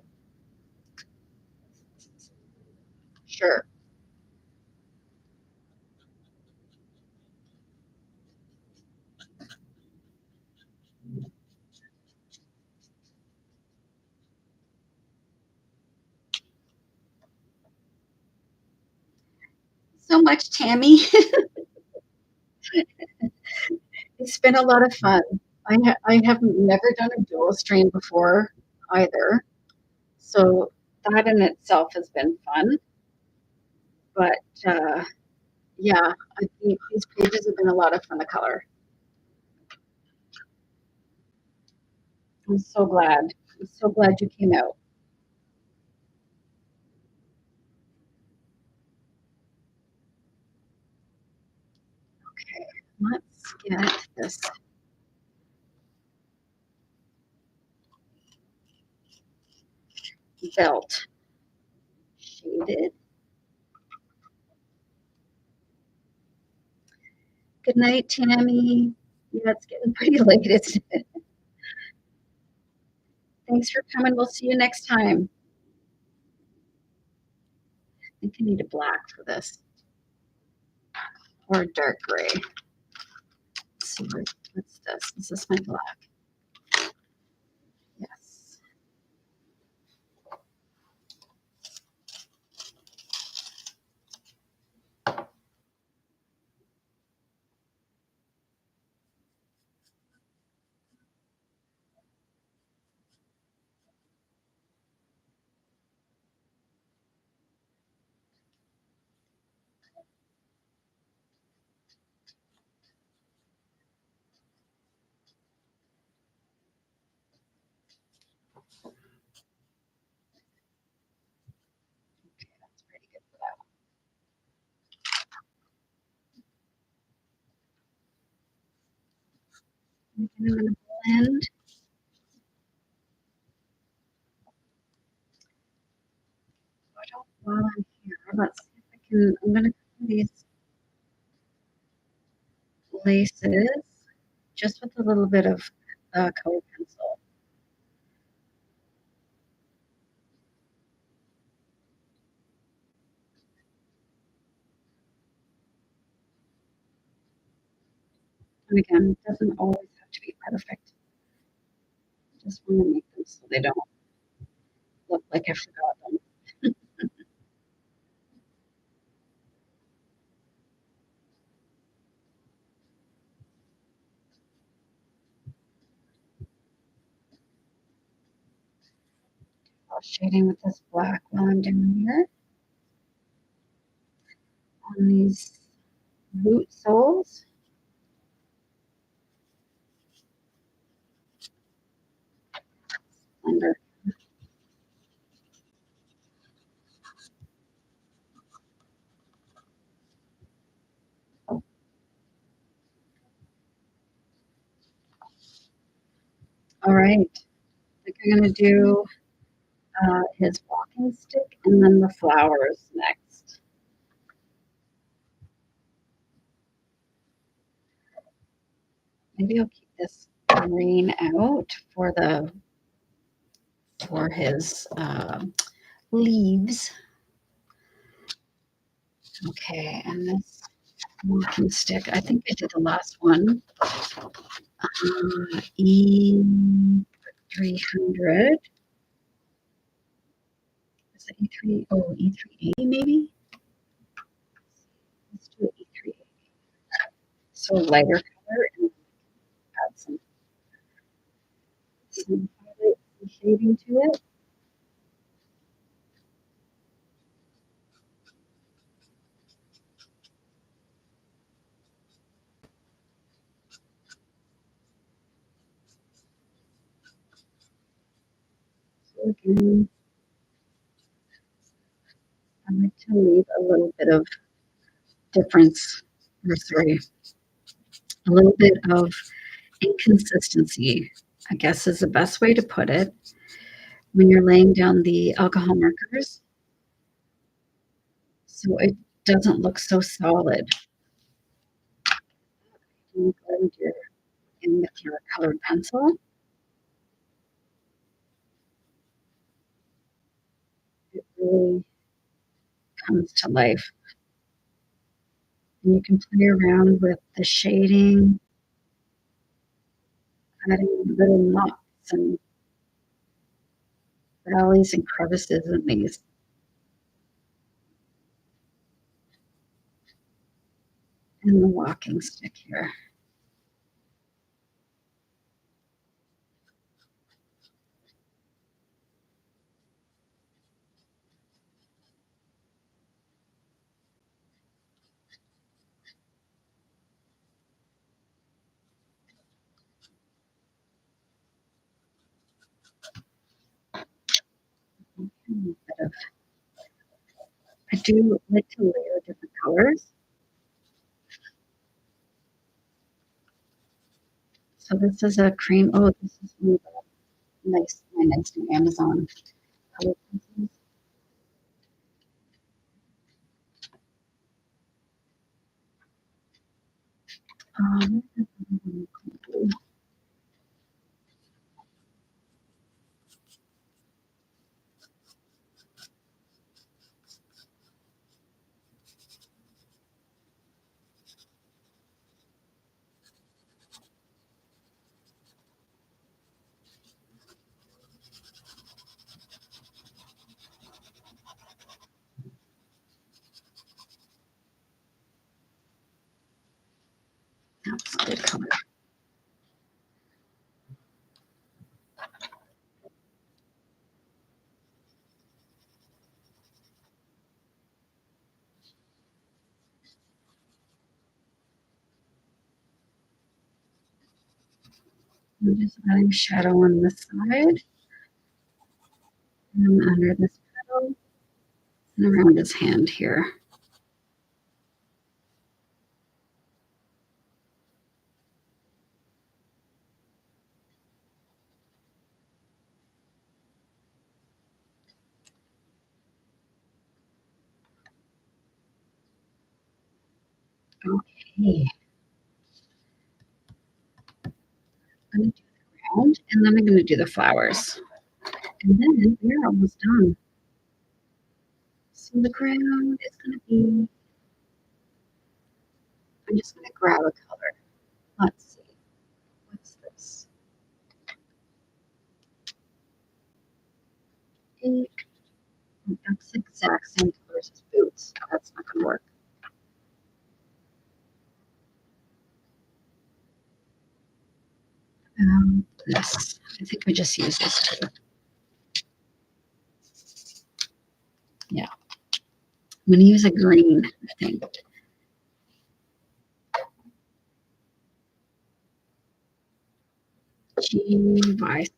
Sure. So much, Tammy. It's been a lot of fun. I have never done a dual strain before either, so that in itself has been fun. But yeah, I think these pages have been a lot of fun to color. I'm so glad. I'm so glad you came out. Okay, let's get this belt shaded. Good night, Tammy. Yeah, it's getting pretty late, isn't it? Thanks for coming. We'll see you next time. I think I need a black for this or a dark gray. Let's see, what's this? Is this my black? Yes. Okay, that's pretty good for that one. I'm gonna blend. I don't while I'm here. Let's see if I can. I'm gonna cover these laces just with a little bit of color pencil. And again, it doesn't always have to be perfect. Just want to make them so they don't look like I forgot them. I'll shading with this black while I'm doing here on these boot soles. Under. All right. I think I'm gonna do his walking stick and then the flowers next. Maybe I'll keep this green out for his leaves. Okay, and this walking stick. I think I did the last one. E300. Is it E3? Oh, E3A maybe? Let's do E3A. So lighter color and add some highlights and shading to it. So again, I like to leave a little bit of difference, or sorry, a little bit of inconsistency, I guess is the best way to put it, when you're laying down the alcohol markers, so it doesn't look so solid. When you blend your in with your colored pencil, it really comes to life. And you can play around with the shading, adding little knots and valleys and crevices in these. And the walking stick here. And a bit of, I do like to layer different colors. So this is a cream. Oh, this is one of the my nice new Amazon color pencils. Um, that's a good color. I'm just adding shadow on this side and under this petal and around his hand here. Okay, I'm gonna do the ground and then I'm gonna do the flowers. And then we're almost done. So the ground is gonna be, I'm just gonna grab a color. Let's see, what's this? Pink. Oh, that's the exact same colors as boots. That's not gonna work. This. I think we just use this too. Yeah. I'm gonna use a green, I think. GY6.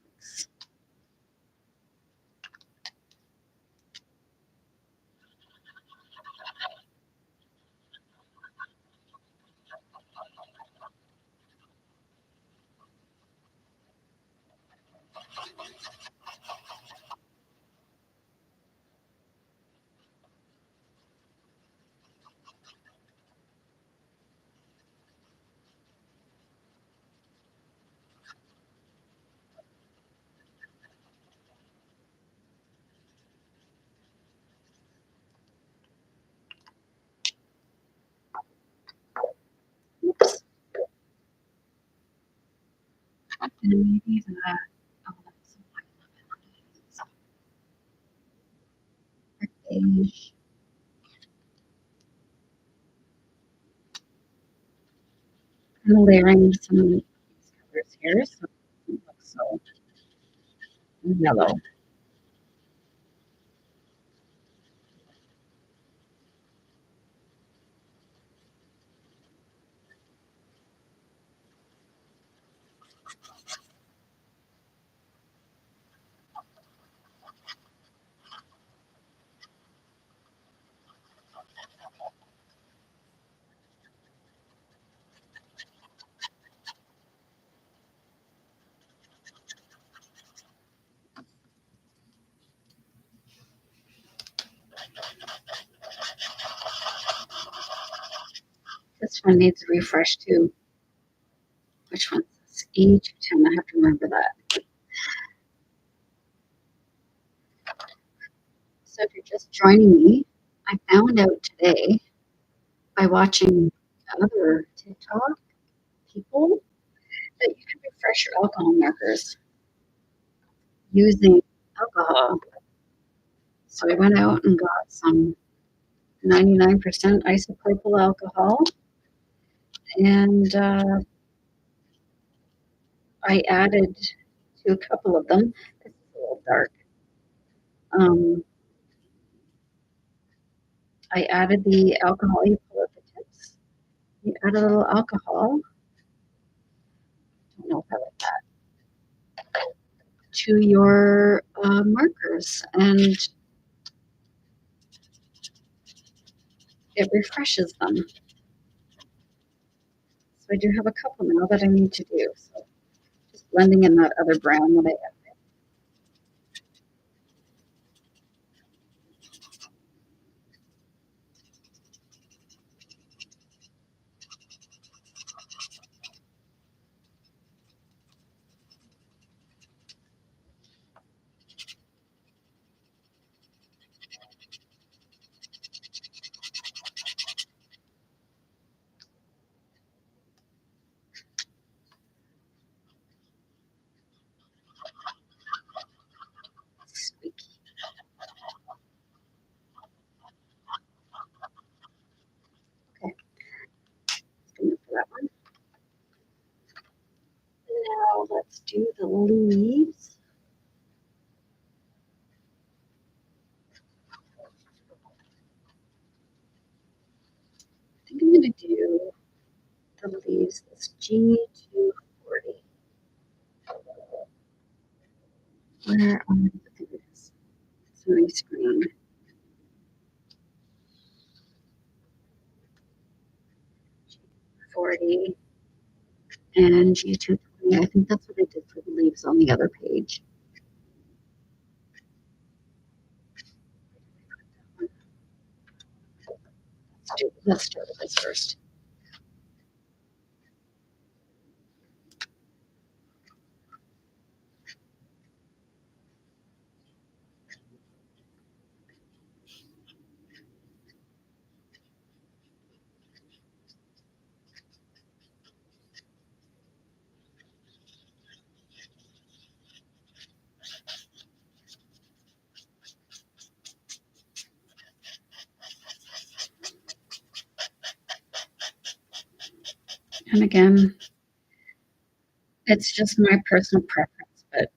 Oops. And maybe that. Oh, that's so beige. I'm layering some of these colors here so it doesn't look so yellow. This one needs a refresh too. Which one's this? E210. I have to remember that. So if you're just joining me, I found out today by watching other TikTok people that you can refresh your alcohol markers using alcohol. So I went out and got some 99% isopropyl alcohol, and I added to a couple of them. This is a little dark. Um, I added the alcohol. You pull out the tips. You add a little alcohol. I don't know if I like that. To your markers, and it refreshes them. So I do have a couple now that I need to do. So just blending in that other brown that I added. Squeaky. Okay, good for that one. Now let's do the leaves. I think I'm going to do the leaves, this G240. Where are the fingers? It's on my screen. 40 and G220. I think that's what I did for the leaves on the other page. Let's start with this first. And again, it's just my personal preference, but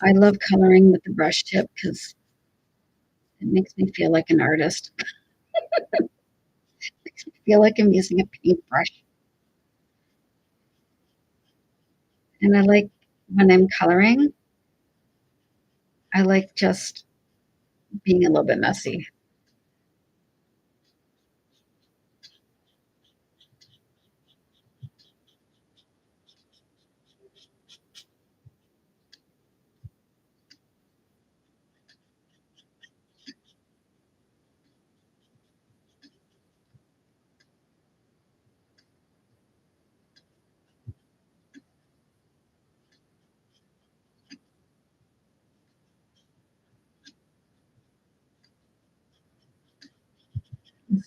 I love coloring with the brush tip because it makes me feel like an artist. It makes me feel like I'm using a paintbrush. And I like when I'm coloring, I like just being a little bit messy.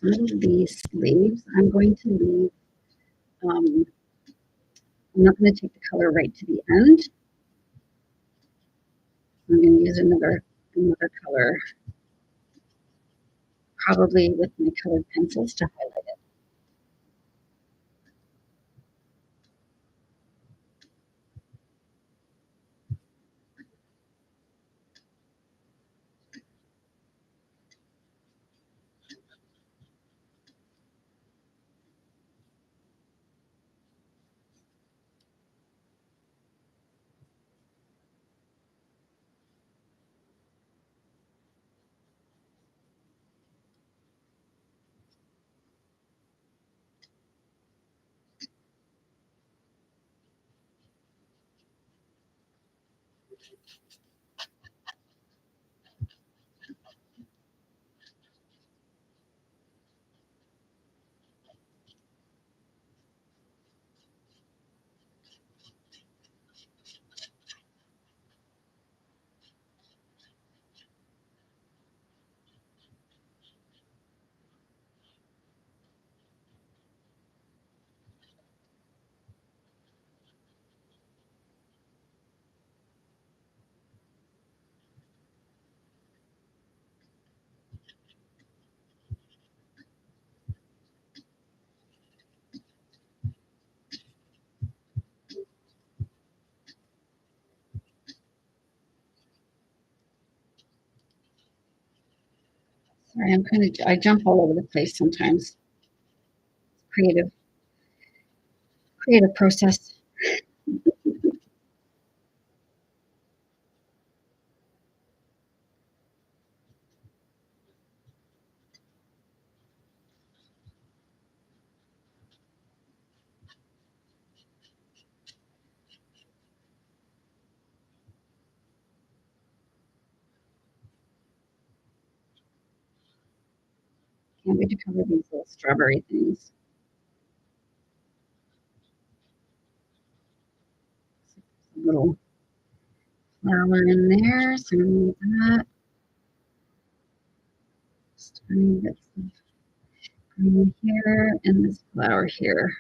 Some of these leaves, I'm going to leave, um, I'm not going to take the color right to the end. I'm going to use another color, probably with my colored pencils to highlight it. Sorry, I jump all over the place sometimes. Creative creative process. Can't wait to cover these little strawberry things. A little flour in there, so we need that. Just tiny bits of green here and this flour here.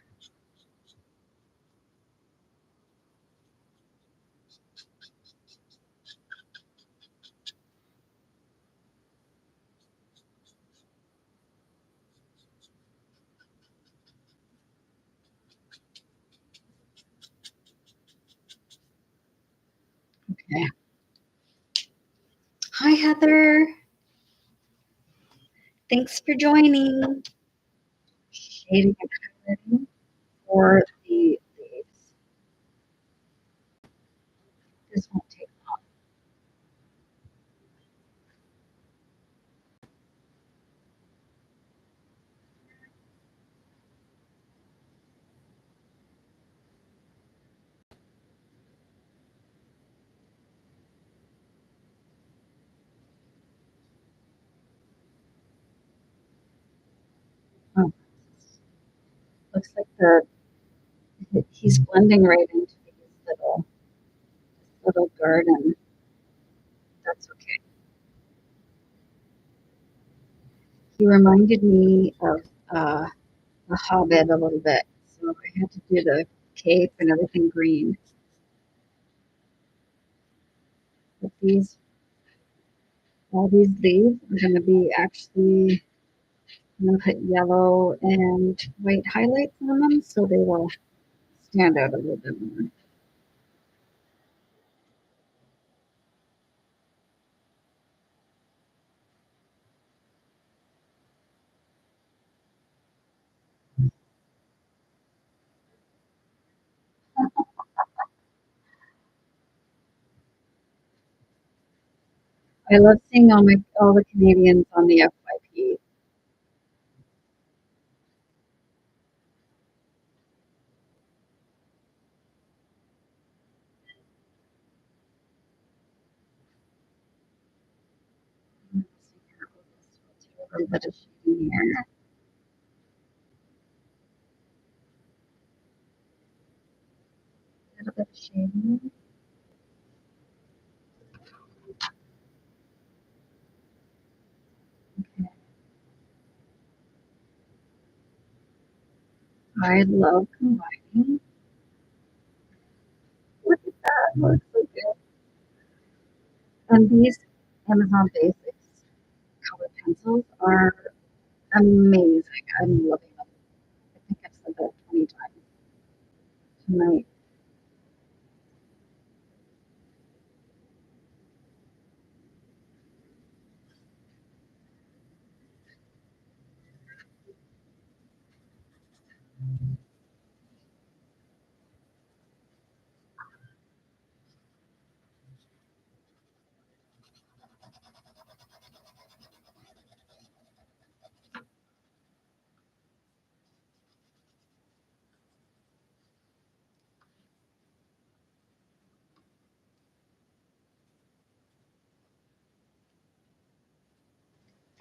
Okay. Hi, Heather. Thanks for joining. Shading and highlighting for the leaves. This won't take long. Oh, looks like he's blending right into these little garden. That's okay. He reminded me of uh, The Hobbit a little bit, so I had to do the cape and everything green. But all these leaves are going to be actually, I'm going to put yellow and white highlights on them so they will stand out a little bit more. I love seeing all the Canadians on the FYP. A little bit of shading here. A little bit of shading. Okay. I love combining. Look at that. Looks so good. And these Amazon Basics color pencils are amazing. I'm loving them. I think I've said that 20 times tonight.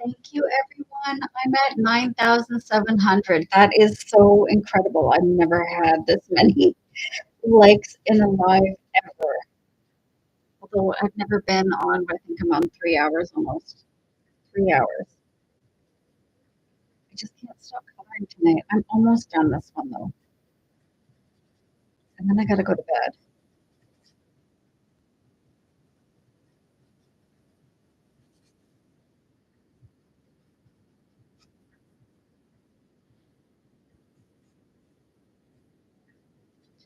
Thank you, everyone. I'm at 9,700. That is so incredible. I've never had this many likes in a live ever. Although I've never been on, but I think I'm on 3 hours almost. 3 hours. I just can't stop coloring tonight. I'm almost done this one though. And then I gotta go to bed.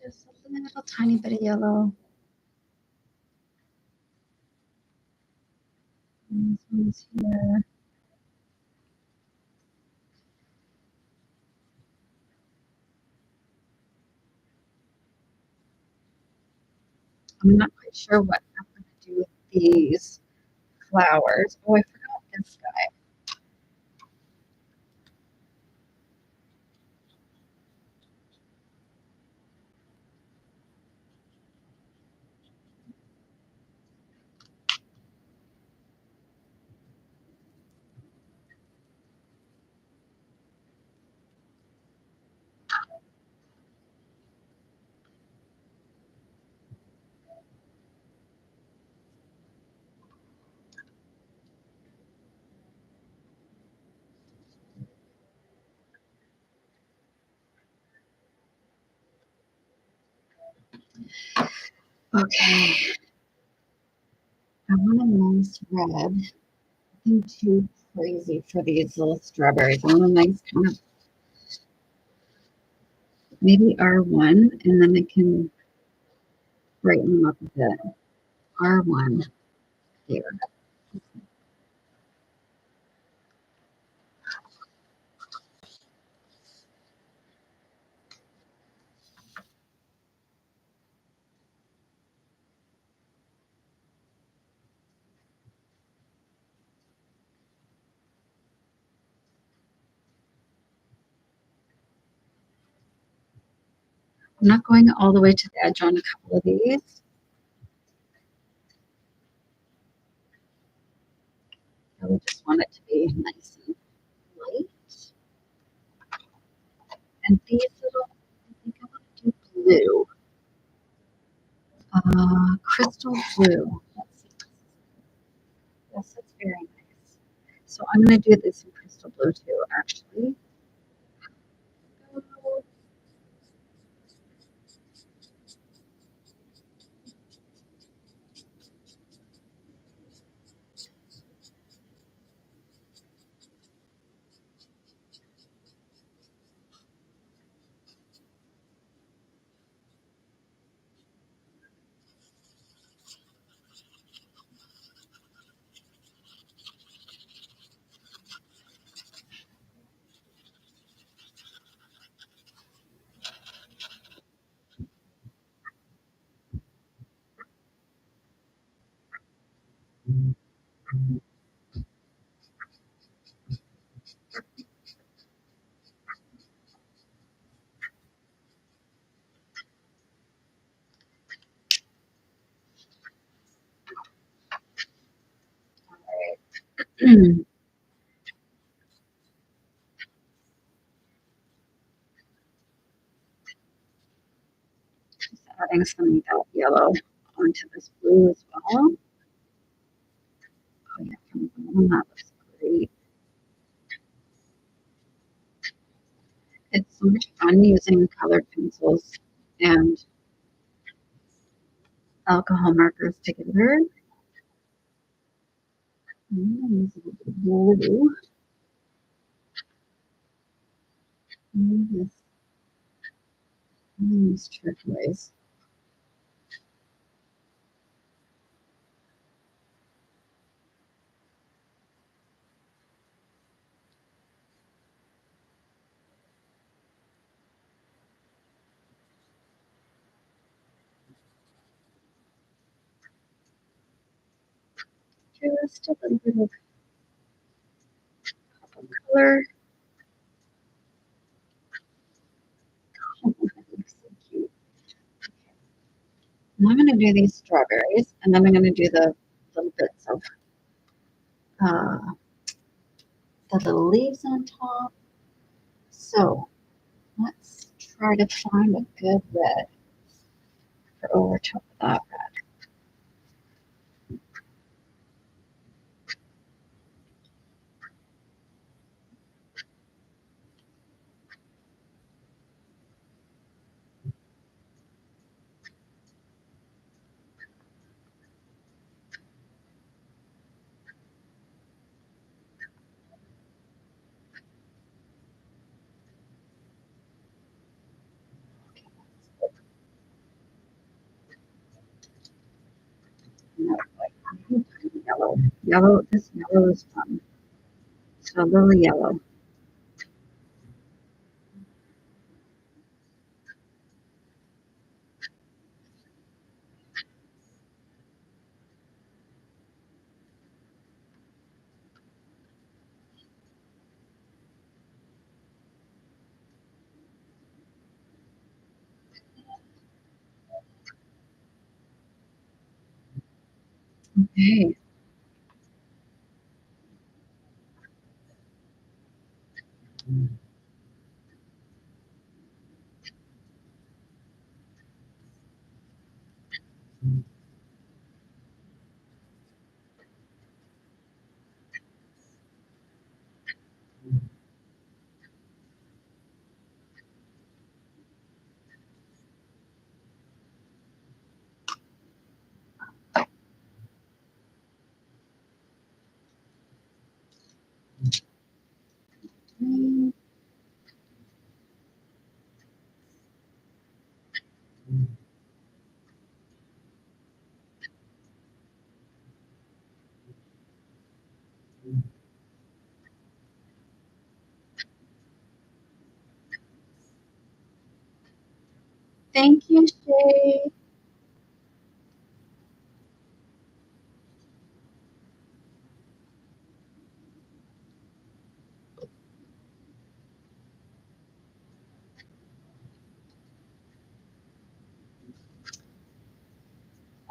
Just a little tiny bit of yellow. And this one's here. I'm not quite sure what I'm going to do with these flowers. Oh, I forgot this guy. Okay, I want a nice red. Nothing too crazy for these little strawberries. I want a nice kind of maybe R1, and then I can brighten them up a bit. R1 there. I'm not going all the way to the edge on a couple of these. I would just want it to be nice and light. And these little, I think I want to do blue. Crystal blue. Let's see. Yes, that's very nice. So I'm going to do this in crystal blue too, actually. Just adding some of that yellow onto this blue as well. Oh yeah, from the bottom, that looks great. It's so much fun using colored pencils and alcohol markers together. I'm gonna use a little bit of blue. And this turquoise. Just a little bit of purple color. Oh, that looks so cute. And I'm going to do these strawberries, and then I'm going to do the little bits of uh, the little leaves on top. So let's try to find a good red for over top of that red. No, like yellow. Yellow, this yellow is fun. So a little yellow. Okay. Mm, thank you, Shay.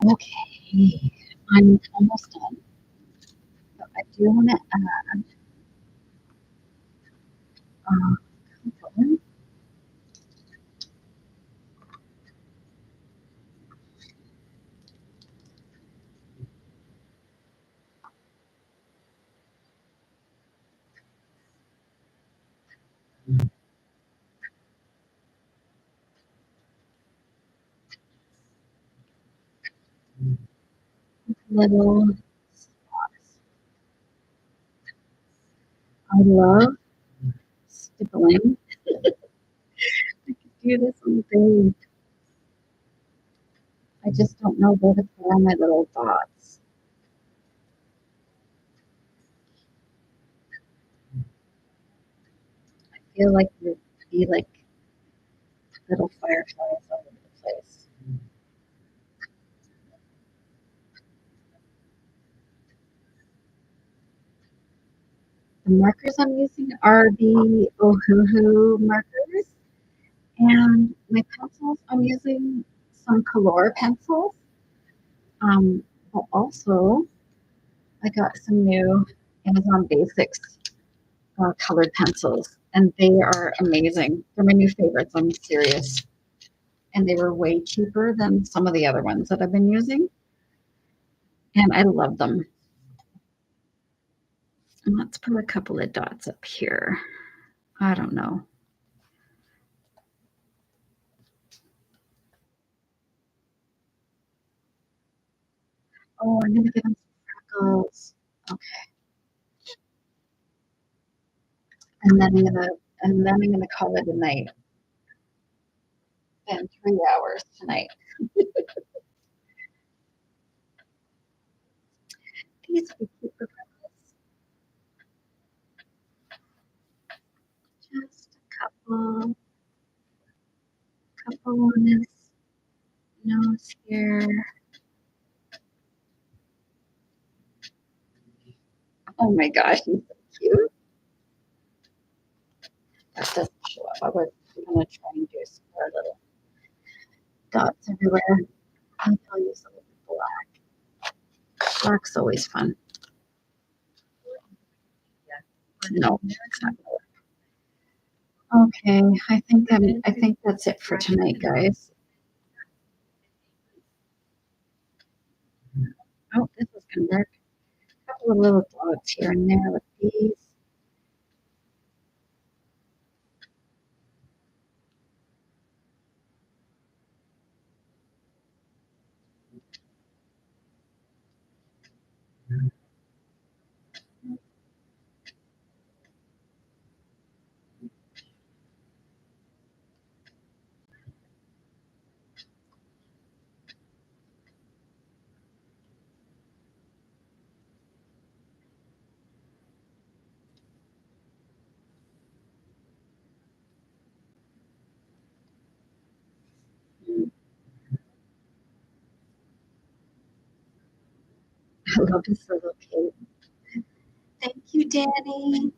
Okay. I'm almost done. But I do want to add uh, one little spots. I love stippling. I could do this all day. I just don't know where to put on my little dots. I feel like there'd be like little fireflies all over the place. The markers I'm using are the Ohuhu markers, and my pencils, I'm using some Color pencils. But also, I got some new Amazon Basics colored pencils, and they are amazing. They're my new favorites. I'm serious. And they were way cheaper than some of the other ones that I've been using, and I love them. And let's put a couple of dots up here. I don't know. Oh, I'm gonna give them some freckles. Okay, and then I'm gonna call it a night. Been 3 hours tonight. These would keep the freckles. Just a couple on his nose here. Oh my gosh, he's so cute. That doesn't show up. I was gonna try and do square little dots everywhere. Maybe I'll use a little black. Black's always fun. No, it's not gonna work. Okay, I think that's it for tonight, guys. Oh, this is gonna work. A couple of little dots here and there with these. I love this little cape. Thank you, Danny.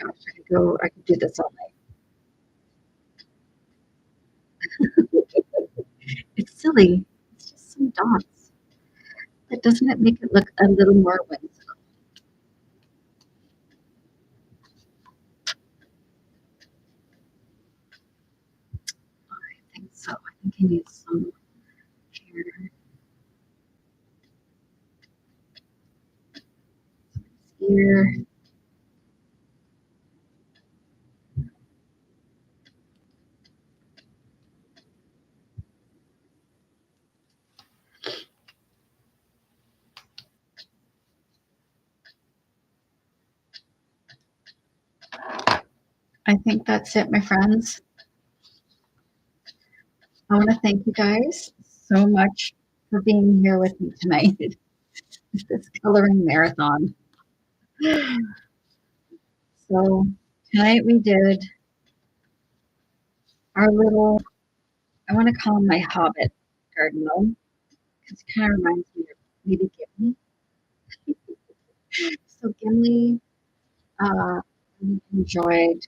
Gosh, I could do this all night. It's silly. It's just some dots. But doesn't it make it look a little more whimsical? I think so. I think I need some hair here. I think that's it, my friends. I want to thank you guys so much for being here with me tonight. This coloring marathon. So tonight we did our little, I want to call him my hobbit garden gnome because it kind of reminds me of maybe Gimli. So Gimli enjoyed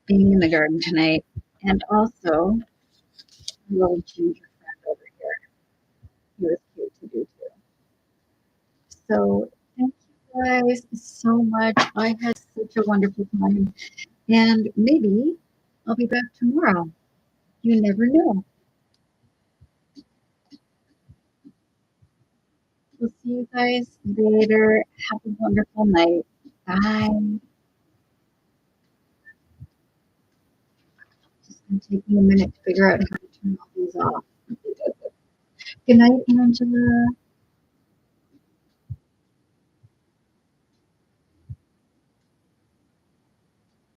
being in the garden tonight, and also a little ginger friend over here. He was cute to do too. So thank you guys so much. I had such a wonderful time, and maybe I'll be back tomorrow. You never know. We'll see you guys later. Have a wonderful night. Bye. Just gonna take me a minute to figure out how to turn all these off. Good night, Angela.